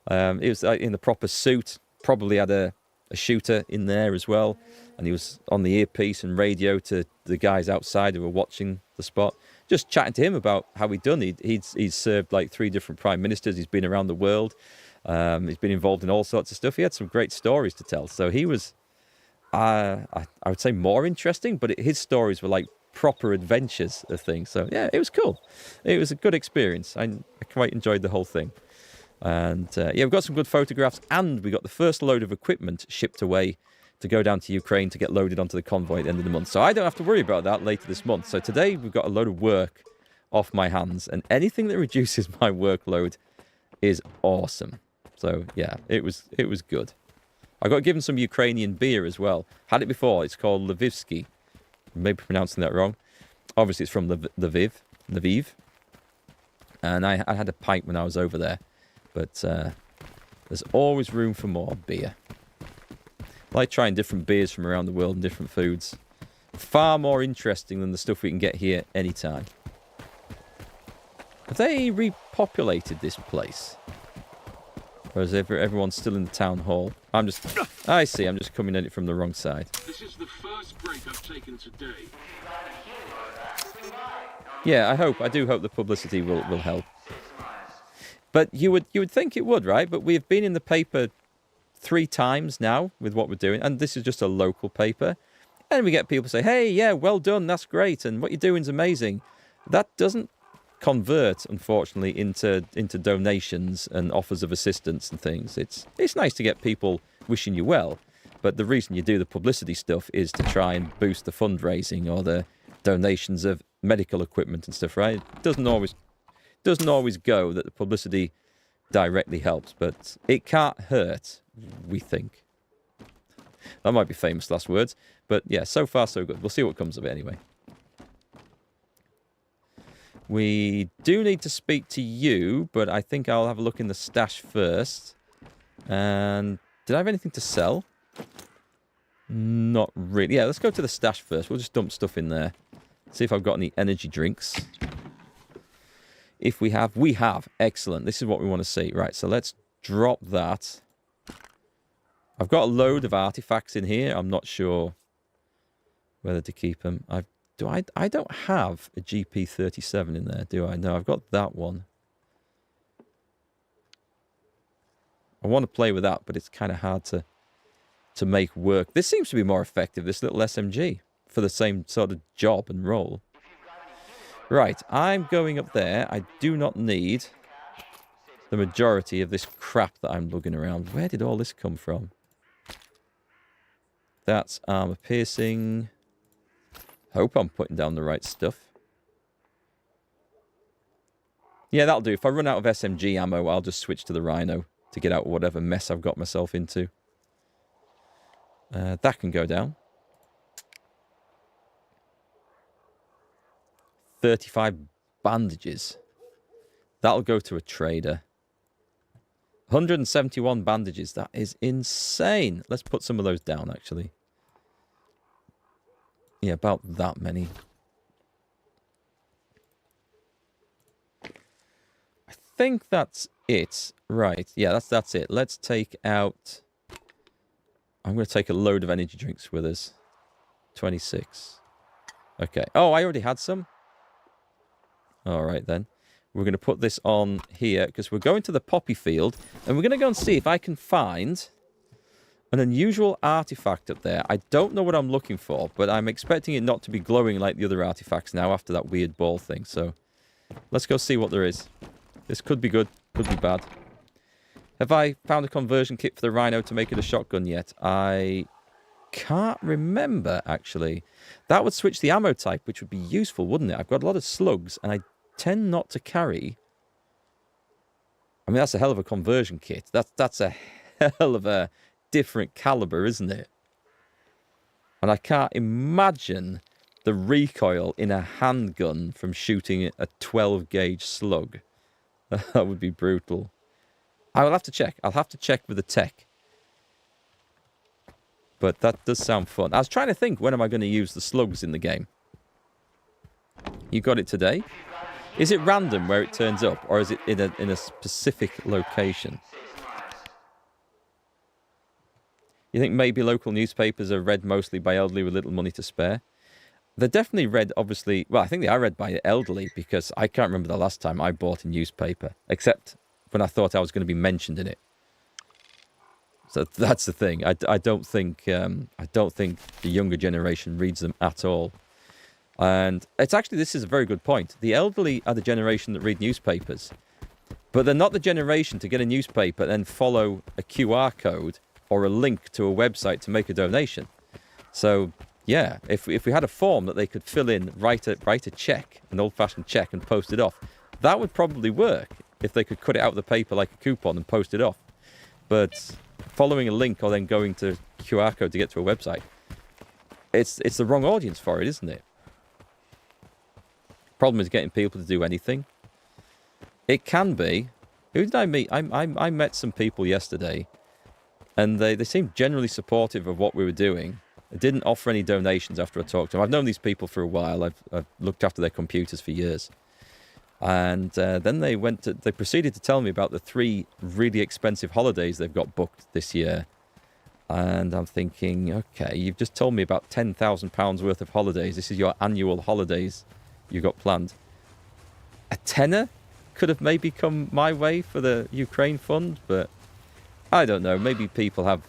He was in the proper suit, probably had a a shooter in there as well, and he was on the earpiece and radio to the guys outside who were watching the spot, just chatting to him about how he'd done. He's served like 3 different prime ministers. He's been around the world. He's been involved in all sorts of stuff. He had some great stories to tell. So he was, I would say, more interesting, but his stories were like proper adventures of things. So yeah, it was cool. It was a good experience. I quite enjoyed the whole thing. And yeah, we've got some good photographs, and we got the first load of equipment shipped away to go down to Ukraine to get loaded onto the convoy at the end of the month. So I don't have to worry about that later this month. So today we've got a load of work off my hands, and anything that reduces my workload is awesome. So yeah, it was good. I got given some Ukrainian beer as well. Had it before. It's called Lvivsky. Maybe pronouncing that wrong. Obviously, it's from Lviv. And I had a pint when I was over there. But there's always room for more beer. I like trying different beers from around the world and different foods. Far more interesting than the stuff we can get here anytime. Have they repopulated this place? Or is everyone still in the town hall? I see, I'm just coming at it from the wrong side. This is the first break I've taken today. Yeah, I do hope the publicity will help. But you would think it would, right? But we've been in the paper 3 times now with what we're doing, and this is just a local paper. And we get people say, hey, yeah, well done, that's great, and what you're doing is amazing. That doesn't convert, unfortunately, into donations and offers of assistance and things. It's nice to get people wishing you well, but the reason you do the publicity stuff is to try and boost the fundraising or the donations of medical equipment and stuff, right? It doesn't always go that the publicity directly helps, but it can't hurt, we think. That might be famous last words, but yeah, so far so good. We'll see what comes of it anyway. We do need to speak to you, but I think I'll have a look in the stash first. And did I have anything to sell? Not really. Yeah, let's go to the stash first. We'll just dump stuff in there. See if I've got any energy drinks. If we have, we have. Excellent. This is what we want to see. Right, so let's drop that. I've got a load of artifacts in here. I'm not sure whether to keep them. I don't have a GP37 in there, do I? No, I've got that one. I want to play with that, but it's kind of hard to make work. This seems to be more effective, this little SMG, for the same sort of job and role. Right, I'm going up there. I do not need the majority of this crap that I'm lugging around. Where did all this come from? That's armor piercing. Hope I'm putting down the right stuff. Yeah, that'll do. If I run out of SMG ammo, I'll just switch to the Rhino to get out whatever mess I've got myself into. That can go down. 35 bandages. That'll go to a trader. 171 bandages. That is insane. Let's put some of those down, actually. Yeah, about that many. I think that's it. Right. Yeah, that's it. Let's take out... I'm going to take a load of energy drinks with us. 26. Okay. Oh, I already had some. All right, then. We're going to put this on here because we're going to the poppy field and we're going to go and see if I can find an unusual artifact up there. I don't know what I'm looking for, but I'm expecting it not to be glowing like the other artifacts now after that weird ball thing. So let's go see what there is. This could be good, could be bad. Have I found a conversion kit for the Rhino to make it a shotgun yet? I can't remember, actually. That would switch the ammo type, which would be useful, wouldn't it? I've got a lot of slugs, and I tend not to carry... I mean, that's a hell of a conversion kit. That's a hell of a different caliber, isn't it? And I can't imagine the recoil in a handgun from shooting a 12-gauge slug. That would be brutal. I will have to check. I'll have to check with the tech. But that does sound fun. I was trying to think, when am I going to use the slugs in the game? You got it today? Is it random where it turns up, or is it in a specific location? You think maybe local newspapers are read mostly by elderly with little money to spare? They're definitely read, obviously... Well, I think they are read by elderly, because I can't remember the last time I bought a newspaper, except when I thought I was going to be mentioned in it. So that's the thing. I don't think the younger generation reads them at all. And it's actually, this is a very good point. The elderly are the generation that read newspapers, but they're not the generation to get a newspaper and then follow a QR code or a link to a website to make a donation. So yeah, if we had a form that they could fill in, write a check, an old-fashioned check, and post it off, that would probably work if they could cut it out of the paper like a coupon and post it off. But following a link or then going to QR code to get to a website, it's the wrong audience for it, isn't it? Problem is getting people to do anything. It can be. Who did I meet? I met some people yesterday, and they seemed generally supportive of what we were doing. I didn't offer any donations after I talked to them. I've known these people for a while. I've looked after their computers for years. And then they proceeded to tell me about the 3 really expensive holidays they've got booked this year. And I'm thinking, okay, you've just told me about £10,000 worth of holidays. This is your annual holidays you've got planned. A tenner could have maybe come my way for the Ukraine fund, but I don't know. Maybe people have...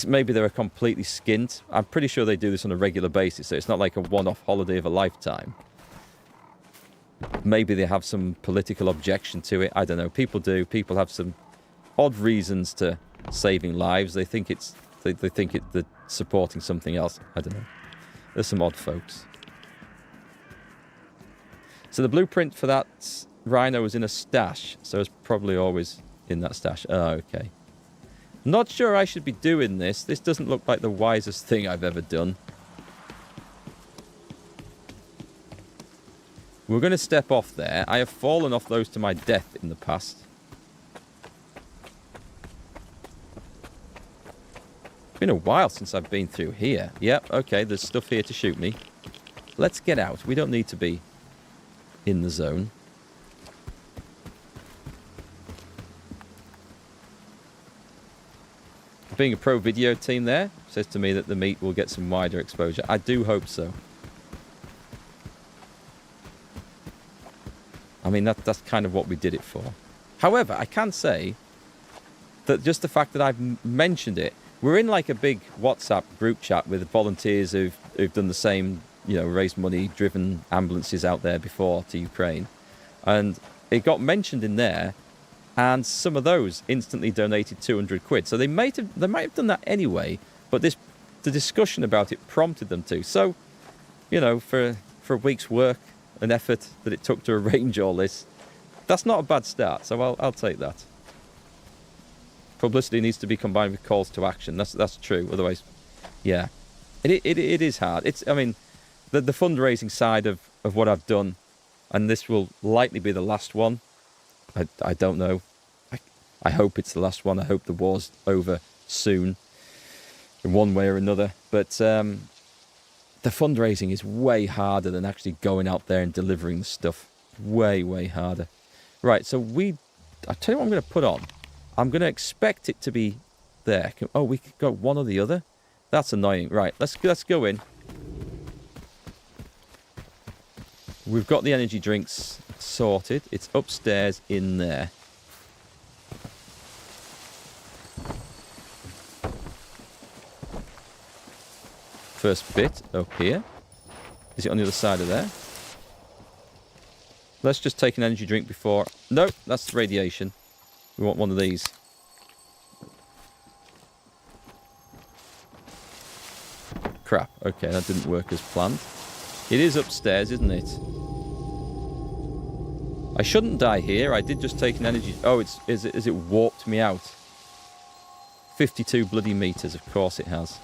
Maybe they're completely skint. I'm pretty sure they do this on a regular basis, so it's not like a one-off holiday of a lifetime. Maybe they have some political objection to it. I don't know. People do. People have some odd reasons to saving lives. They think they're supporting something else. I don't know. There's some odd folks. So the blueprint for that rhino was in a stash, so it's probably always in that stash. Oh, okay. Not sure I should be doing this. This doesn't look like the wisest thing I've ever done. We're going to step off there. I have fallen off those to my death in the past. It's been a while since I've been through here. Yep, okay, there's stuff here to shoot me. Let's get out. We don't need to be in the zone. Being a pro video team there says to me that the meat will get some wider exposure. I do hope so. I mean, that's kind of what we did it for. However, I can say that just the fact that I've mentioned it, we're in like a big WhatsApp group chat with volunteers who've done the same, you know, raised money, driven ambulances out there before to Ukraine. And it got mentioned in there, and some of those instantly donated 200 quid. So they might have done that anyway, but the discussion about it prompted them to. So, you know, for a week's work and effort that it took to arrange all this, that's not a bad start. So I'll take that. Publicity needs to be combined with calls to action. That's true. Otherwise, yeah, it is hard. I mean, the fundraising side of what I've done, and this will likely be the last one. I don't know. I hope it's the last one. I hope the war's over soon, in one way or another. But the fundraising is way harder than actually going out there and delivering the stuff. Way, way harder. Right, so I'll tell you what I'm going to put on. I'm going to expect it to be there. Oh, we could go one or the other? That's annoying. Right, let's go in. We've got the energy drinks sorted. It's upstairs in there. First bit up here. Is it on the other side of there? Let's just take an energy drink before... Nope, that's the radiation. We want one of these. Crap. Okay, that didn't work as planned. It is upstairs, isn't it? I shouldn't die here. I did just take an energy... Oh, is it warped me out? 52 bloody meters. Of course it has.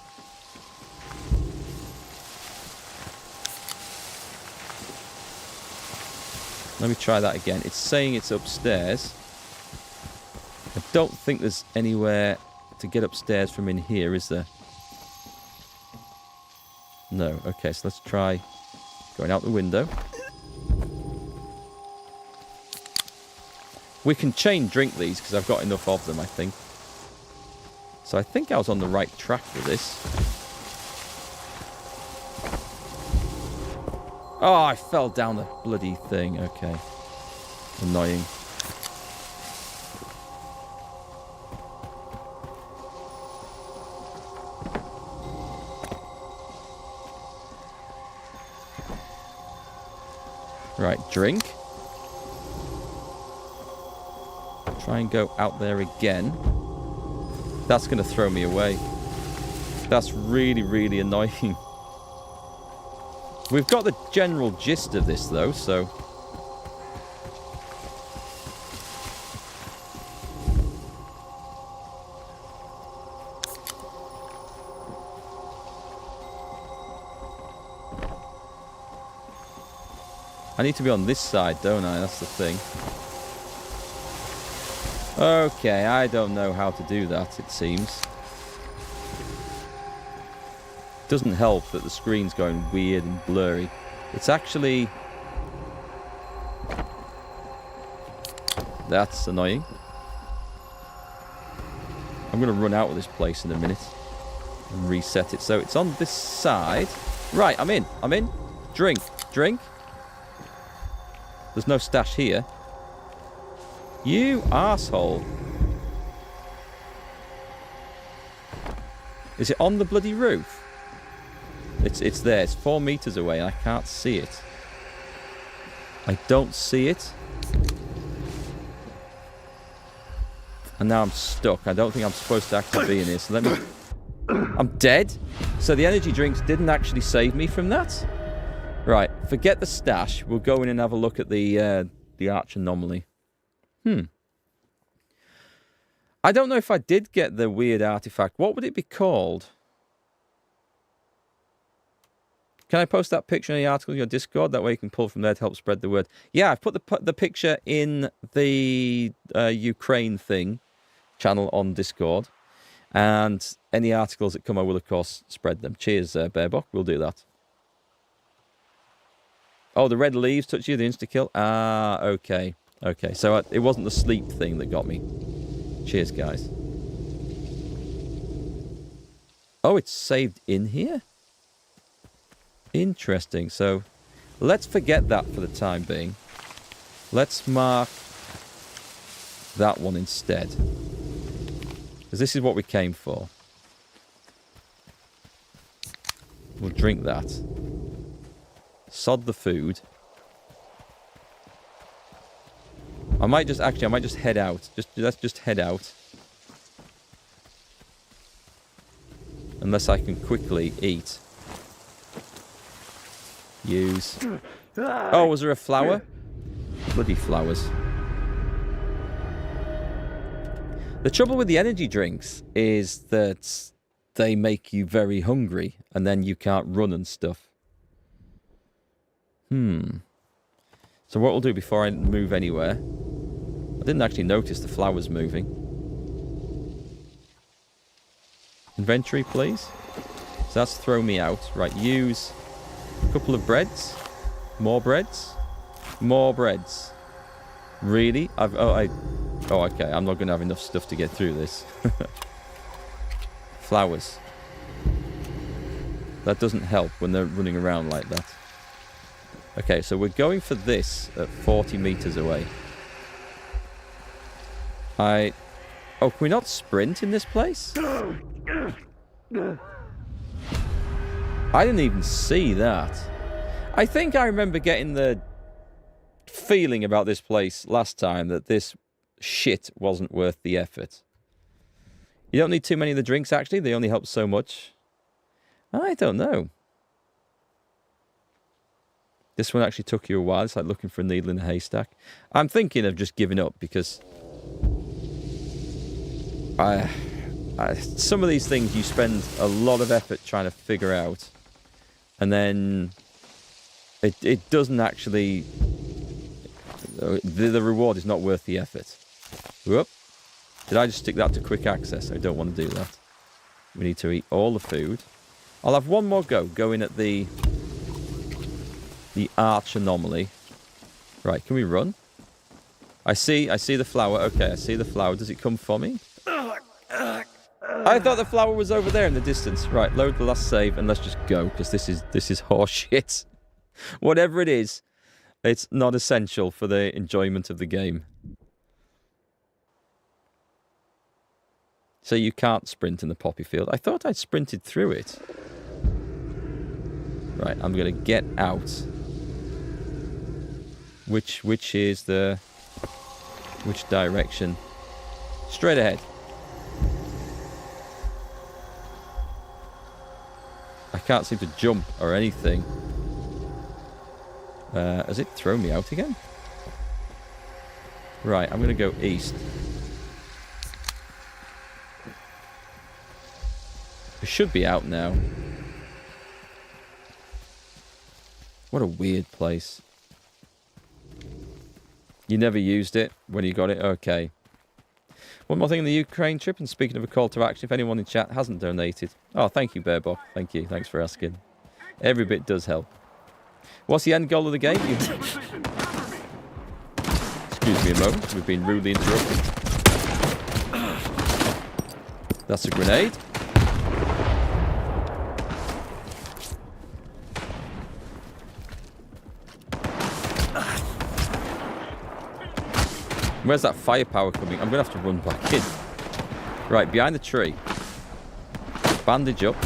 Let me try that again. It's saying it's upstairs. I don't think there's anywhere to get upstairs from in here, is there? No. Okay, so let's try going out the window. We can chain drink these because I've got enough of them, I think. So I think I was on the right track for this. Oh, I fell down the bloody thing. Okay. Annoying. Right, drink. Try and go out there again. That's going to throw me away. That's really, really annoying. We've got the general gist of this, though, so... I need to be on this side, don't I? That's the thing. Okay, I don't know how to do that, it seems. Doesn't help that the screen's going weird and blurry. It's actually... That's annoying. I'm going to run out of this place in a minute and reset it. So it's on this side. Right, I'm in. I'm in. Drink. Drink. There's no stash here. You arsehole. Is it on the bloody roof? It's there. It's 4 meters away and I can't see it. I don't see it. And now I'm stuck. I don't think I'm supposed to actually be in here. So let me... I'm dead. So the energy drinks didn't actually save me from that. Right. Forget the stash. We'll go in and have a look at the arch anomaly. I don't know if I did get the weird artifact. What would it be called? Can I post that picture in the article in your Discord? That way you can pull from there to help spread the word. Yeah, I've put the picture in the Ukraine thing channel on Discord. And any articles that come, I will, of course, spread them. Cheers, Bearbock. We'll do that. Oh, the red leaves touch you, the insta-kill? Ah, okay. Okay, so it wasn't the sleep thing that got me. Cheers, guys. Oh, it's saved in here? Interesting. So, let's forget that for the time being. Let's mark that one instead. Because this is what we came for. We'll drink that. Sod the food. I might just head out. Let's just head out. Unless I can quickly eat. Use. Oh, was there a flower? Bloody flowers. The trouble with the energy drinks is that they make you very hungry and then you can't run and stuff. So what we'll do before I move anywhere... I didn't actually notice the flowers moving. Inventory, please. So that's throw me out. Right, use a couple of breads. More breads. More breads. Really? Oh, okay. I'm not going to have enough stuff to get through this. Flowers. That doesn't help when they're running around like that. Okay, so we're going for this at 40 meters away. Oh, can we not sprint in this place? I didn't even see that. I think I remember getting the feeling about this place last time that this shit wasn't worth the effort. You don't need too many of the drinks, actually. They only help so much. I don't know. This one actually took you a while. It's like looking for a needle in a haystack. I'm thinking of just giving up because... some of these things you spend a lot of effort trying to figure out, and then it doesn't actually... The reward is not worth the effort. Whoop. Did I just stick that to quick access? I don't want to do that. We need to eat all the food. I'll have one more go in at the arch anomaly. Right, can we run? I see the flower. Okay, I see the flower. Does it come for me? I thought the flower was over there in the distance. Right, load the last save and let's just go, because this is horse shit. Whatever it is, it's not essential for the enjoyment of the game. So you can't sprint in the poppy field. I thought I'd sprinted through it. Right, I'm going to get out. Which is the... Which direction? Straight ahead. I can't seem to jump or anything. Has it thrown me out again? Right, I'm going to go east. It should be out now. What a weird place. You never used it when you got it? Okay. One more thing on the Ukraine trip, and speaking of a call to action, if anyone in chat hasn't donated... Oh, thank you, Bearbok. Thank you. Thanks for asking. Every bit does help. What's the end goal of the game? Excuse me a moment. We've been rudely interrupted. That's a grenade. Where's that firepower coming? I'm going to have to run back in. Right, behind the tree. Bandage up.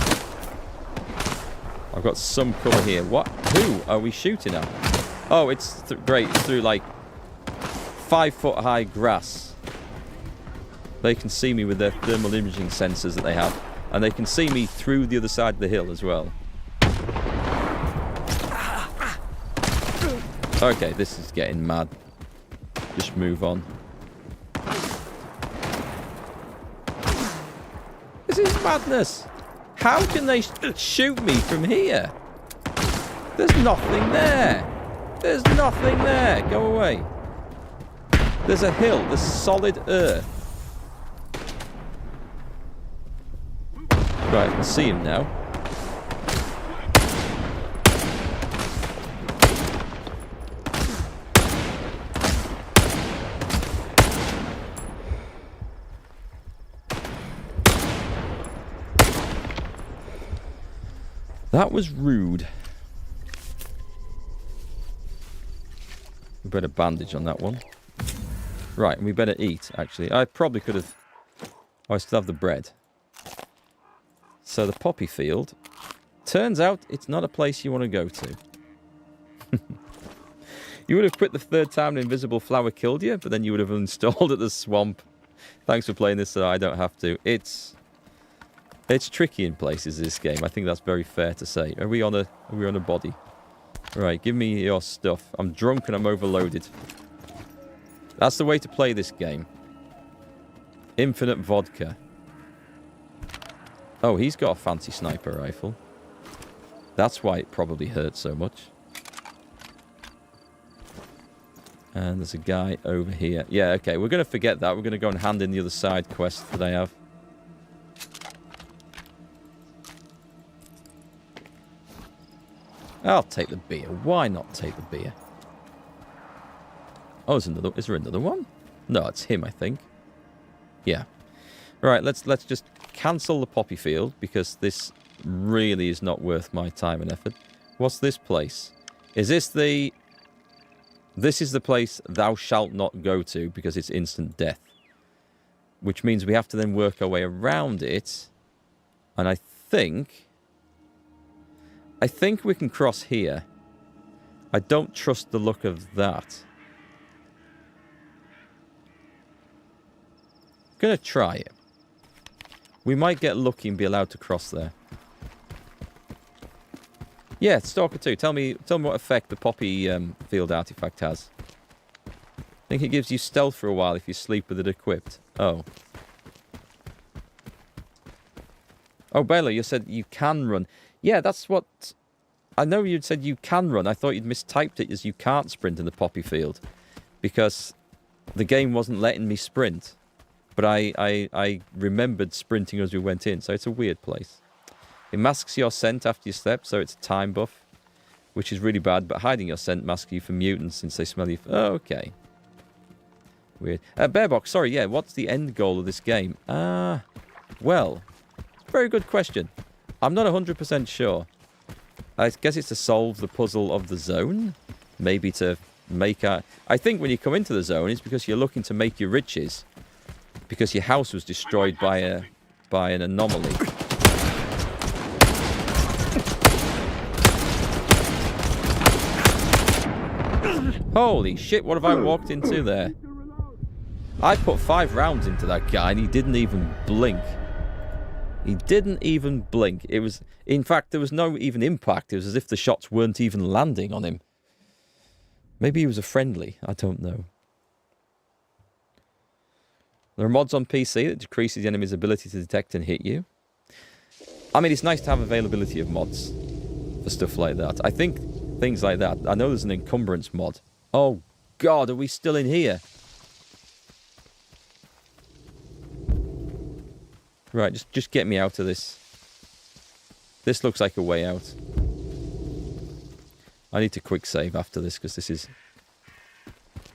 I've got some cover here. What? Who are we shooting at? Oh, it's great. It's through, like, 5-foot high grass. They can see me with their thermal imaging sensors that they have. And they can see me through the other side of the hill as well. Okay, this is getting mad. Just move on. This is madness. How can they shoot me from here? There's nothing there. There's nothing there. Go away. There's a hill. There's solid earth. Right, I can see him now. That was rude. We better bandage on that one. Right, and we better eat, actually. I probably could have... Oh, I still have the bread. So the poppy field. Turns out it's not a place you want to go to. You would have quit the third time an invisible flower killed you, but then you would have installed at the swamp. Thanks for playing this so I don't have to. It's tricky in places, this game. I think that's very fair to say. Are we on a body? Right, give me your stuff. I'm drunk and I'm overloaded. That's the way to play this game. Infinite vodka. Oh, he's got a fancy sniper rifle. That's why it probably hurts so much. And there's a guy over here. Yeah, okay, we're going to forget that. We're going to go and hand in the other side quest that I have. I'll take the beer. Why not take the beer? Oh, there's another. Is there another one? No, it's him, I think. Yeah. Right, let's just cancel the poppy field, because this really is not worth my time and effort. What's this place? Is this the... This is the place thou shalt not go to, because it's instant death. Which means we have to then work our way around it. And I think we can cross here. I don't trust the look of that. I'm going to try it. We might get lucky and be allowed to cross there. Yeah, Stalker 2. Tell me what effect the poppy field artifact has. I think it gives you stealth for a while if you sleep with it equipped. Oh. Oh, Bella, you said you can run. Yeah, that's what... I know you'd said you can run. I thought you'd mistyped it as you can't sprint in the poppy field. Because the game wasn't letting me sprint. But I remembered sprinting as we went in. So it's a weird place. It masks your scent after you step, so it's a time buff. Which is really bad, but hiding your scent masks you from mutants since they smell you... Oh, okay. Weird. Bearbox, sorry, yeah, what's the end goal of this game? Well, it's a very good question. I'm not 100% sure. I guess it's to solve the puzzle of the zone. Maybe to make a... I think when you come into the zone, it's because you're looking to make your riches. Because your house was destroyed by an anomaly. Holy shit, what have I walked into there? I put 5 rounds into that guy and he didn't even blink. He didn't even blink. It was, in fact, there was no even impact. It was as if the shots weren't even landing on him. Maybe he was a friendly. I don't know. There are mods on PC that decreases the enemy's ability to detect and hit you. I mean, it's nice to have availability of mods for stuff like that. I think things like that. I know there's an encumbrance mod. Oh, God, are we still in here? Right, just get me out of this. This looks like a way out. I need to quick save after this because this is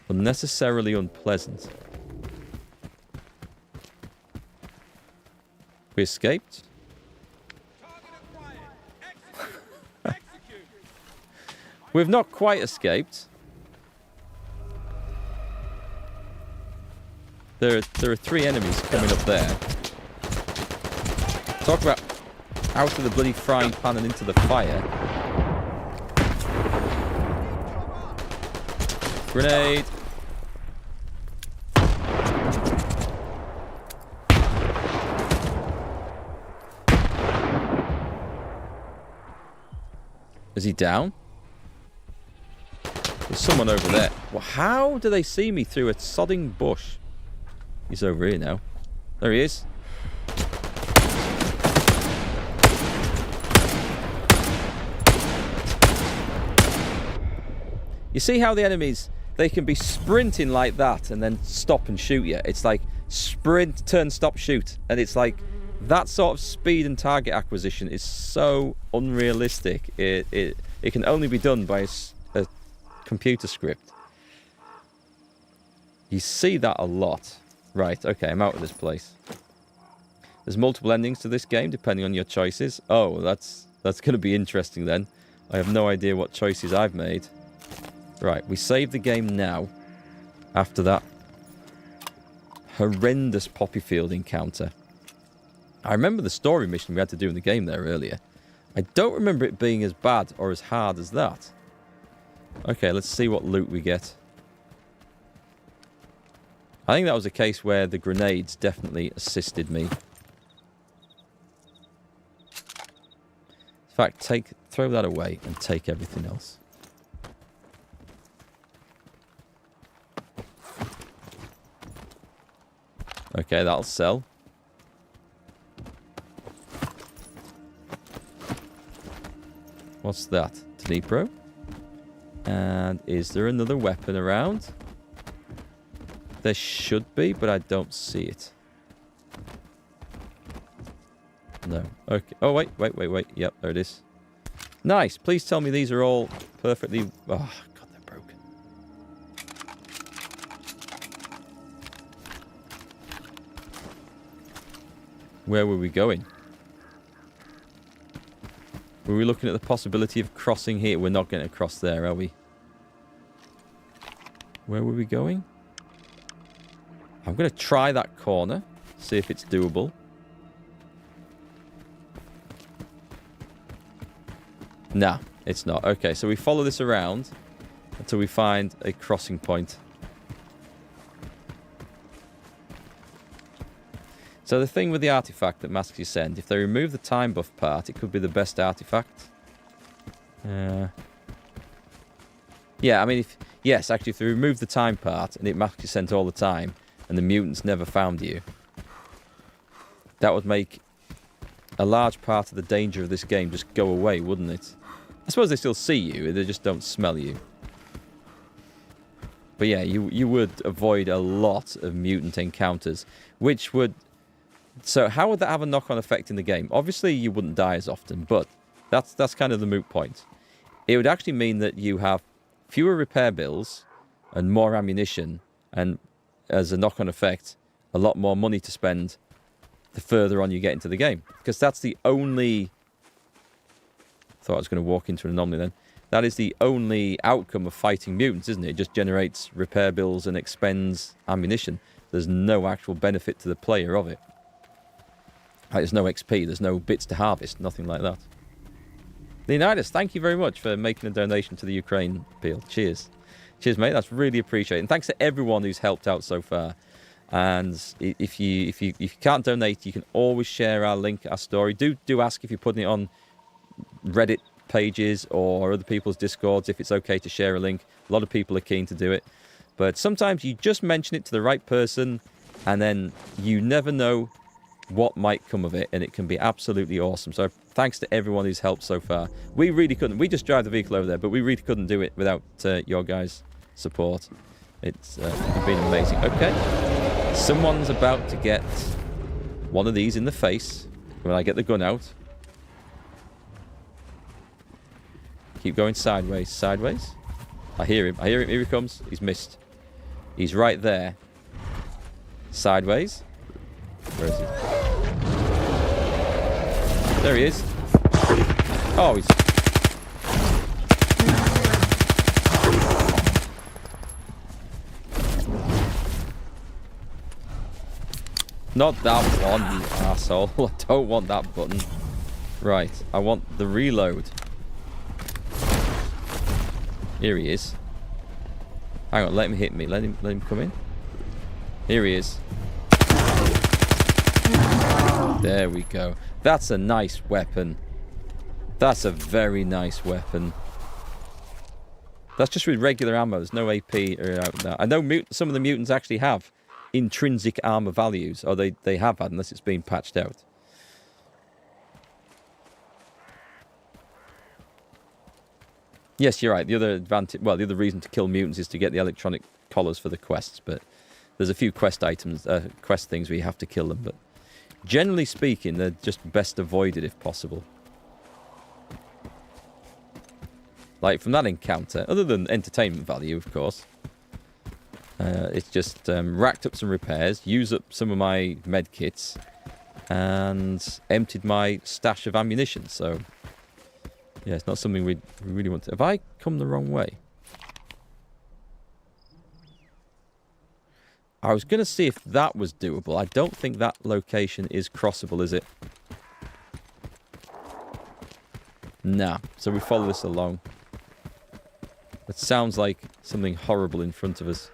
unnecessarily unpleasant. We escaped. We've not quite escaped. There are 3 enemies coming up there. Talk about out of the bloody frying pan and into the fire. Grenade. Is he down? There's someone over there. Well, how do they see me through a sodding bush? He's over here now. There he is. You see how the enemies, they can be sprinting like that and then stop and shoot you. It's like sprint, turn, stop, shoot. And it's like that sort of speed and target acquisition is so unrealistic. It can only be done by a computer script. You see that a lot. Right, okay, I'm out of this place. There's multiple endings to this game depending on your choices. Oh, that's going to be interesting then. I have no idea what choices I've made. Right, we save the game now after that horrendous poppy field encounter. I remember the story mission we had to do in the game there earlier. I don't remember it being as bad or as hard as that. Okay, let's see what loot we get. I think that was a case where the grenades definitely assisted me. In fact, throw that away and take everything else. Okay, that'll sell. What's that? Dnipro. And is there another weapon around? There should be, but I don't see it. No. Okay. Oh, wait. Yep, there it is. Nice. Please tell me these are all perfectly... Oh, God, they're broken. Where were we going? Were we looking at the possibility of crossing here? We're not going to cross there, are we? Where were we going? I'm going to try that corner. See if it's doable. Nah, it's not. Okay, so we follow this around until we find a crossing point. So the thing with the artifact that masks your send, if they remove the time buff part, it could be the best artifact. Yeah, I mean, yes, actually, if they remove the time part and it masks your scent all the time, and the mutants never found you, that would make a large part of the danger of this game just go away, wouldn't it? I suppose they still see you, they just don't smell you. But yeah, you would avoid a lot of mutant encounters, which would... So how would that have a knock-on effect in the game? Obviously, you wouldn't die as often, but that's kind of the moot point. It would actually mean that you have fewer repair bills and more ammunition, and as a knock-on effect, a lot more money to spend the further on you get into the game. Because that's the only... Thought I was going to walk into an anomaly then. That is the only outcome of fighting mutants, isn't it? It just generates repair bills and expends ammunition. There's no actual benefit to the player of it. Like, there's no XP, there's no bits to harvest, nothing like that. Leonidas, thank you very much for making a donation to the Ukraine appeal. Cheers. Cheers, mate. That's really appreciated. And thanks to everyone who's helped out so far. And if you can't donate, you can always share our link, our story. Do ask if you're putting it on Reddit pages or other people's Discords if it's okay to share a link. A lot of people are keen to do it. But sometimes you just mention it to the right person and then you never know what might come of it, and it can be absolutely awesome. So thanks to everyone who's helped so far. We really couldn't. We just drive the vehicle over there, but we really couldn't do it without your guys' support. It's been amazing. Okay. Someone's about to get one of these in the face when I get the gun out. Keep going sideways, sideways. I hear him. I hear him. Here he comes. He's missed. He's right there. Sideways. Where is he? There he is. Oh, he's... Not that one, you asshole. I don't want that button. Right, I want the reload. Here he is. Hang on, let him hit me. Let him come in. Here he is. There we go. That's a nice weapon. That's a very nice weapon. That's just with regular ammo. There's no AP or out now. I know some of the mutants actually have intrinsic armor values, or they have had, unless it's been patched out. Yes, you're right. The other advantage, well, the other reason to kill mutants is to get the electronic collars for the quests, but there's a few quest items, quest things where you have to kill them, but generally speaking, they're just best avoided if possible. Like, from that encounter, other than entertainment value, of course, it's just racked up some repairs, used up some of my med kits, and emptied my stash of ammunition, so... yeah, it's not something we really want to... Have I come the wrong way? I was going to see if that was doable. I don't think that location is crossable, is it? Nah. So we follow this along. It sounds like something horrible in front of us.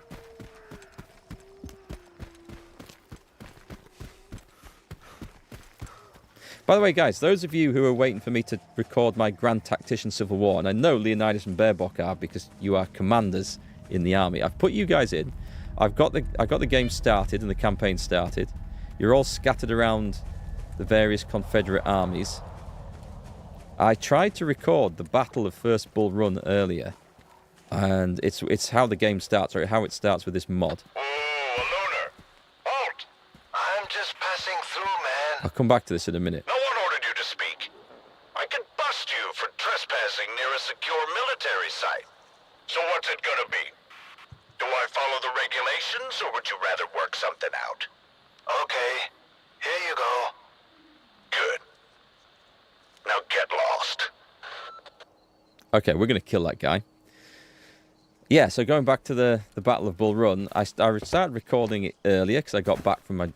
By the way, guys, those of you who are waiting for me to record my Grand Tactician Civil War, and I know Leonidas and Bearbok are because you are commanders in the army. I've put you guys in. I've got the game started and the campaign started. You're all scattered around the various Confederate armies. I tried to record the Battle of First Bull Run earlier, and it's how the game starts, or how it starts with this mod. Oh, a loner. Halt! I'm just passing through, man. I'll come back to this in a minute. No one ordered you to speak. I could bust you for trespassing near a secure military site. So what's it gonna be? Do I follow the regulations, or would you rather work something out? Okay, here you go. Good. Now get lost. Okay, we're going to kill that guy. Yeah, so going back to the Battle of Bull Run, I started recording it earlier because I got back from my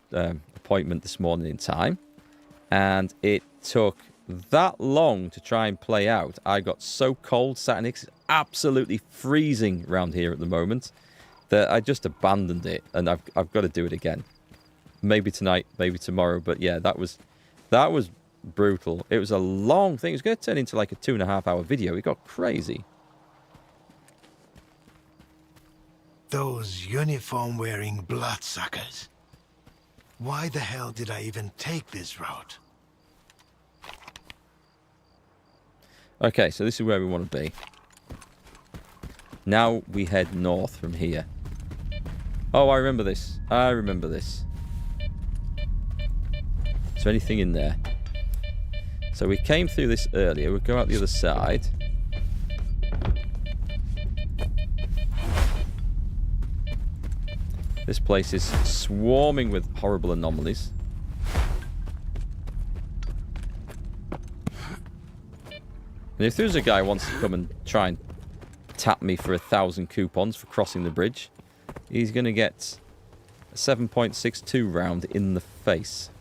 appointment this morning in time. And it took that long to try and play out. I got so cold, sat next, it's absolutely freezing around here at the moment, that I just abandoned it, and I've got to do it again. Maybe tonight, maybe tomorrow, but yeah, that was brutal. It was a long thing. It was going to turn into like a 2.5-hour video. It got crazy. Those uniform-wearing bloodsuckers. Why the hell did I even take this route? Okay, so this is where we want to be. Now we head north from here. Oh, I remember this. I remember this. Is there anything in there? So we came through this earlier. We'll go out the other side. This place is swarming with horrible anomalies. And if there's a guy who wants to come and try and tap me for 1,000 coupons for crossing the bridge, he's going to get a 7.62 round in the face.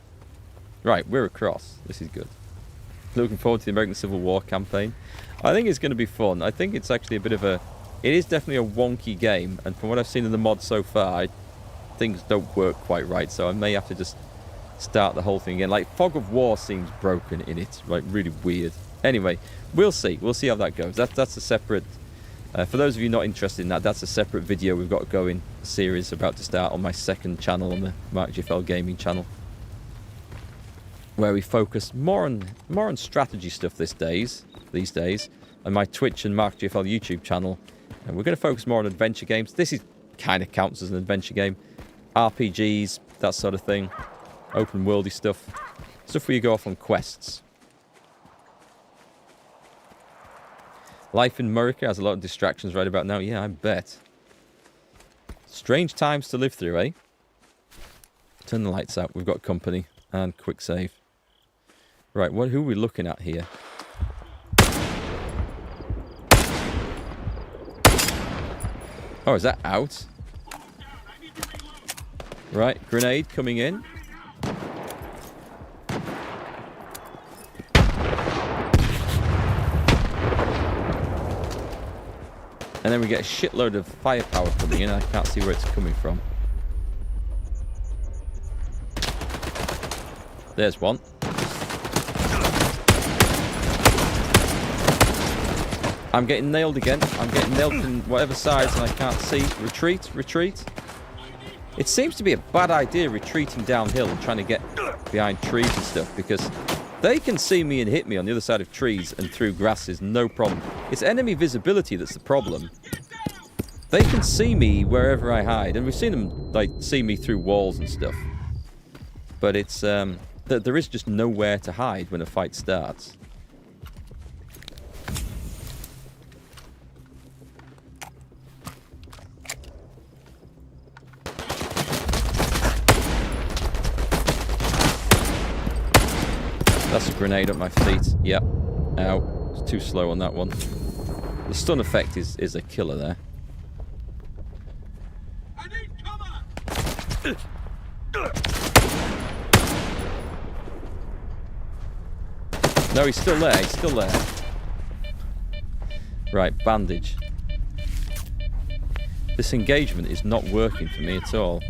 Right, we're across. This is good. Looking forward to the American Civil War campaign. I think it's going to be fun. I think it's actually a bit of a... It is definitely a wonky game, and from what I've seen in the mod so far, things don't work quite right, so I may have to just start the whole thing again. Like, Fog of War seems broken in it, like really weird. Anyway, we'll see. We'll see how that goes. That's a separate... for those of you not interested in that, that's a separate video we've got going, a series about to start on my second channel, on the MarkGFL gaming channel, where we focus more on strategy stuff these days, and my Twitch and MarkGFL YouTube channel. And we're going to focus more on adventure games. This is kind of counts as an adventure game. RPGs, that sort of thing. Open worldy stuff. Stuff where you go off on quests. Life in America has a lot of distractions right about now. Yeah, I bet. Strange times to live through, eh? Turn the lights out. We've got company. And quick save. Right, who are we looking at here? Oh, is that out? Right, grenade coming in. And then we get a shitload of firepower coming in. I can't see where it's coming from. There's one. I'm getting nailed again. I'm getting nailed from whatever sides and I can't see. Retreat, retreat. It seems to be a bad idea retreating downhill and trying to get behind trees and stuff, because they can see me and hit me on the other side of trees and through grasses, no problem. It's enemy visibility that's the problem. They can see me wherever I hide, and we've seen them like see me through walls and stuff. But it's there is just nowhere to hide when a fight starts. That's a grenade up my feet. Yep. Ow. It's too slow on that one. The stun effect is a killer there. I need cover! No, he's still there. He's still there. Right, bandage. This engagement is not working for me at all.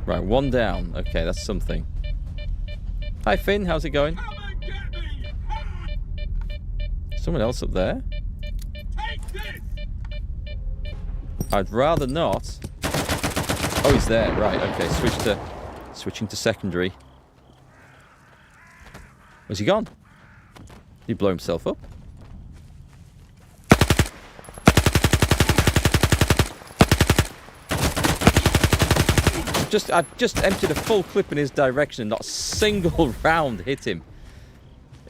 Right, one down. Okay, that's something. Hi, Finn. How's it going? Someone else up there? I'd rather not. Oh, he's there. Right, okay. Switching to secondary. Where's he gone? Did he blow himself up? I've just emptied a full clip in his direction and not a single round hit him.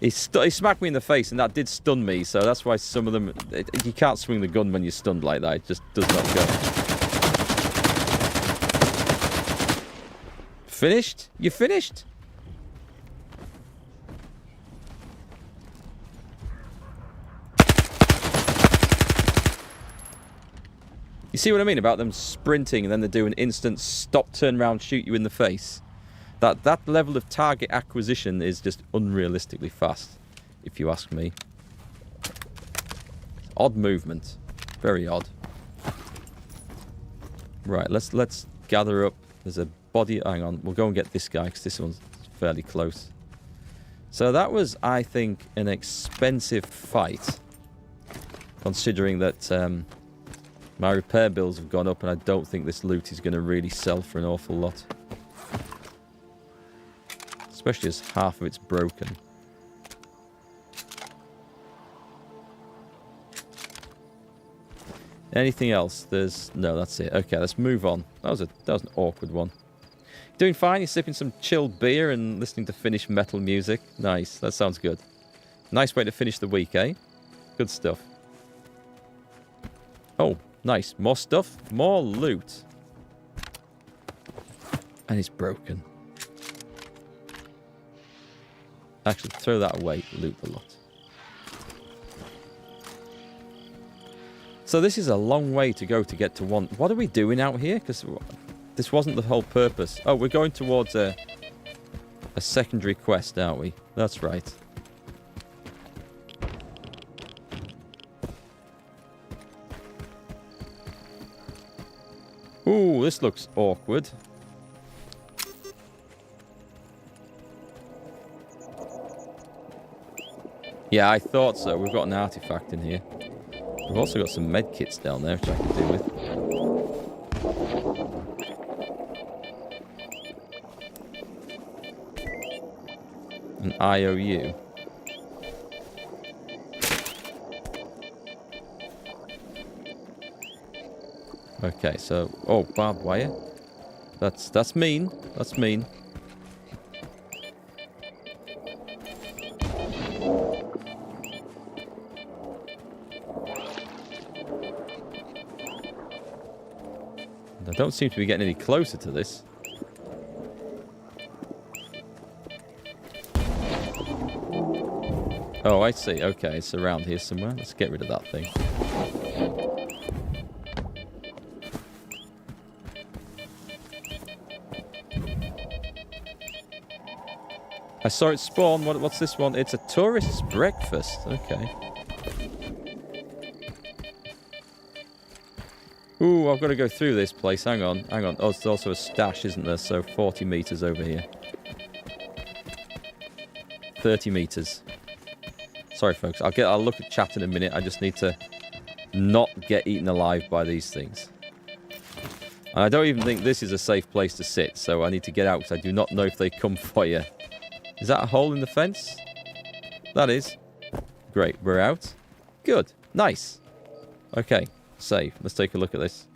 He smacked me in the face and that did stun me, so that's why some of them... you can't swing the gun when you're stunned like that. It just does not go. Finished? You finished? You see what I mean about them sprinting and then they do an instant stop, turn around, shoot you in the face? That level of target acquisition is just unrealistically fast, if you ask me. Odd movement. Very odd. Right, let's gather up. There's a body... hang on, we'll go and get this guy, because this one's fairly close. So that was, I think, an expensive fight, considering that... my repair bills have gone up and I don't think this loot is going to really sell for an awful lot. Especially as half of it's broken. Anything else? No, that's it. Okay, let's move on. That was an awkward one. Doing fine? You're sipping some chilled beer and listening to Finnish metal music? Nice, that sounds good. Nice way to finish the week, eh? Good stuff. Oh. Nice. More stuff. More loot. And it's broken. Actually, throw that away. Loot the lot. So this is a long way to go to get to one. What are we doing out here? Because this wasn't the whole purpose. Oh, we're going towards a secondary quest, aren't we? That's right. Ooh, this looks awkward. Yeah, I thought so. We've got an artifact in here. We've also got some med kits down there, which I can do with. An IOU. Okay, so... Oh, barbed wire. That's mean. That's mean. I don't seem to be getting any closer to this. Oh, I see. Okay, it's around here somewhere. Let's get rid of that thing. I saw it spawn. What's this one? It's a tourist's breakfast. Okay. Ooh, I've got to go through this place. Hang on, hang on. Oh, there's also a stash, isn't there? So 40 meters over here. 30 meters. Sorry, folks. I'll look at chat in a minute. I just need to not get eaten alive by these things. And I don't even think this is a safe place to sit, so I need to get out because I do not know if they come for you. Is that a hole in the fence? That is. Great, we're out. Good. Nice. Okay, save. Let's take a look at this.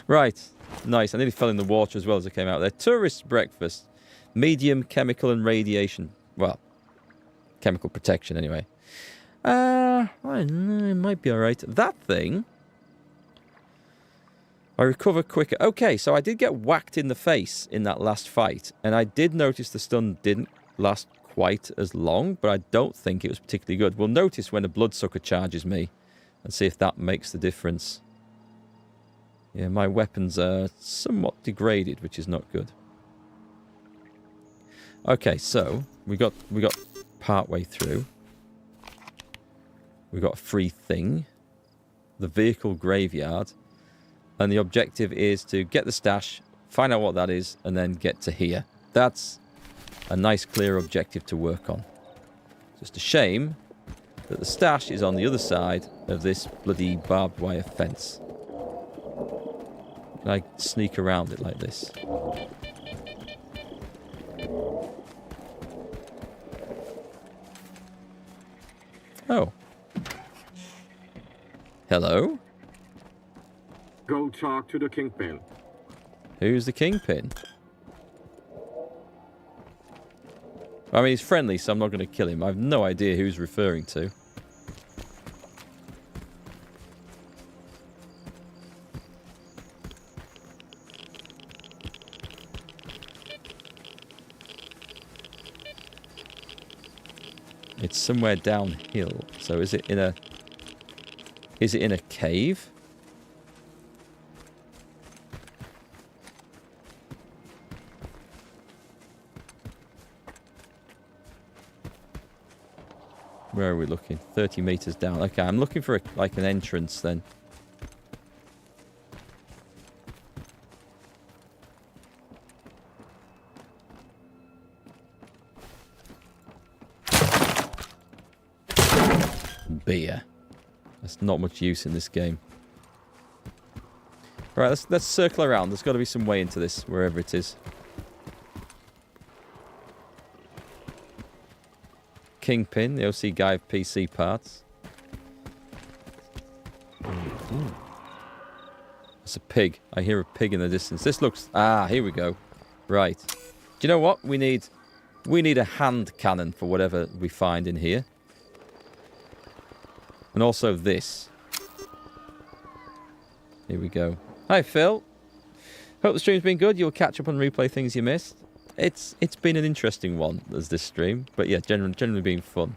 Right. Nice. I nearly fell in the water as well as I came out there. Tourist breakfast. Medium chemical and radiation. Well, chemical protection anyway. I don't know, it might be alright. That thing... I recover quicker. Okay, so I did get whacked in the face in that last fight. And I did notice the stun didn't last quite as long, but I don't think it was particularly good. We'll notice when a bloodsucker charges me and see if that makes the difference. Yeah, my weapons are somewhat degraded, which is not good. Okay, so we got part way through. We got a free thing. The vehicle graveyard. And the objective is to get the stash, find out what that is, and then get to here. That's a nice, clear objective to work on. Just a shame that the stash is on the other side of this bloody barbed wire fence. Can I sneak around it like this? Oh. Hello? Go talk to the Kingpin. Who's the Kingpin? I mean, he's friendly, so I'm not going to kill him. I have no idea who he's referring to. It's somewhere downhill. So is it in a... Is it in a cave? Where are we looking? 30 meters down. Okay, I'm looking for like an entrance then. Beer. There's not much use in this game. Right, let's circle around. There's got to be some way into this, wherever it is. Kingpin, the OC guy of PC parts. Ooh. It's a pig. I hear a pig in the distance. This looks... Ah, here we go. Right. Do you know what? We need a hand cannon for whatever we find in here. And also this. Here we go. Hi, Phil. Hope the stream's been good. You'll catch up on replay things you missed. It's been an interesting one as this stream, but yeah, generally been fun.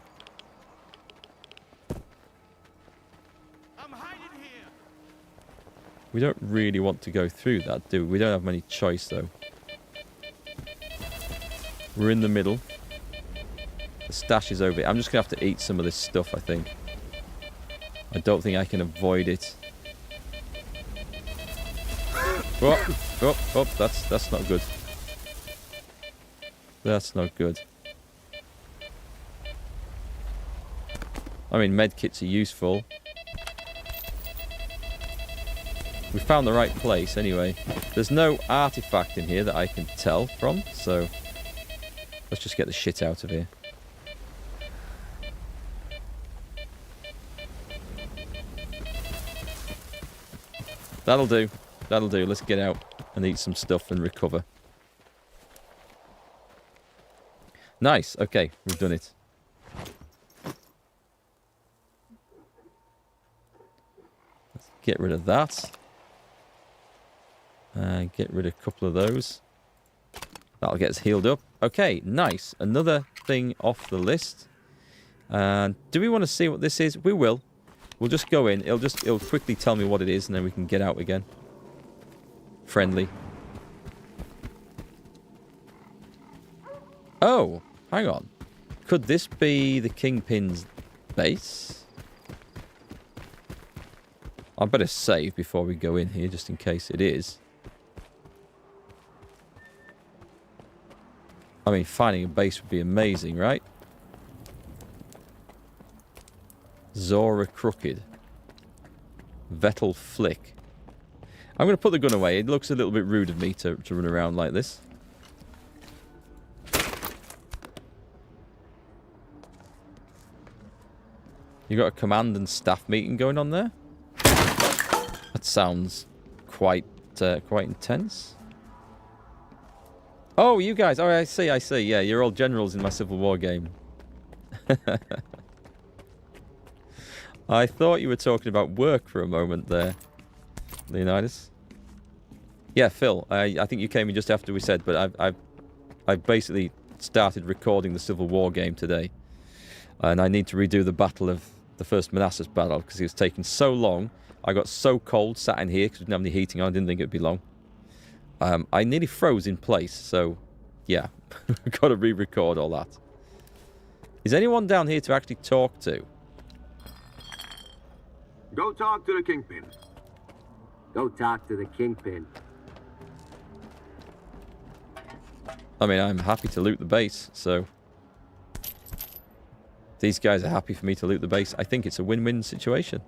We don't really want to go through that, do we? We don't have many choice though. We're in the middle. The stash is over here. I'm just gonna have to eat some of this stuff, I think. I don't think I can avoid it. Oh, that's not good. That's not good. I mean, medkits are useful. We found the right place anyway. There's no artifact in here that I can tell from, so let's just get the shit out of here. That'll do. That'll do. Let's get out and eat some stuff and recover. Nice. Okay, we've done it. Let's get rid of that. Get rid of a couple of those. That'll get us healed up. Okay, nice. Another thing off the list. And do we want to see what this is? We will. We'll just go in. It'll quickly tell me what it is, and then we can get out again. Friendly. Oh, hang on. Could this be the Kingpin's base? I better save before we go in here, just in case it is. I mean, finding a base would be amazing, right? Zora Crooked. Vettel Flick. I'm going to put the gun away. It looks a little bit rude of me to run around like this. You got a command and staff meeting going on there? That sounds quite intense. Oh, you guys. Oh, I see. Yeah, you're all generals in my Civil War game. I thought you were talking about work for a moment there, Leonidas. Yeah, Phil. I think you came in just after we said, but I've basically started recording the Civil War game today, and I need to redo the battle of the first Manassas battle because it was taking so long. I got so cold sat in here because we didn't have any heating on. I didn't think it'd be long. I nearly froze in place, so yeah, I've got to re-record all that. Is anyone down here to actually talk to? Go talk to the Kingpin. Go talk to the Kingpin. I mean, I'm happy to loot the base, so... These guys are happy for me to loot the base. I think it's a win-win situation.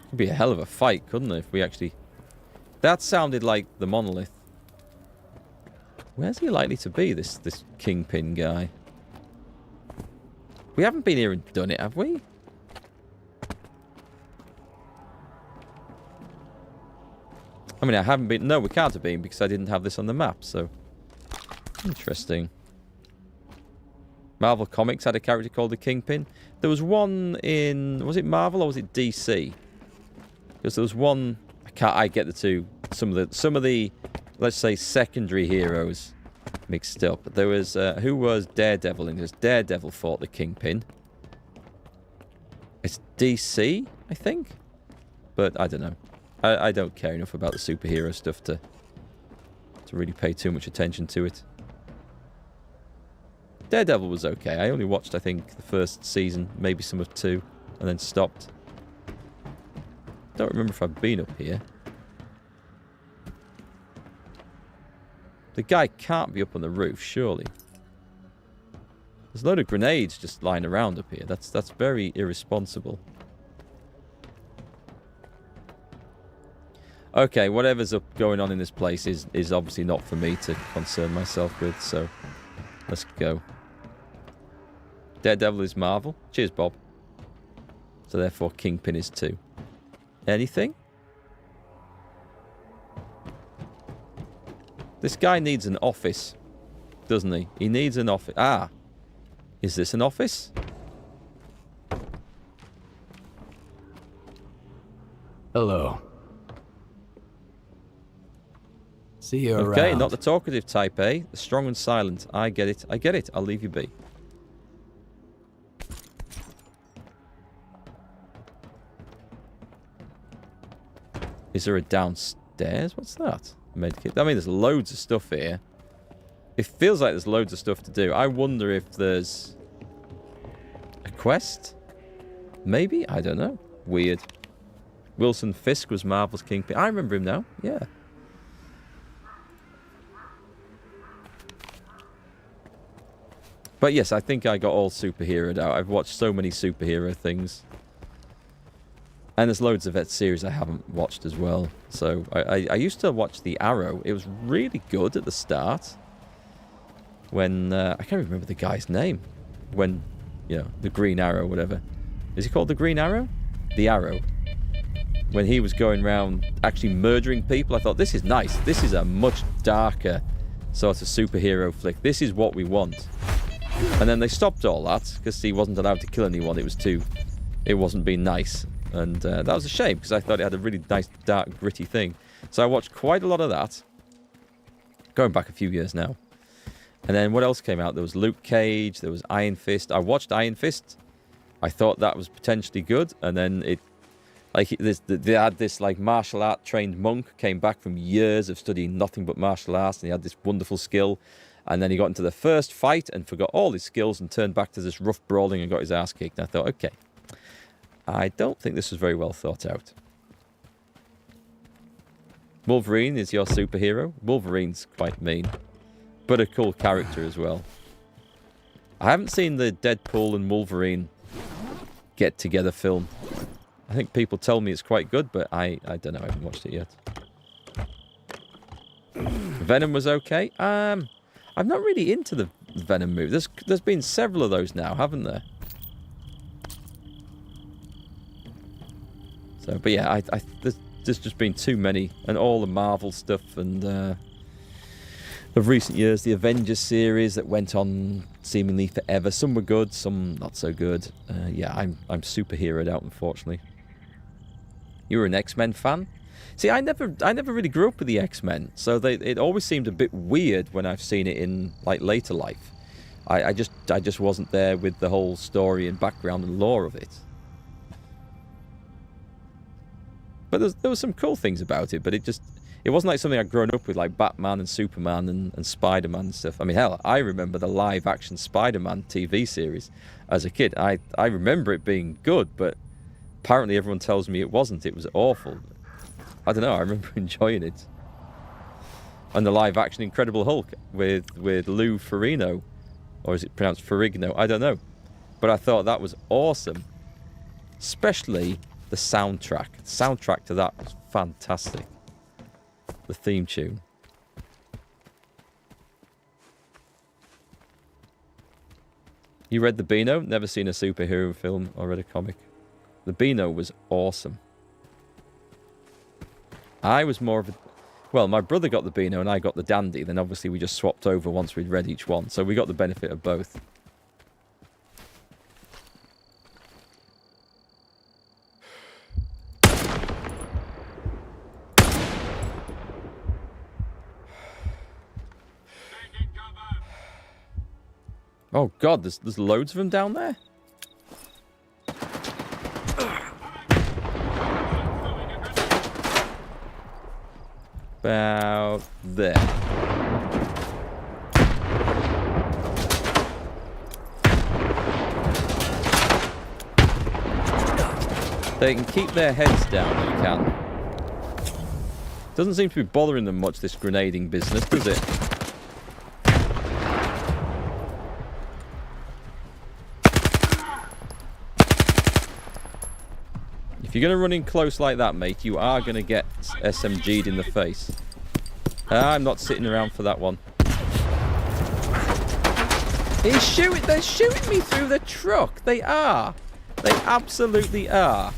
Could be a hell of a fight, couldn't it, if we actually... That sounded like the monolith. Where's he likely to be, this Kingpin guy? We haven't been here and done it, have we? I mean, I haven't been... No, we can't have been because I didn't have this on the map, so... Interesting. Marvel Comics had a character called the Kingpin. There was one in... Was it Marvel or was it DC? Because there was one... I get the two... Some of the, let's say, secondary heroes mixed up. There was... who was Daredevil in this? Daredevil fought the Kingpin. It's DC, I think? But I don't know. I don't care enough about the superhero stuff to really pay too much attention to it. Daredevil was okay. I only watched, I think, the first season, maybe some of 2, and then stopped. Don't remember if I've been up here. The guy can't be up on the roof, surely. There's a load of grenades just lying around up here. That's very irresponsible. Okay, whatever's going on in this place is obviously not for me to concern myself with, so let's go. Daredevil is Marvel. Cheers, Bob. So therefore Kingpin is too. Anything? This guy needs an office, doesn't he? He needs an office. Ah! Is this an office? Hello. See you around. Okay, not the talkative type, eh? The strong and silent. I get it. I get it. I'll leave you be. Is there a downstairs? What's that? Medkit. I mean, there's loads of stuff here. It feels like there's loads of stuff to do. I wonder if there's a quest? Maybe? I don't know. Weird. Wilson Fisk was Marvel's Kingpin. I remember him now. Yeah. But yes, I think I got all superheroed out. I've watched so many superhero things. And there's loads of that series I haven't watched as well. So I used to watch The Arrow. It was really good at the start. When, I can't remember the guy's name. When, you know, the Green Arrow, whatever. Is he called the Green Arrow? The Arrow. When he was going around actually murdering people, I thought, this is nice. This is a much darker sort of superhero flick. This is what we want. And then they stopped all that because he wasn't allowed to kill anyone. It wasn't being nice. And that was a shame because I thought it had a really nice, dark, gritty thing. So I watched quite a lot of that. Going back a few years now. And then what else came out? There was Luke Cage. There was Iron Fist. I watched Iron Fist. I thought that was potentially good. And then they had this like martial art trained monk. Came back from years of studying nothing but martial arts. And he had this wonderful skill. And then he got into the first fight and forgot all his skills and turned back to this rough brawling and got his ass kicked. And I thought, okay. I don't think this was very well thought out. Wolverine is your superhero. Wolverine's quite mean. But a cool character as well. I haven't seen the Deadpool and Wolverine get-together film. I think people tell me it's quite good, but I don't know. I haven't watched it yet. Venom was okay. I'm not really into the Venom movie. There's been several of those now, haven't there? So, but yeah, there's just been too many, and all the Marvel stuff, and of recent years, the Avengers series that went on seemingly forever. Some were good, some not so good. Yeah, I'm superheroed out, unfortunately. You were an X-Men fan? See, I never really grew up with the X-Men, so it always seemed a bit weird when I've seen it in like later life. I just wasn't there with the whole story and background and lore of it. But there was some cool things about it, but it wasn't like something I'd grown up with, like Batman and Superman and Spider-Man and stuff. I mean, hell, I remember the live-action Spider-Man TV series as a kid. I remember it being good, but apparently everyone tells me it wasn't. It was awful. I don't know, I remember enjoying it. And the live-action Incredible Hulk with Lou Ferrigno, or is it pronounced Ferrigno? I don't know. But I thought that was awesome. Especially the soundtrack. The soundtrack to that was fantastic. The theme tune. You read the Beano? Never seen a superhero film or read a comic. The Beano was awesome. I was more of a... Well, my brother got the Beano and I got the Dandy. Then obviously we just swapped over once we'd read each one. So we got the benefit of both. Oh god, there's loads of them down there. About there. They can keep their heads down, they can. Doesn't seem to be bothering them much, this grenading business, does it? If you're going to run in close like that, mate, you are going to get SMG'd in the face. I'm not sitting around for that one. They're shooting me through the truck. They are. They absolutely are.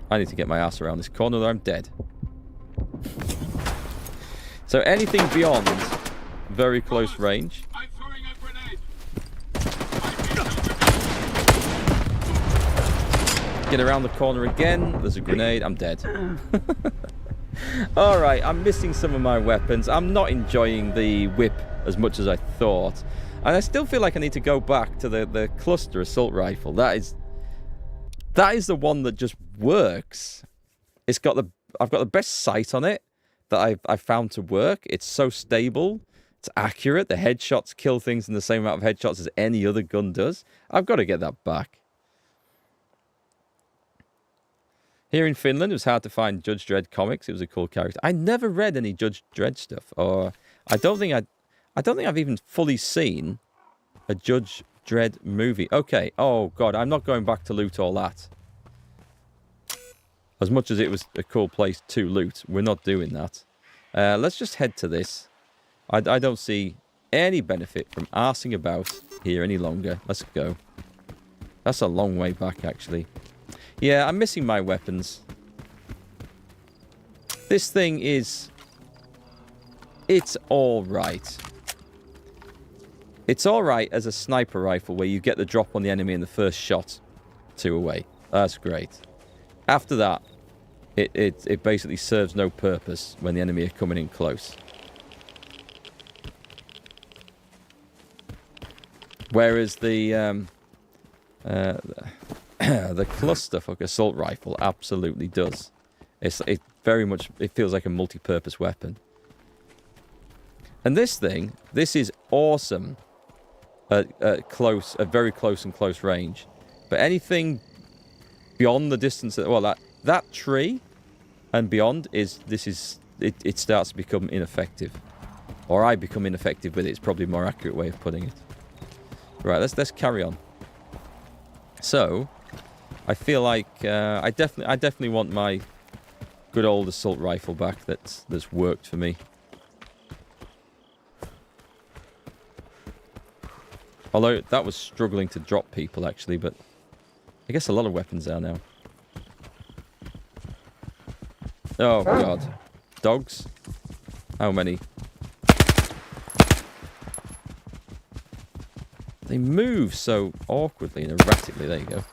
I need to get my ass around this corner or I'm dead. So anything beyond very close range. Get around the corner again. There's a grenade. I'm dead. Alright, I'm missing some of my weapons. I'm not enjoying the whip as much as I thought. And I still feel like I need to go back to the cluster assault rifle. That is the one that just works. I've got the best sight on it that I've found to work. It's so stable. It's accurate. The headshots kill things in the same amount of headshots as any other gun does. I've got to get that back. Here in Finland, it was hard to find Judge Dredd comics. It was a cool character. I never read any Judge Dredd stuff, or I don't think I've even fully seen a Judge Dredd movie. Okay. Oh God, I'm not going back to loot all that. As much as it was a cool place to loot, we're not doing that. Let's just head to this. I don't see any benefit from arsing about here any longer. Let's go. That's a long way back, actually. Yeah, I'm missing my weapons. This thing is... It's alright. It's alright as a sniper rifle where you get the drop on the enemy in the first shot. 2 away. That's great. After that, it basically serves no purpose when the enemy are coming in close. Whereas the clusterfuck assault rifle absolutely does. It very much, it feels like a multi-purpose weapon. And this thing, this is awesome at very close and close range. But anything beyond the distance, well, that tree and beyond it starts to become ineffective. Or I become ineffective with it. It's probably a more accurate way of putting it. Right, let's carry on. So, I feel like I definitely want my good old assault rifle back that's worked for me. Although that was struggling to drop people actually, but I guess a lot of weapons are now. Oh God, dogs? How many? They move so awkwardly and erratically. There you go.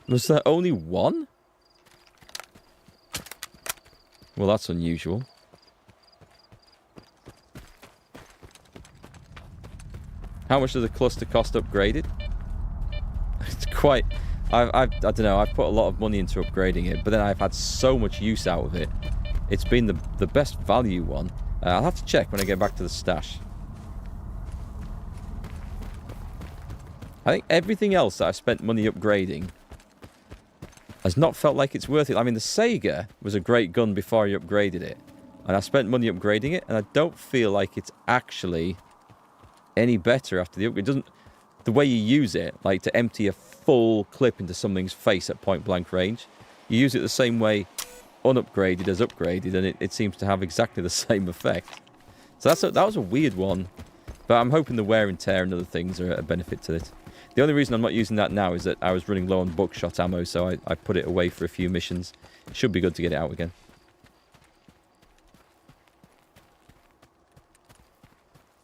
Was there only one? Well, that's unusual. How much does the cluster cost upgraded? It's quite... I don't know, I've put a lot of money into upgrading it, but then I've had so much use out of it. It's been the best value one. I'll have to check when I get back to the stash. I think everything else that I've spent money upgrading has not felt like it's worth it. I mean, the Sega was a great gun before you upgraded it. And I spent money upgrading it, and I don't feel like it's actually any better after the upgrade. It doesn't... The way you use it, like to empty a full clip into something's face at point blank range, you use it the same way unupgraded as upgraded, and it seems to have exactly the same effect. So that was a weird one. But I'm hoping the wear and tear and other things are a benefit to it. The only reason I'm not using that now is that I was running low on buckshot ammo, so I put it away for a few missions. It should be good to get it out again.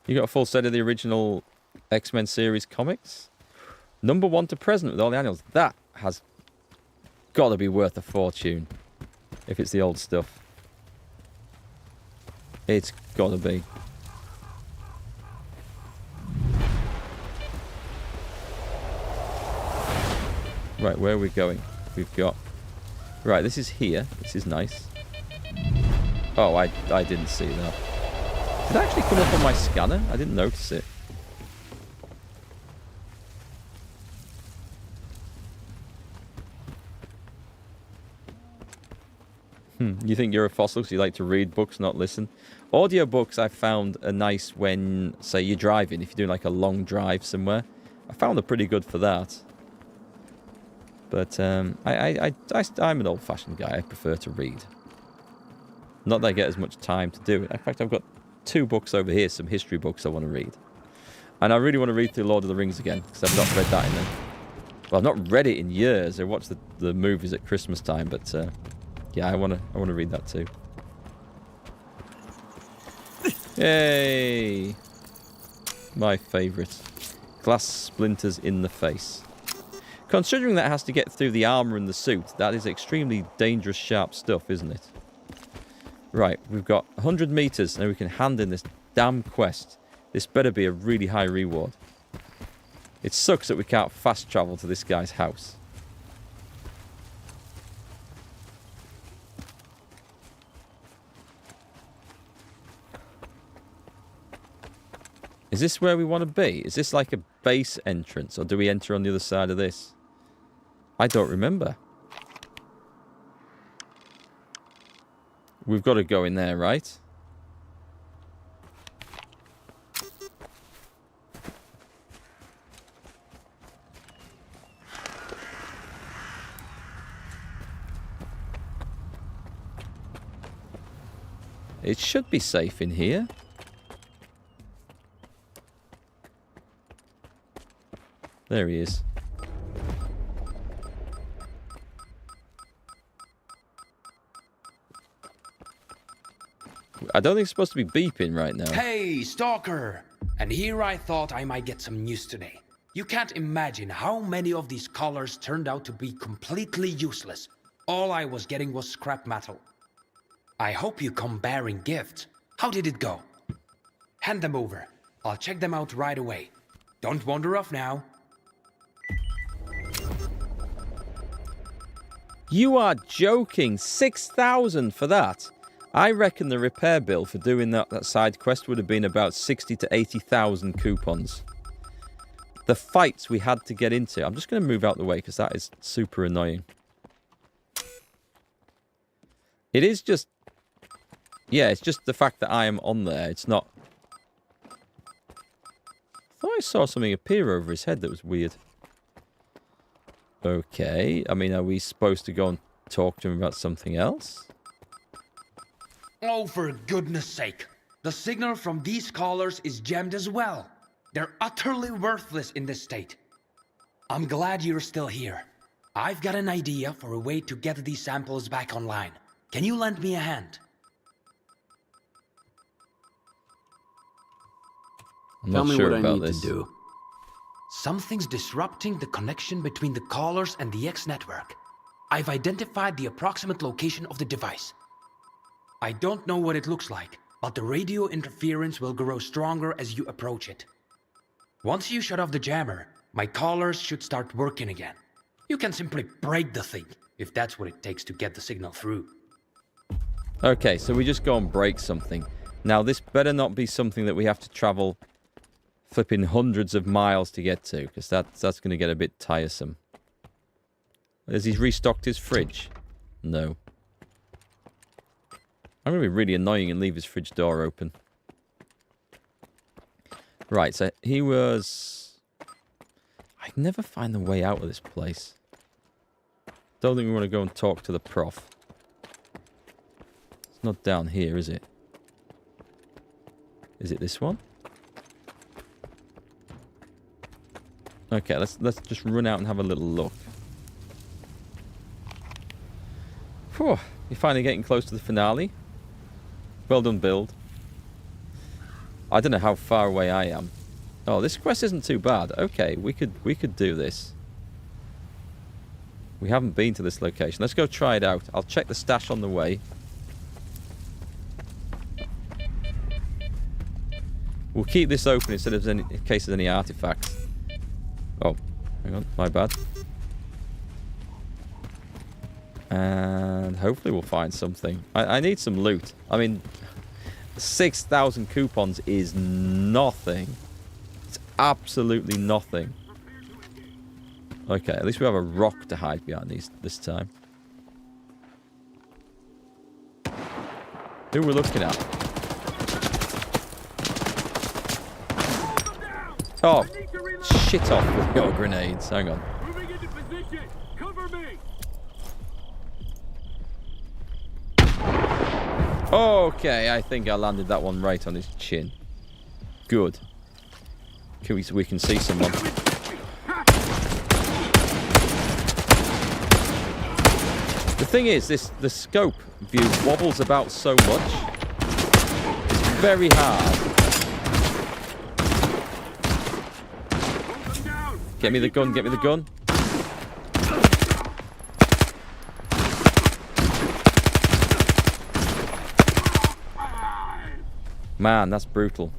You got a full set of the original X-Men series comics? Number 1 to present with all the annuals. That has got to be worth a fortune. If it's the old stuff. It's got to be. Right, where are we going? We've got... Right, this is here. This is nice. Oh, I didn't see that. Did it actually come up on my scanner? I didn't notice it. You think you're a fossil because you like to read books, not listen? Audiobooks I found are nice when, say, you're driving. If you're doing like a long drive somewhere. I found they're pretty good for that. But I'm an old-fashioned guy. I prefer to read. Not that I get as much time to do it. In fact, I've got 2 books over here, some history books I want to read. And I really want to read through Lord of the Rings again, because I've not read that in them. Well, I've not read it in years. I watched the movies at Christmas time, but yeah, I want to read that too. Yay! My favourite. Glass splinters in the face. Considering that has to get through the armour and the suit, that is extremely dangerous, sharp stuff, isn't it? Right, we've got 100 metres, and we can hand in this damn quest. This better be a really high reward. It sucks that we can't fast travel to this guy's house. Is this where we want to be? Is this like a base entrance, or do we enter on the other side of this? I don't remember. We've got to go in there, right? It should be safe in here. There he is. I don't think it's supposed to be beeping right now. Hey, Stalker! And here I thought I might get some news today. You can't imagine how many of these collars turned out to be completely useless. All I was getting was scrap metal. I hope you come bearing gifts. How did it go? Hand them over. I'll check them out right away. Don't wander off now. You are joking. 6,000 for that? I reckon the repair bill for doing that side quest would have been about 60 to 80,000 coupons. The fights we had to get into. I'm just going to move out the way because that is super annoying. It is just... Yeah, it's just the fact that I am on there. It's not... I thought I saw something appear over his head that was weird. Okay. I mean, are we supposed to go and talk to him about something else? Oh, for goodness sake. The signal from these collars is jammed as well. They're utterly worthless in this state. I'm glad you're still here. I've got an idea for a way to get these samples back online. Can you lend me a hand? I'm not sure about this. To do. Something's disrupting the connection between the collars and the X network. I've identified the approximate location of the device. I don't know what it looks like, but the radio interference will grow stronger as you approach it. Once you shut off the jammer, my collars should start working again. You can simply break the thing, if that's what it takes to get the signal through. Okay, so we just go and break something. Now, this better not be something that we have to travel flipping hundreds of miles to get to, because that's going to get a bit tiresome. Has he restocked his fridge? No. I'm going to be really annoying and leave his fridge door open. Right, so he was... I never find the way out of this place. Don't think we want to go and talk to the prof. It's not down here, is it? Is it this one? Okay, let's just run out and have a little look. Whew, you're finally getting close to the finale. Well done, build. I don't know how far away I am. Oh, this quest isn't too bad. Okay, we could do this. We haven't been to this location. Let's go try it out. I'll check the stash on the way. We'll keep this open instead of in case there's any artifacts. Oh, hang on, my bad. And hopefully we'll find something. I need some loot. I mean, 6,000 coupons is nothing. It's absolutely nothing. Okay, at least we have a rock to hide behind this time. Who we're looking at? Oh, shit off with your grenades. Hang on. Moving into position. Cover me. Okay, I think I landed that one right on his chin. Good. We can see someone. The thing is, the scope view wobbles about so much. It's very hard. Get me the gun, get me the gun. Man, that's brutal.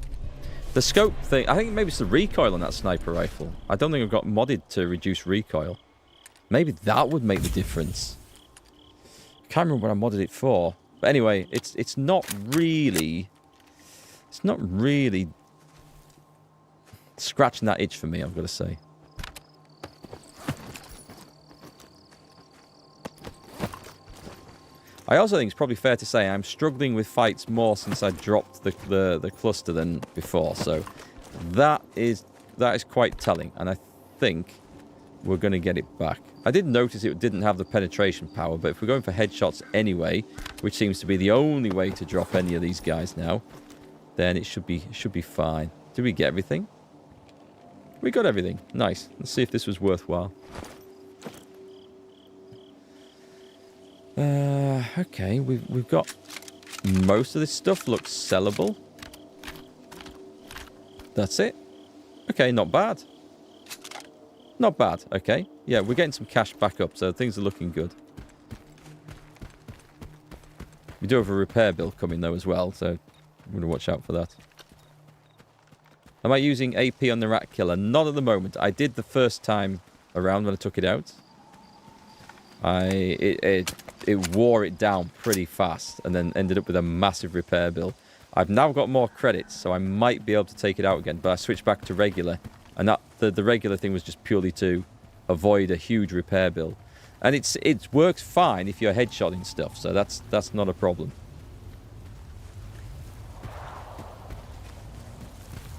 The scope thing, I think maybe it's the recoil on that sniper rifle. I don't think I've got modded to reduce recoil. Maybe that would make the difference. I can't remember what I modded it for. But anyway, it's not really scratching that itch for me, I've got to say. I also think it's probably fair to say I'm struggling with fights more since I dropped the cluster than before. So that is quite telling, and I think we're going to get it back. I did notice it didn't have the penetration power, but if we're going for headshots anyway, which seems to be the only way to drop any of these guys now, then it should be fine. Did we get everything? We got everything. Nice. Let's see if this was worthwhile. Okay, we've got most of this stuff looks sellable. That's it. Okay, not bad. Not bad. Okay, yeah, we're getting some cash back up, so things are looking good. We do have a repair bill coming though as well, so I'm going to watch out for that. Am I using AP on the rat killer? Not at the moment. I did the first time around when I took it out. It wore it down pretty fast and then ended up with a massive repair bill. I've now got more credits, so I might be able to take it out again, but I switched back to regular, and that the regular thing was just purely to avoid a huge repair bill. And it works fine if you're headshotting stuff, so that's not a problem.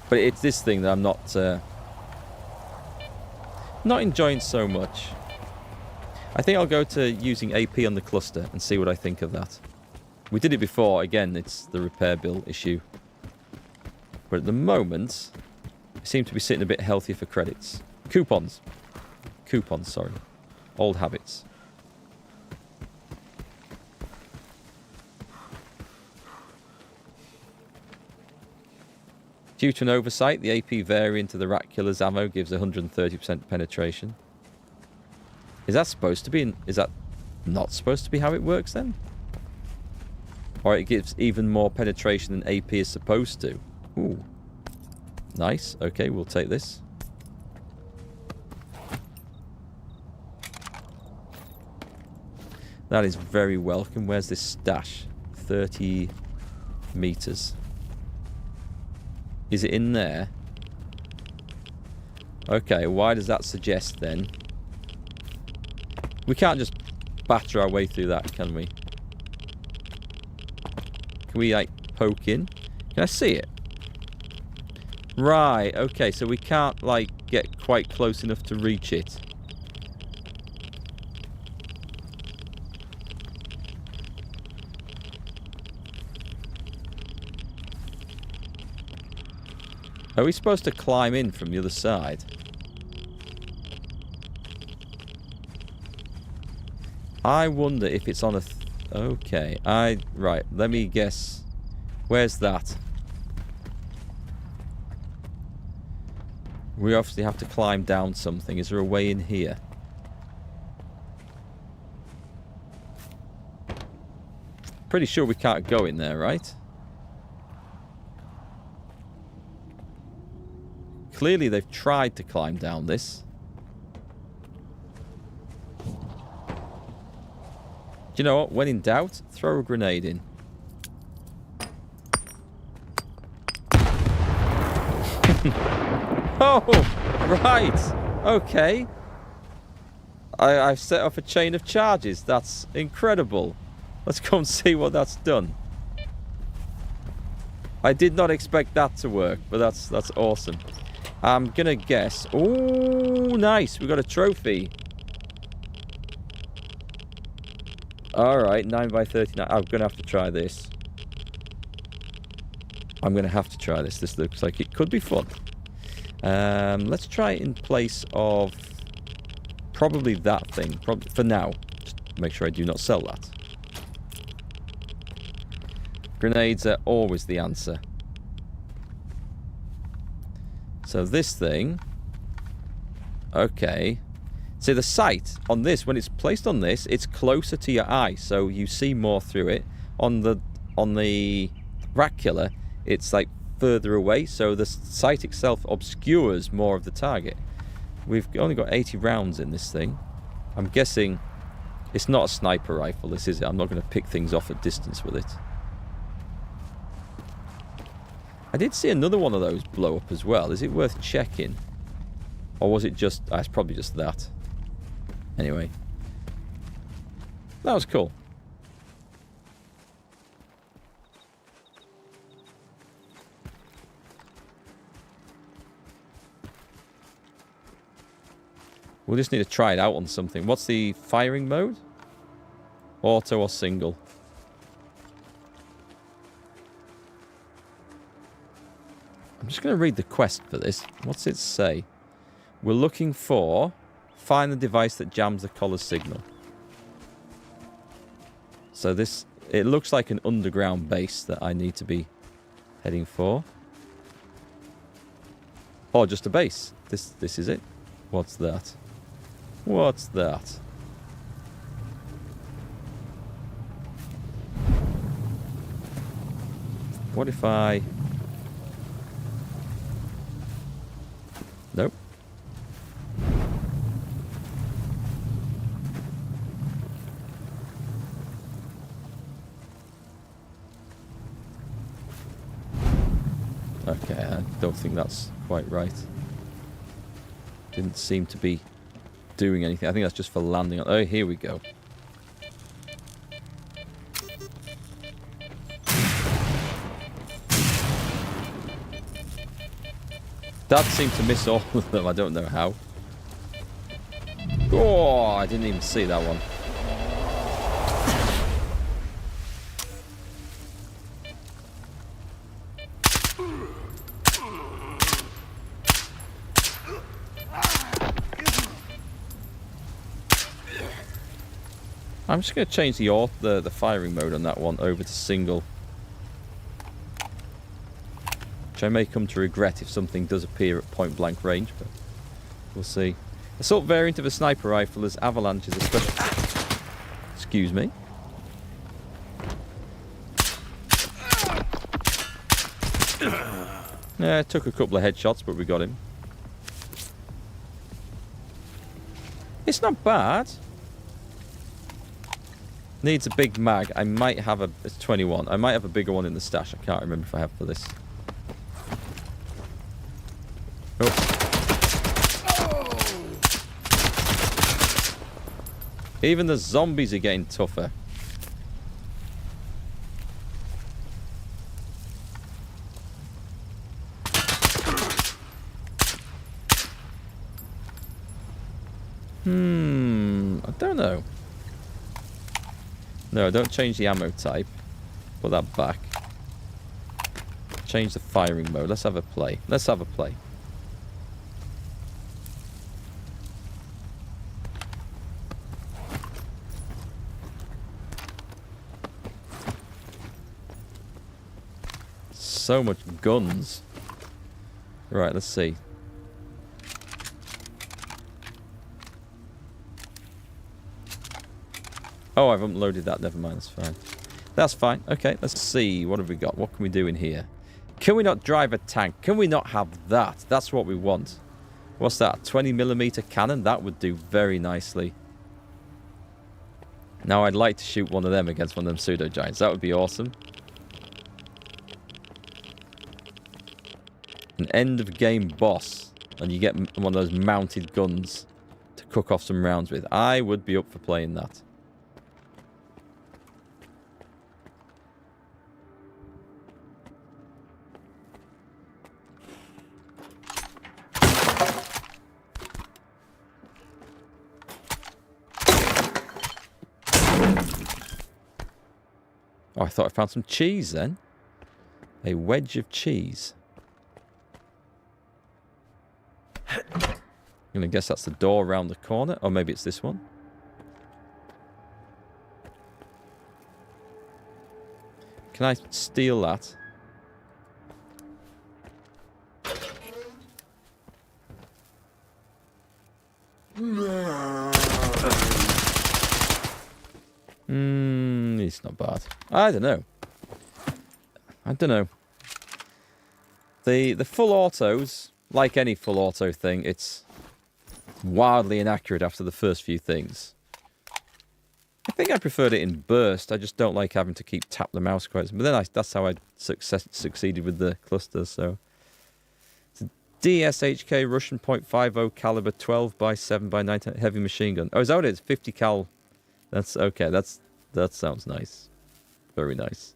But it's this thing that I'm not enjoying so much. I think I'll go to using AP on the cluster and see what I think of that. We did it before. Again, it's the repair bill issue. But at the moment, I seem to be sitting a bit healthier for credits. Coupons. Coupons, sorry. Old habits. Due to an oversight, the AP variant of the rat killer's ammo gives 130% penetration. Is that supposed to be? Is that not supposed to be how it works then? Or it gives even more penetration than AP is supposed to? Ooh. Nice. Okay, we'll take this. That is very welcome. Where's this stash? 30 meters. Is it in there? Okay, why does that suggest then? We can't just batter our way through that, can we? Can we, like, poke in? Can I see it? Right, okay, so we can't, like, get quite close enough to reach it. Are we supposed to climb in from the other side? I wonder if it's on a... Okay, right, let me guess. Where's that? We obviously have to climb down something. Is there a way in here? Pretty sure we can't go in there, right? Clearly they've tried to climb down this. Do you know what? When in doubt, throw a grenade in. Oh, right. Okay. I've set off a chain of charges. That's incredible. Let's go and see what that's done. I did not expect that to work, but that's awesome. I'm gonna guess. Oh, nice. We got a trophy. Alright, 9x39. I'm gonna have to try this. I'm gonna have to try this. This looks like it could be fun. Let's try it in place of probably that thing. For now. Just make sure I do not sell that. Grenades are always the answer. So this thing... Okay. See, the sight on this, when it's placed on this, it's closer to your eye, so you see more through it. On the rat killer, it's like further away, so the sight itself obscures more of the target. We've only got 80 rounds in this thing. I'm guessing it's not a sniper rifle, this is it. I'm not going to pick things off at distance with it. I did see another one of those blow up as well. Is it worth checking? Or was it just... it's probably just that. Anyway. That was cool. We'll just need to try it out on something. What's the firing mode? Auto or single? I'm just going to read the quest for this. What's it say? We're looking for... Find the device that jams the collar's signal. So this... It looks like an underground base that I need to be heading for. Or just a base. This is it. What's that? What's that? What if I... Nope. Okay, I don't think that's quite right. Didn't seem to be doing anything. I think that's just for landing on... Oh, here we go. That seemed to miss all of them. I don't know how. Oh, I didn't even see that one. I'm just going to change the firing mode on that one over to single. Which I may come to regret if something does appear at point blank range, but we'll see. Assault variant of a sniper rifle as avalanche is a special... Excuse me. Yeah, it took a couple of headshots, but we got him. It's not bad. Needs a big mag. I might have a... It's 21. I might have a bigger one in the stash. I can't remember if I have for this. Oh. Even the zombies are getting tougher. I don't know. No, don't change the ammo type. Put that back. Change the firing mode. Let's have a play. Let's have a play. So much guns. Right, let's see. Oh, I've unloaded that. Never mind. That's fine. That's fine. Okay, let's see. What have we got? What can we do in here? Can we not drive a tank? Can we not have that? That's what we want. What's that? 20mm cannon? That would do very nicely. Now, I'd like to shoot one of them against one of them pseudo-giants. That would be awesome. An end-of-game boss. And you get one of those mounted guns to cook off some rounds with. I would be up for playing that. Oh, I thought I found some cheese then. A wedge of cheese. I'm going to guess that's the door around the corner. Or maybe it's this one. Can I steal that? bad. I don't know. The full autos, like any full auto thing, it's wildly inaccurate after the first few things. I think I preferred it in burst. I just don't like having to keep tap the mouse quite. But then that's how I succeeded with the clusters. So it's a DSHK Russian .50 caliber 12x7x9 heavy machine gun. Oh, is that what it is? 50 cal. That's okay. That sounds nice. Very nice.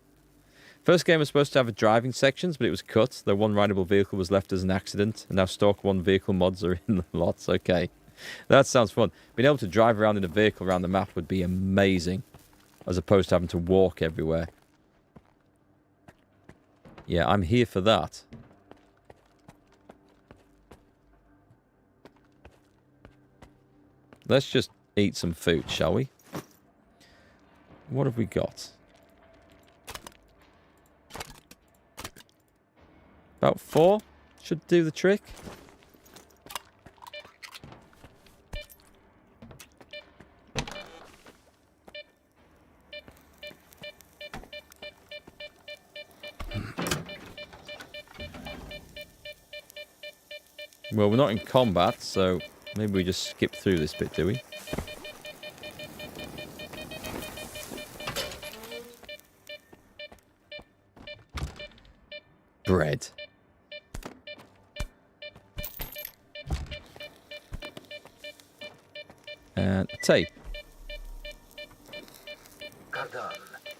First game was supposed to have a driving sections, but it was cut. The one rideable vehicle was left as an accident, and now Stalker 1 vehicle mods are in the lots. Okay. That sounds fun. Being able to drive around in a vehicle around the map would be amazing, as opposed to having to walk everywhere. Yeah, I'm here for that. Let's just eat some food, shall we? What have we got? About 4 should do the trick. Well, we're not in combat, so maybe we just skip through this bit, do we? Bread. And tape. Cardan,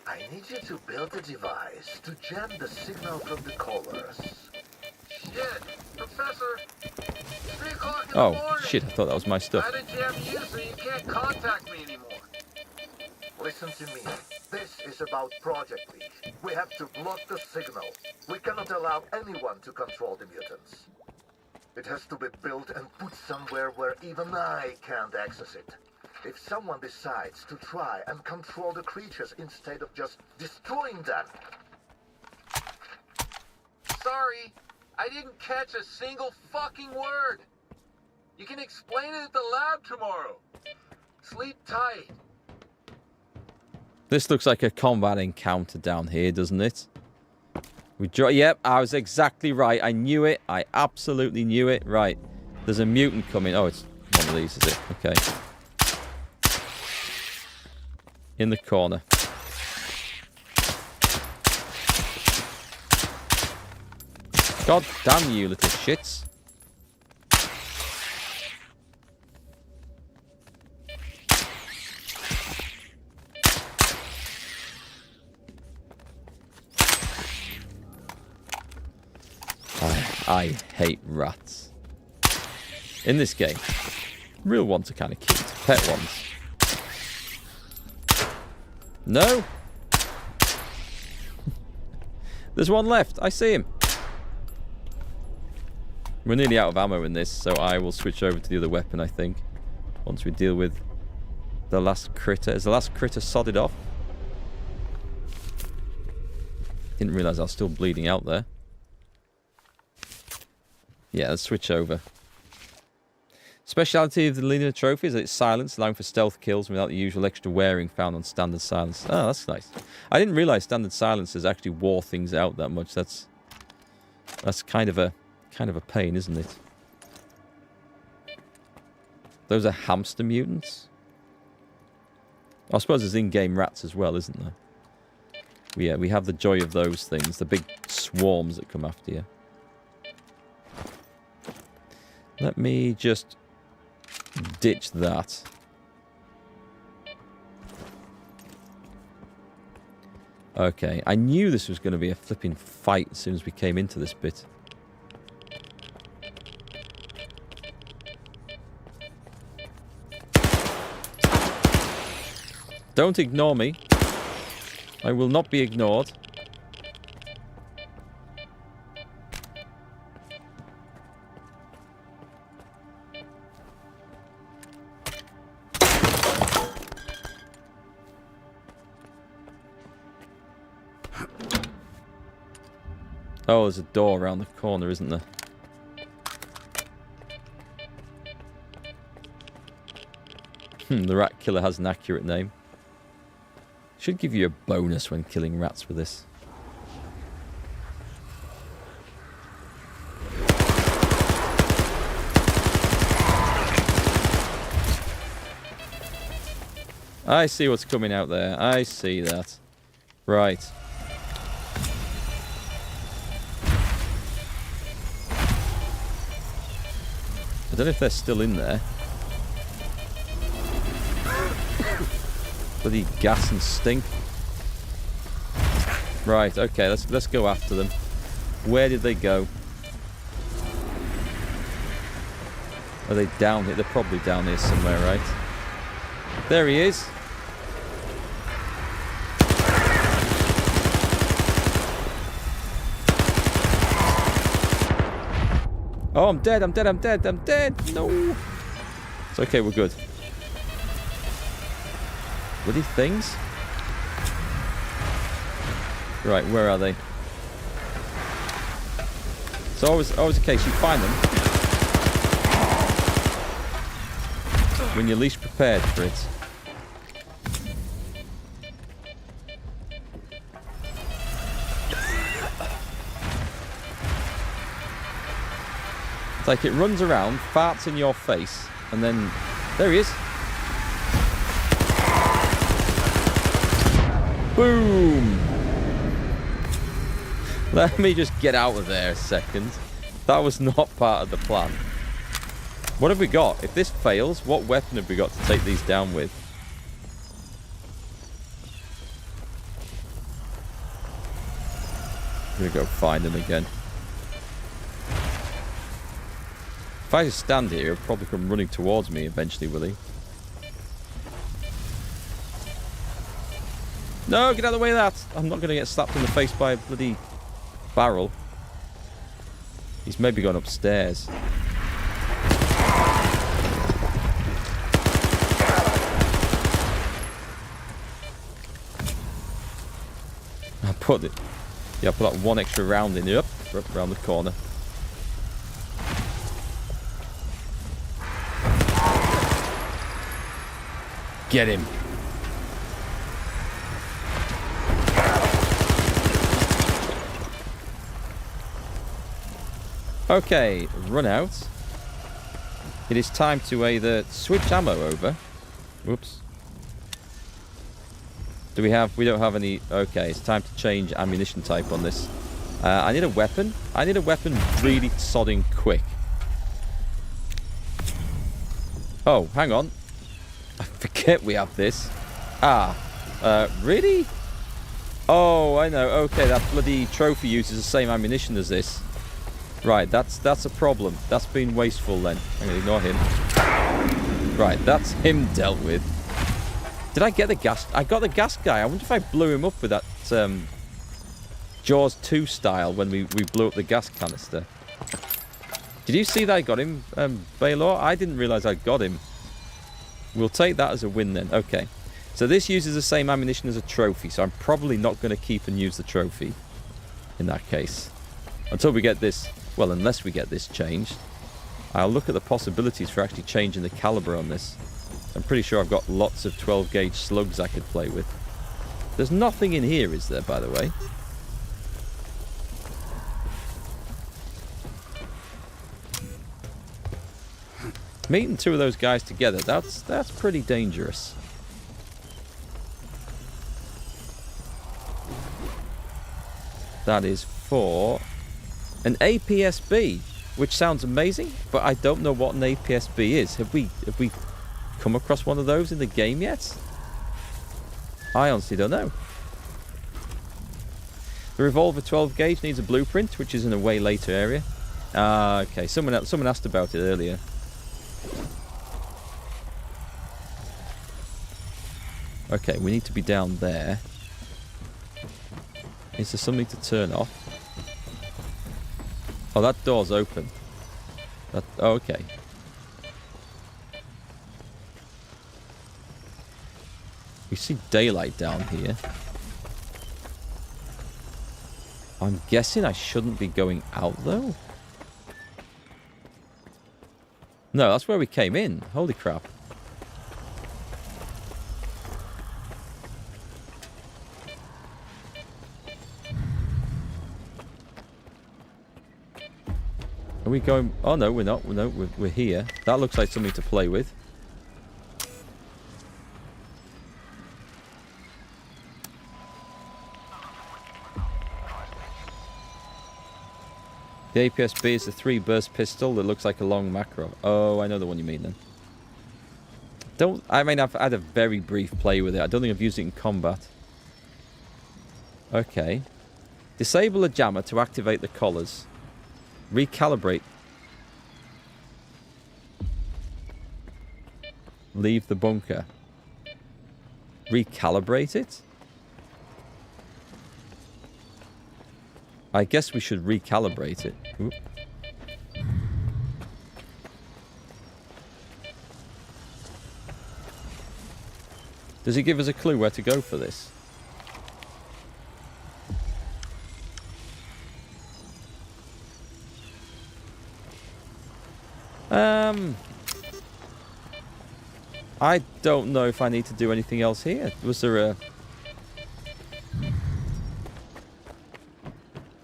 I need you to build a device to jam the signal from the callers. Shit, Professor! 3 o'clock in the morning. Shit, I thought that was my stuff. I had to jam you so you can't contact me anymore. Listen to me. This is about Project Leash. We have to block the signal. We cannot allow anyone to control the mutants. It has to be built and put somewhere where even I can't access it. If someone decides to try and control the creatures instead of just destroying them. Sorry, I didn't catch a single fucking word. You can explain it at the lab tomorrow. Sleep tight. This looks like a combat encounter down here, doesn't it? Yep, I was exactly right. I knew it. I absolutely knew it. Right. There's a mutant coming. Oh, it's one of these, is it? Okay. In the corner. God damn you, little shits. I hate rats. In this game, real ones are kind of cute. Pet ones. No! There's one left. I see him. We're nearly out of ammo in this, so I will switch over to the other weapon, I think. Once we deal with the last critter. Is the last critter sodded off? Didn't realise I was still bleeding out there. Yeah, let's switch over. Speciality of the linear trophy is that it's silence, allowing for stealth kills without the usual extra wearing found on standard silence. Oh, that's nice. I didn't realise standard silencers actually wore things out that much. That's kind of a pain, isn't it? Those are hamster mutants? I suppose there's in-game rats as well, isn't there? Yeah, we have the joy of those things, the big swarms that come after you. Let me just ditch that. Okay, I knew this was going to be a flipping fight as soon as we came into this bit. Don't ignore me. I will not be ignored. Oh, there's a door around the corner, isn't there? The rat killer has an accurate name. Should give you a bonus when killing rats with this. I see what's coming out there. I see that. Right. I don't know if they're still in there. Bloody gas and stink. Right, okay, let's go after them. Where did they go? Are they down here? They're probably down here somewhere, right? There he is. Oh, I'm dead, I'm dead, I'm dead, I'm dead. No. It's okay, we're good. Bloody things. Right, where are they? It's always the case, you find them when you're least prepared for it. It's like it runs around, farts in your face, and then... There he is. Boom! Let me just get out of there a second. That was not part of the plan. What have we got? If this fails, what weapon have we got to take these down with? I'm gonna go find them again. If I just stand here, he'll probably come running towards me eventually, will he? No, get out of the way of that! I'm not going to get slapped in the face by a bloody barrel. He's maybe gone upstairs. I put that one extra round in. Yep, around the corner. Get him. Okay, run out. It is time to either switch ammo over. Whoops. We don't have any. Okay, it's time to change ammunition type on this. I need a weapon. I need a weapon really sodding quick. Oh, hang on. I forget we have this. Really? Oh, I know. Okay, that bloody trophy uses the same ammunition as this. Right, that's a problem. That's been wasteful then. I'm going to ignore him. Right, that's him dealt with. Did I get the gas? I got the gas guy. I wonder if I blew him up with that Jaws 2 style when we blew up the gas canister. Did you see that I got him, Baylor? I didn't realise I got him. We'll take that as a win then. Okay. So this uses the same ammunition as a trophy, so I'm probably not going to keep and use the trophy in that case. Until we get this, well, unless we get this changed. I'll look at the possibilities for actually changing the caliber on this. I'm pretty sure I've got lots of 12 gauge slugs I could play with. There's nothing in here, is there, by the way? Meeting two of those guys together, that's pretty dangerous. That is for an APSB, which sounds amazing, but I don't know what an APSB is. Have we come across one of those in the game yet? I honestly don't know. The revolver 12 gauge needs a blueprint, which is in a way later area. Okay. Someone asked about it earlier. Okay, we need to be down there. Is there something to turn off? Oh, that door's open. Oh, okay. We see daylight down here. I'm guessing I shouldn't be going out, though. No, that's where we came in. Holy crap. Are we going... Oh, no, we're not. No, we're here. That looks like something to play with. The APS-B is a 3-burst pistol that looks like a long macro. Oh, I know the one you mean then. I've had a very brief play with it. I don't think I've used it in combat. Okay. Disable a jammer to activate the collars. Recalibrate. Leave the bunker. Recalibrate it? I guess we should recalibrate it. Oop. Does it give us a clue where to go for this? I don't know if I need to do anything else here. Was there a...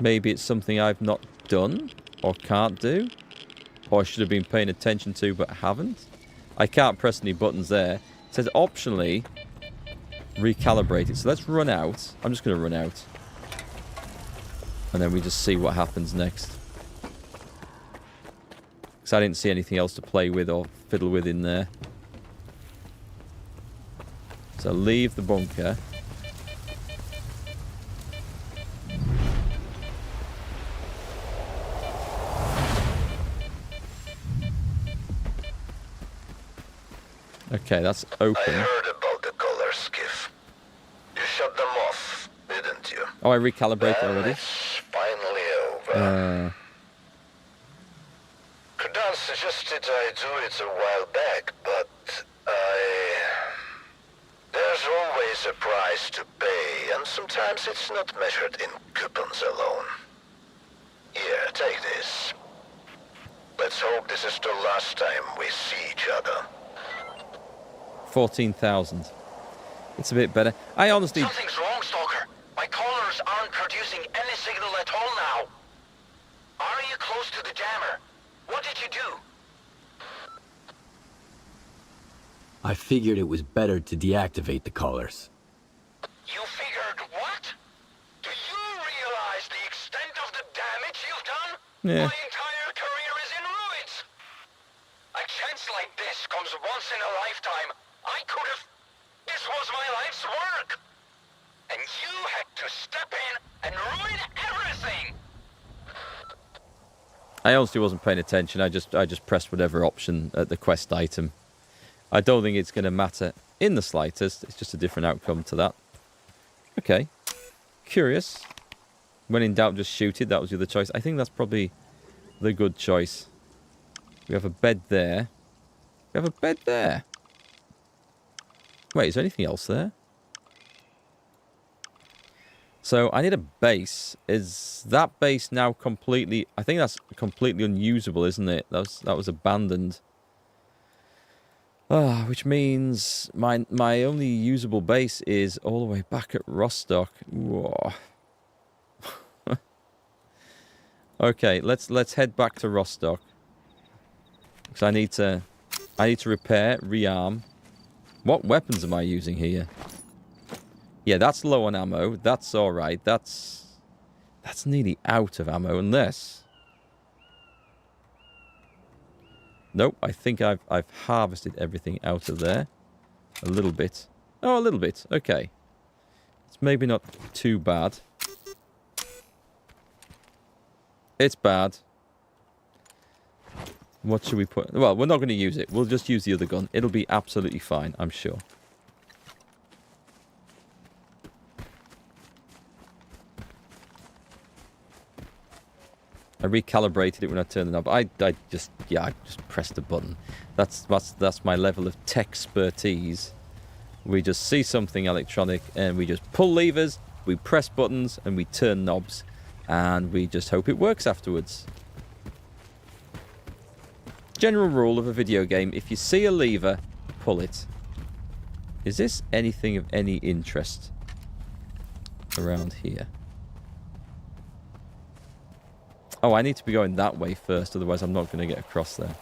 Maybe it's something I've not done or can't do, or I should have been paying attention to but haven't. I can't press any buttons there. It says optionally recalibrate it. So let's run out. I'm just going to run out. And then we just see what happens next. Because I didn't see anything else to play with or fiddle with in there. So leave the bunker. Okay, that's open. I heard about the color skiff. You shut them off, didn't you? Oh, I recalibrated already. It's finally over. Kudan suggested I do it a while back, but there's always a price to pay, and sometimes it's not measured in coupons alone. Here, take this. Let's hope this is the last time we see each other. 14,000. It's a bit better. I honestly... Something's wrong, Stalker. My collars aren't producing any signal at all now. Are you close to the jammer? What did you do? I figured it was better to deactivate the collars. You figured what? Do you realize the extent of the damage you've done? Yeah. My entire career is in ruins. A chance like this comes once in a lifetime. I could have... This was my life's work. And you had to step in and ruin everything. I honestly wasn't paying attention. I just pressed whatever option at the quest item. I don't think it's going to matter in the slightest. It's just a different outcome to that. Okay. Curious. When in doubt, just shoot it. That was the other choice. I think that's probably the good choice. We have a bed there. We have a bed there. Wait, is there anything else there? So I need a base. Is that base now completely... I think that's completely unusable, isn't it? That was abandoned. Ah, which means my only usable base is all the way back at Rostock. Whoa. Okay, let's head back to Rostock. Because I need to repair, rearm. What weapons am I using here? Yeah, that's low on ammo. That's all right. That's nearly out of ammo, unless. Nope, I think I've harvested everything out of there. A little bit. Oh, a little bit. Okay. It's maybe not too bad. It's bad. What should we put? Well, we're not going to use it. We'll just use the other gun. It'll be absolutely fine, I'm sure. I recalibrated it when I turned the knob. I just pressed the button. That's my level of tech expertise. We just see something electronic and we just pull levers, we press buttons and we turn knobs and we just hope it works afterwards. General rule of a video game, if you see a lever, pull it. Is this anything of any interest around here? Oh, I need to be going that way first, otherwise I'm not going to get across there.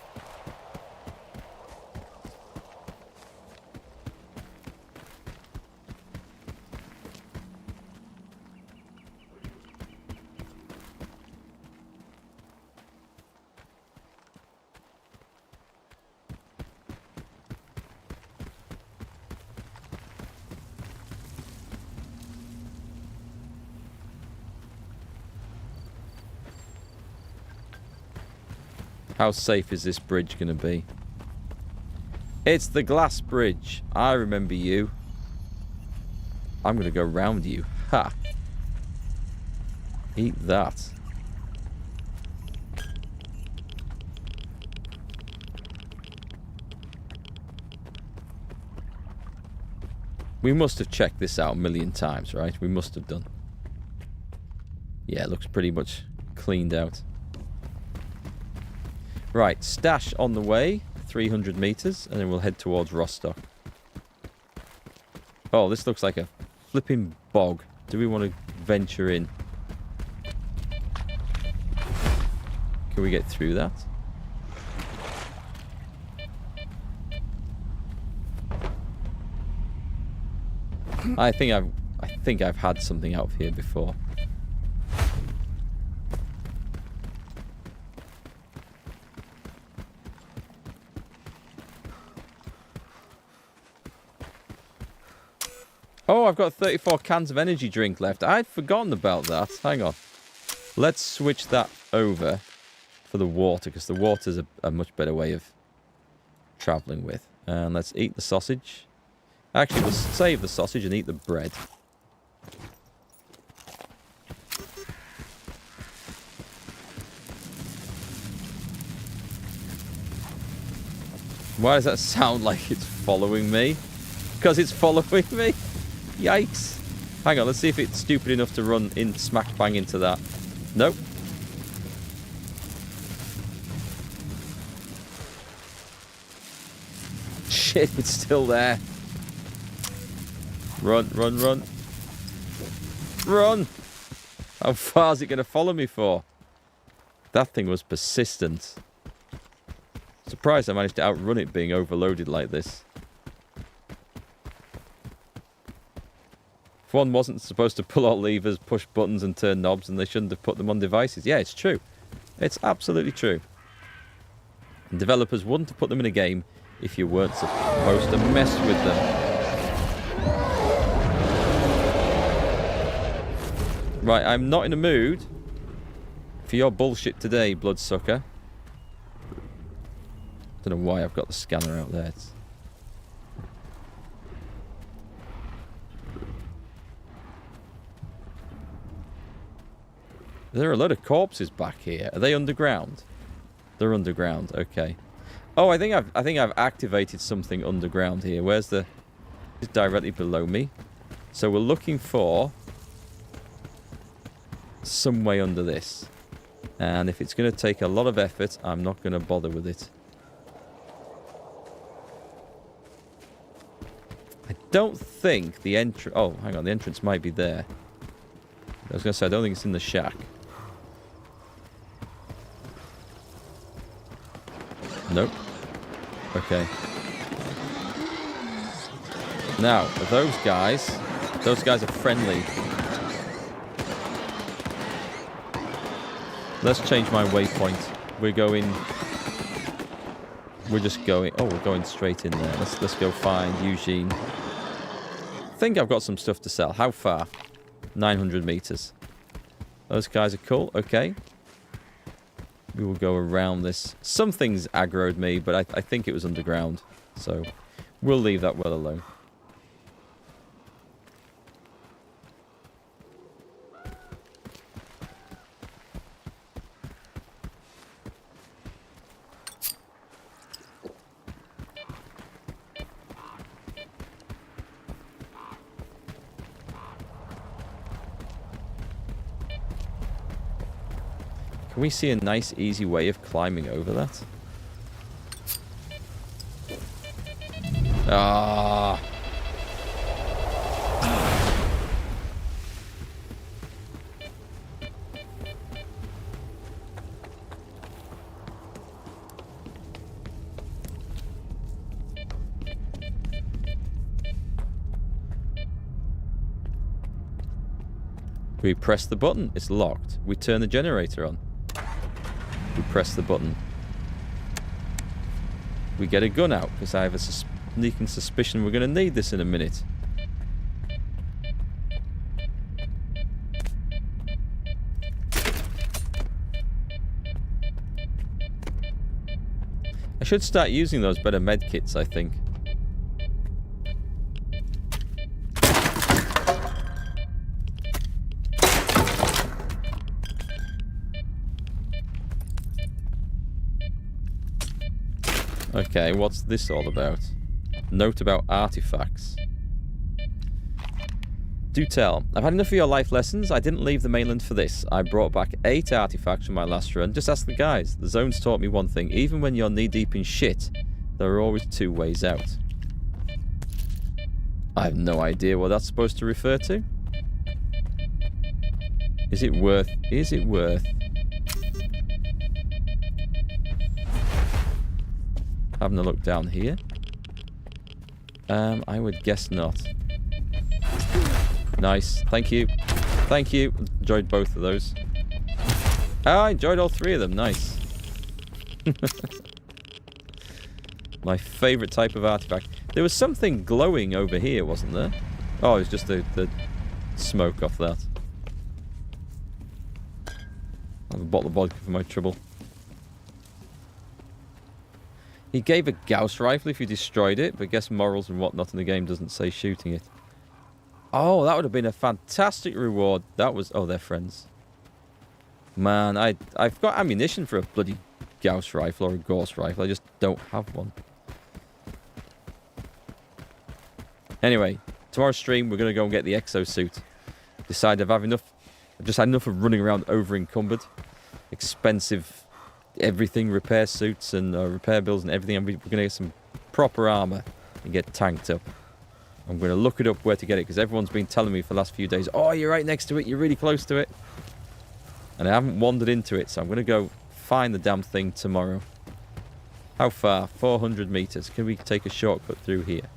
How safe is this bridge going to be? It's the glass bridge. I remember you. I'm going to go round you. Ha! Eat that. We must have checked this out a million times, right? We must have done. Yeah, it looks pretty much cleaned out. Right, stash on the way, 300 meters, and then we'll head towards Rostock. Oh, this looks like a flipping bog. Do we want to venture in? Can we get through that? I think I've had something out of here before. Oh, I've got 34 cans of energy drink left. I'd forgotten about that. Hang on. Let's switch that over for the water, because the water's a much better way of traveling with. And let's eat the sausage. Actually, we'll save the sausage and eat the bread. Why does that sound like it's following me? Because it's following me? Yikes. Hang on, let's see if it's stupid enough to run in smack bang into that. Nope. Shit, it's still there. Run, run, run. Run! How far is it going to follow me for? That thing was persistent. Surprised I managed to outrun it being overloaded like this. If one wasn't supposed to pull out levers, push buttons and turn knobs, and they shouldn't have put them on devices. Yeah, it's true. It's absolutely true. And developers wouldn't have put them in a game if you weren't supposed to mess with them. Right, I'm not in a mood for your bullshit today, bloodsucker. Don't know why I've got the scanner out there. There are a load of corpses back here. Are they underground? They're underground. Okay. Oh, I think I've activated something underground here. Where's the? It's directly below me. So we're looking for some way under this. And if it's going to take a lot of effort, I'm not going to bother with it. I don't think the entrance... Oh, hang on. The entrance might be there. I was going to say, I don't think it's in the shack. Nope. Okay. Now, those guys are friendly. Let's change my waypoint. We're just going... Oh, we're going straight in there. Let's go find Eugene. I think I've got some stuff to sell. How far? 900 meters. Those guys are cool. Okay. We will go around this. Some things aggroed me, but I think it was underground. So we'll leave that well alone. Can we see a nice, easy way of climbing over that? Ah. We press the button. It's locked. We turn the generator on. We press the button. We get a gun out, because I have a sneaking suspicion we're going to need this in a minute. I should start using those better med kits, I think. Okay, what's this all about? Note about artifacts. Do tell. I've had enough of your life lessons. I didn't leave the mainland for this. I brought back 8 artifacts from my last run. Just ask the guys. The zone's taught me one thing. Even when you're knee-deep in shit, there are always 2 ways out. I have no idea what that's supposed to refer to. Is it worth... having a look down here? I would guess not. Nice. Thank you. Thank you. Enjoyed both of those. Oh, I enjoyed all 3 of them. Nice. My favourite type of artifact. There was something glowing over here, wasn't there? Oh, it was just the smoke off that. I have a bottle of vodka for my trouble. He gave a Gauss rifle if you destroyed it, but guess morals and whatnot in the game doesn't say shooting it. Oh, that would have been a fantastic reward. That was... Oh, they're friends. Man, I've got ammunition for a bloody Gauss rifle or a Gauss rifle. I just don't have one. Anyway, tomorrow's stream, we're going to go and get the exosuit. Decide I've just had enough of running around over encumbered. Expensive everything, repair suits and repair bills and everything. We're going to get some proper armor and get tanked up. I'm going to look it up where to get it, because everyone's been telling me for the last few days, oh, you're right next to it, you're really close to it. And I haven't wandered into it, so I'm going to go find the damn thing tomorrow. How far? 400 meters. Can we take a shortcut through here?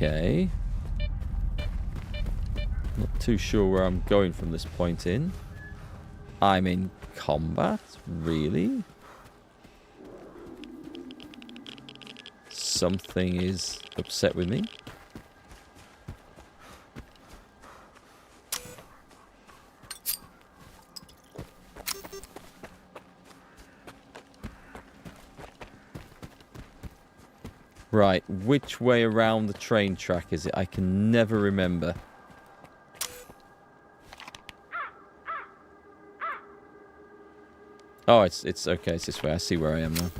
Okay. Not too sure where I'm going from this point in. I'm in combat? Really? Something is upset with me. Right, which way around the train track is it? I can never remember. Oh, it's okay, it's this way. I see where I am now.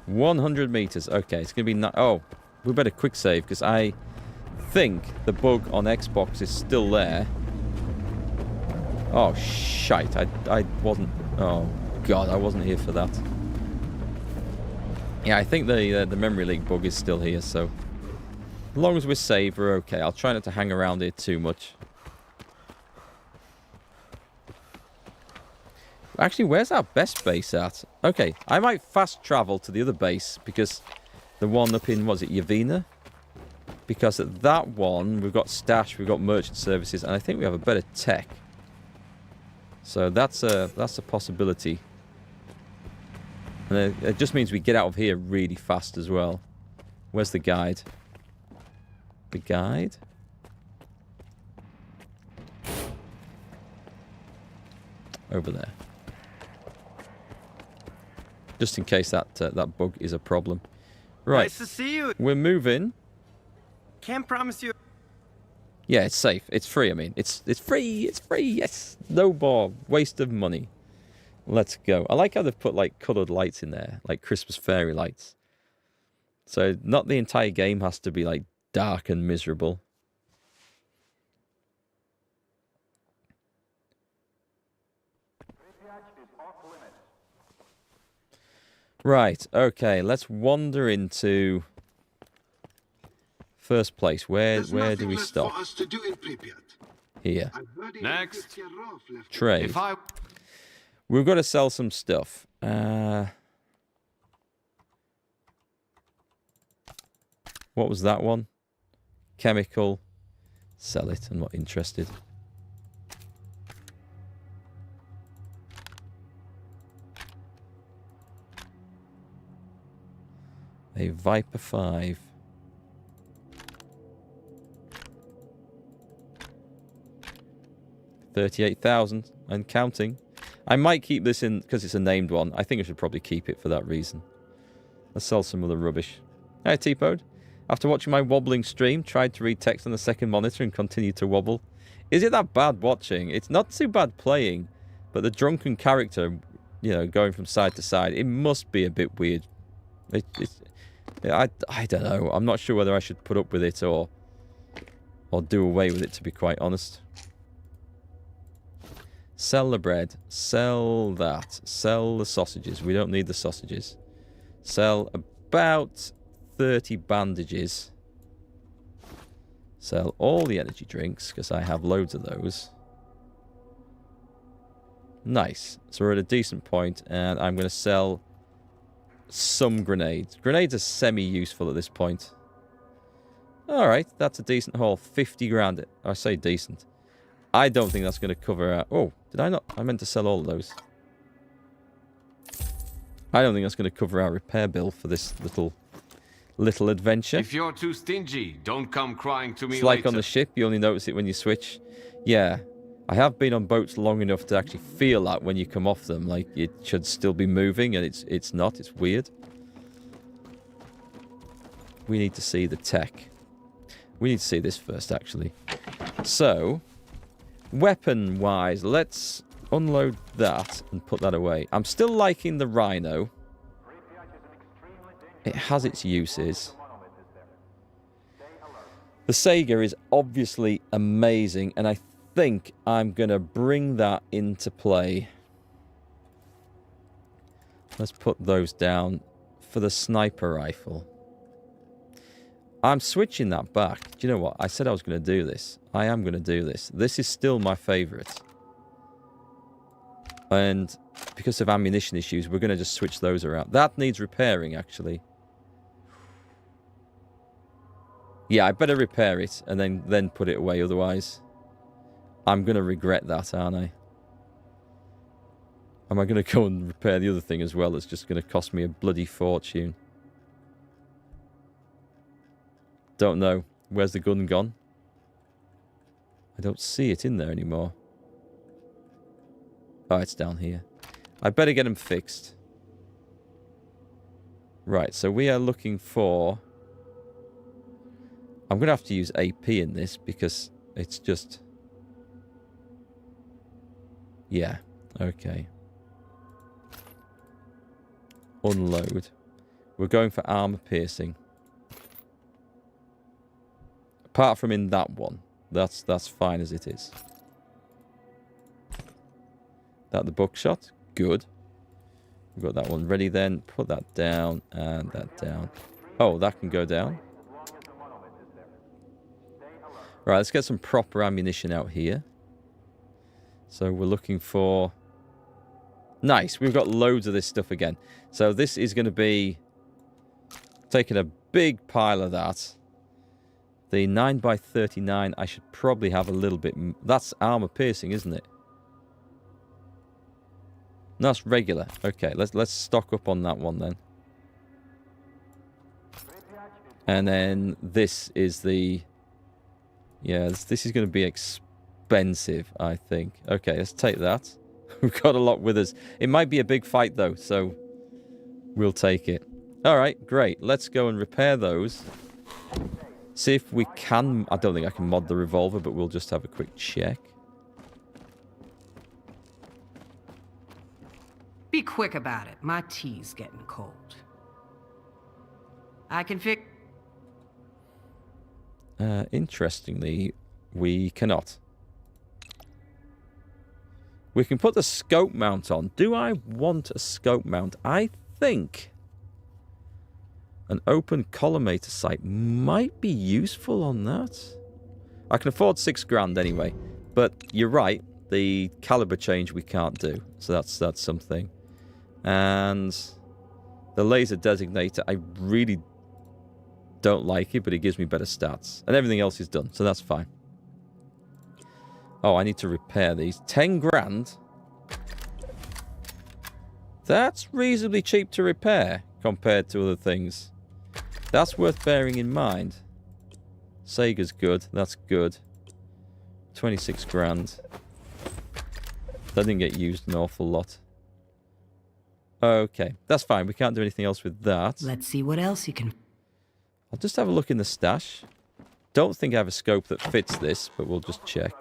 $100 meters. Okay, it's going to be... Oh, we better quick save, because I think the bug on Xbox is still there. Oh, shite. I wasn't... Oh, God, I wasn't here for that. Yeah, I think the memory leak bug is still here, so... As long as we're safe, we're okay. I'll try not to hang around here too much. Actually, where's our best base at? Okay, I might fast travel to the other base, because the one up in, was it Yavina? Because at that one, we've got stash, we've got merchant services, and I think we have a better tech. So that's a possibility. And it just means we get out of here really fast as well. Where's the guide? The guide? Over there. Just in case that bug is a problem. Right. Nice to see you. We're moving. Can't promise you. Yeah, it's safe. It's free, I mean. It's free. It's free. Yes. No more waste of money. Let's go. I like how they've put, like, coloured lights in there. Like Christmas fairy lights. So not the entire game has to be, like, dark and miserable. Right. Okay. Let's wander into... First place. Where do we stop? Here. Next. Trade. We've got to sell some stuff. What was that one? Chemical. Sell it. I'm not interested. A Viper 5. $38,000 and counting. I might keep this in because it's a named one. I think I should probably keep it for that reason. Let's sell some of the rubbish. Hey, T-Pod. After watching my wobbling stream, tried to read text on the second monitor and continued to wobble. Is it that bad watching? It's not too bad playing, but the drunken character, you know, going from side to side, it must be a bit weird. I don't know. I'm not sure whether I should put up with it or do away with it, to be quite honest. Sell the bread. Sell that. Sell the sausages. We don't need the sausages. Sell about 30 bandages. Sell all the energy drinks, because I have loads of those. Nice. So we're at a decent point, and I'm going to sell some grenades. Grenades are semi-useful at this point. Alright, that's a decent haul. 50 grand. I say decent. I don't think that's going to cover our... Oh, did I not? I meant to sell all of those. I don't think that's going to cover our repair bill for this little adventure. If you're too stingy, don't come crying to me It's like later. on the ship, you only notice it when you switch. Yeah, I have been on boats long enough to actually feel that when you come off them. Like, it should still be moving, and it's not. It's weird. We need to see the tech. We need to see this first, actually. So... weapon-wise, let's unload that and put that away. I'm still liking the Rhino. It has its uses. The Sega is obviously amazing, and I think I'm going to bring that into play. Let's put those down for the sniper rifle. I'm switching that back. Do you know what? I said I was going to do this. I am going to do this. This is still my favourite. And because of ammunition issues, we're going to just switch those around. That needs repairing, actually. Yeah, I better repair it and then put it away. Otherwise, I'm going to regret that, aren't I? Am I going to go and repair the other thing as well? It's just going to cost me a bloody fortune. Don't know. Where's the gun gone? I don't see it in there anymore. Oh, it's down here. I better get them fixed. Right, so we are looking for... I'm going to have to use AP in this because it's just... Yeah, okay. Unload. We're going for armor piercing. Apart from in that one. That's fine as it is. That the buckshot? Good. We've got that one ready then. Put that down and that down. Oh, that can go down. Right, let's get some proper ammunition out here. So we're looking for... Nice, we've got loads of this stuff again. So this is going to be... taking a big pile of that. The 9x39, I should probably have a little bit... That's armor piercing, isn't it? No, that's regular. Okay, let's stock up on that one then. And then this is the... Yeah, this is going to be expensive, I think. Okay, let's take that. We've got a lot with us. It might be a big fight, though, so we'll take it. All right, great. Let's go and repair those. See if we can... I don't think I can mod the revolver, but we'll just have a quick check. Be quick about it. My tea's getting cold. I can fix... Interestingly, we cannot. We can put the scope mount on. Do I want a scope mount? I think an open collimator sight might be useful on that. I can afford $6,000 anyway. But you're right. The caliber change we can't do. So that's something. And the laser designator, I really don't like it, but it gives me better stats. And everything else is done, so that's fine. Oh, I need to repair these. $10,000? That's reasonably cheap to repair compared to other things. That's worth bearing in mind. Sega's good. That's good. $26,000. That didn't get used an awful lot. Okay, that's fine. We can't do anything else with that. Let's see what else you can... I'll just have a look in the stash. Don't think I have a scope that fits this, but we'll just check.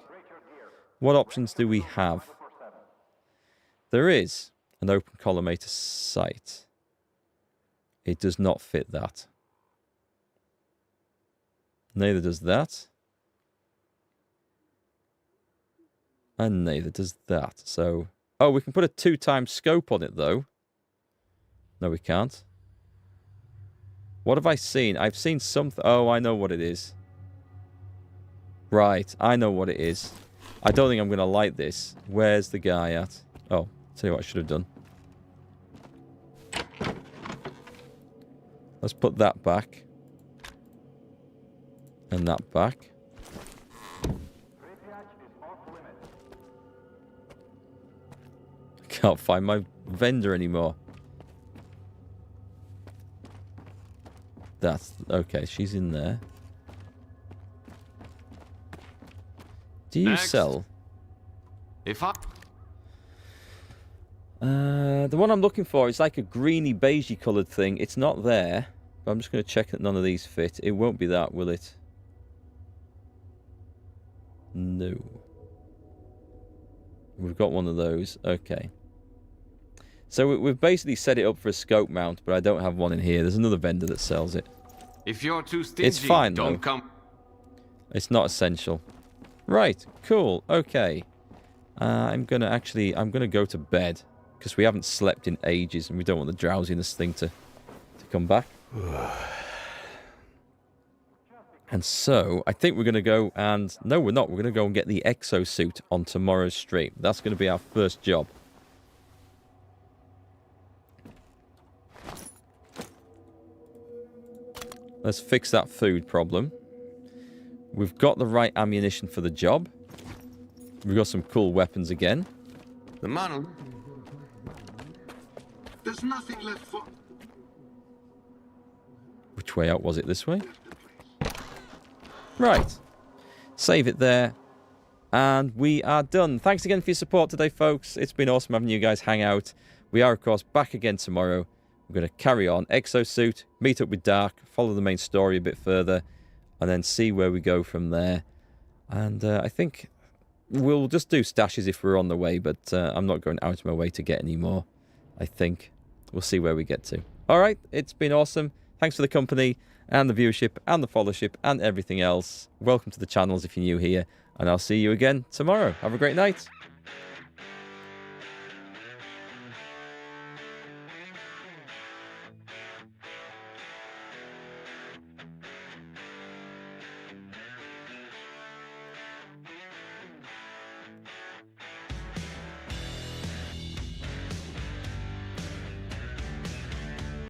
What options do we have? There is an open collimator sight. It does not fit that. Neither does that. And neither does that. So, oh, we can put a 2x scope on it, though. No, we can't. What have I seen? I've seen something. Oh, I know what it is. Right, I know what it is. I don't think I'm going to like this. Where's the guy at? Oh, tell you what I should have done. Let's put that back. And that back. I can't find my vendor anymore. That's... okay, she's in there. Do you sell? If I... the one I'm looking for is like a greeny, beigey coloured thing. It's not there. But I'm just going to check that none of these fit. It won't be that, will it? No. We've got one of those. Okay. So we've basically set it up for a scope mount, but I don't have one in here. There's another vendor that sells it. If you're too stingy, it's fine, don't though. come. It's not essential. Right, cool, okay. I'm gonna go to bed because we haven't slept in ages and we don't want the drowsiness thing to come back. And so I think we're gonna go and no, we're not. We're gonna go and get the exosuit on tomorrow's stream. That's gonna be our first job. Let's fix that food problem. We've got the right ammunition for the job. We've got some cool weapons again. The man. There's nothing left for... Which way out was it? This way? Right. Save it there. And we are done. Thanks again for your support today, folks. It's been awesome having you guys hang out. We are, of course, back again tomorrow. We're going to carry on. Exosuit, meet up with Dark, follow the main story a bit further, and then see where we go from there. And I think we'll just do stashes if we're on the way, but I'm not going out of my way to get any more, I think. We'll see where we get to. All right, it's been awesome. Thanks for the company and the viewership and the followership and everything else. Welcome to the channels if you're new here, and I'll see you again tomorrow. Have a great night.